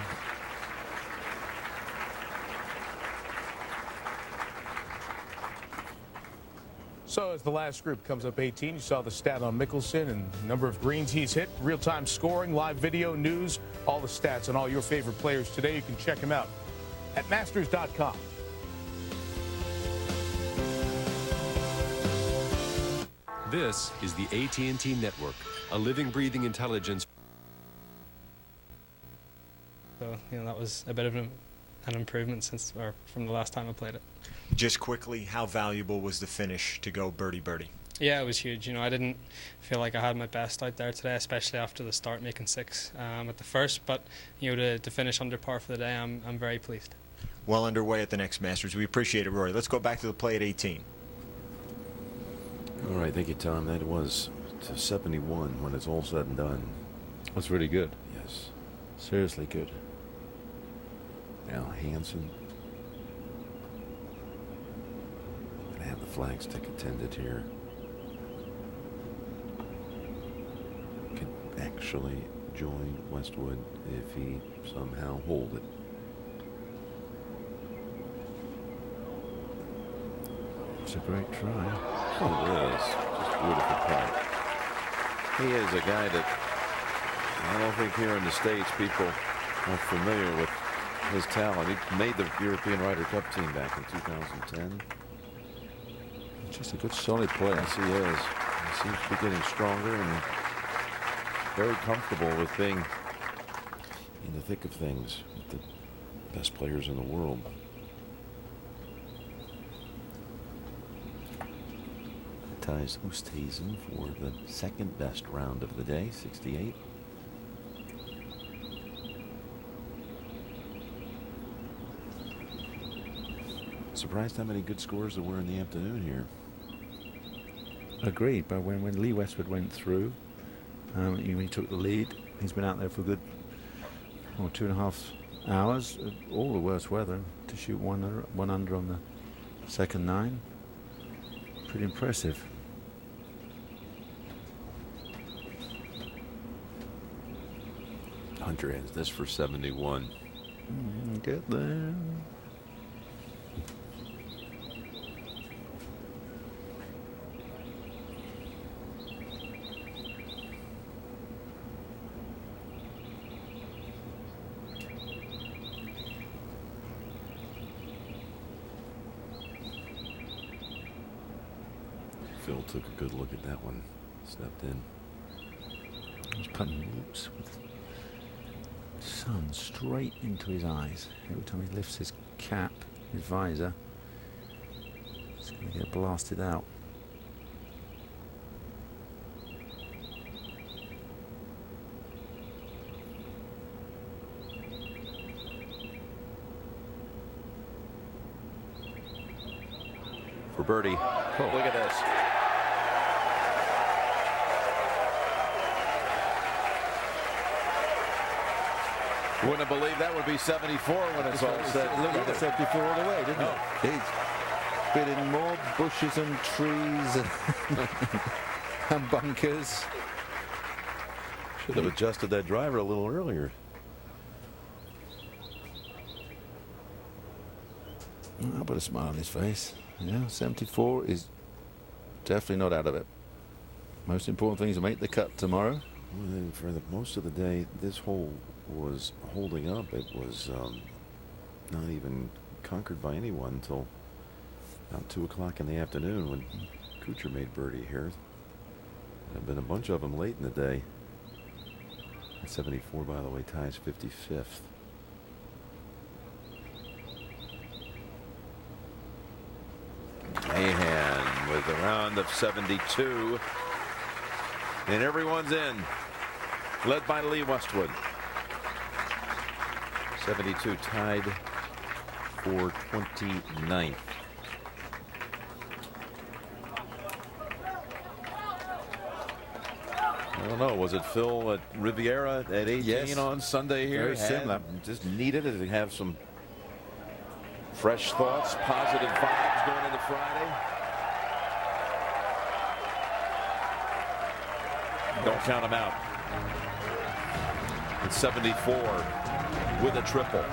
So as the last group comes up 18, you saw the stat on Mickelson and the number of greens he's hit, real-time scoring, live video, news, all the stats on all your favorite players today. You can check them out at masters.com. This is the AT&T Network, a living, breathing intelligence. So, that was a bit of an improvement from the last time I played it. Just quickly, how valuable was the finish to go birdie? Yeah, it was huge. I didn't feel like I had my best out there today, especially after the start, making 6 at the first. But to finish under par for the day, I'm very pleased. Well underway at the next Masters. We appreciate it, Rory. Let's go back to the play at 18. All right, thank you, Tom. That was to 71 when it's all said and done. That's really good. Yes. Seriously good. Now Hansen. Gonna have the flagstick attended here. Can actually join Westwood if he somehow hold it. It's a great try. Oh, it is. Just beautiful putt. He is a guy that I don't think here in the States people are familiar with his talent. He made the European Ryder Cup team back in 2010. Just a good solid player. Yes, he is. He seems to be getting stronger and very comfortable with being in the thick of things with the best players in the world. Ties Oosthuizen for the second best round of the day, 68. Surprised how many good scores there were in the afternoon here. Agreed, but when Lee Westwood went through, he took the lead. He's been out there for a good 2.5 hours, all the worst weather, to shoot one under on the second 9. Pretty impressive. Hunter has this for 71. Get there. Hill took a good look at that one. Stepped in. He's putting loops with sun straight into his eyes. Every time he lifts his cap, his visor, it's going to get blasted out. For birdie. Oh, look at this. Wouldn't have believed that would be 74 when it's all said. Look at the 74 all the way, didn't it? He's been in more bushes and trees and bunkers. Should have adjusted that driver a little earlier. I'll put a smile on his face. Yeah, 74 is definitely not out of it. Most important thing is to make the cut tomorrow. Well, for most of the day, this hole was holding up. It was not even conquered by anyone until about 2 o'clock in the afternoon when Kuchar made birdie here. There have been a bunch of them late in the day. 74, by the way, ties 55th. Mahan with a round of 72. And everyone's in. Led by Lee Westwood. 72 tied for 29th. I don't know. Was it Phil at Riviera at 18 Yes. on Sunday here? Very similar. Just needed it to have some fresh thoughts, positive vibes going into Friday. Don't count him out. It's 74 with a triple.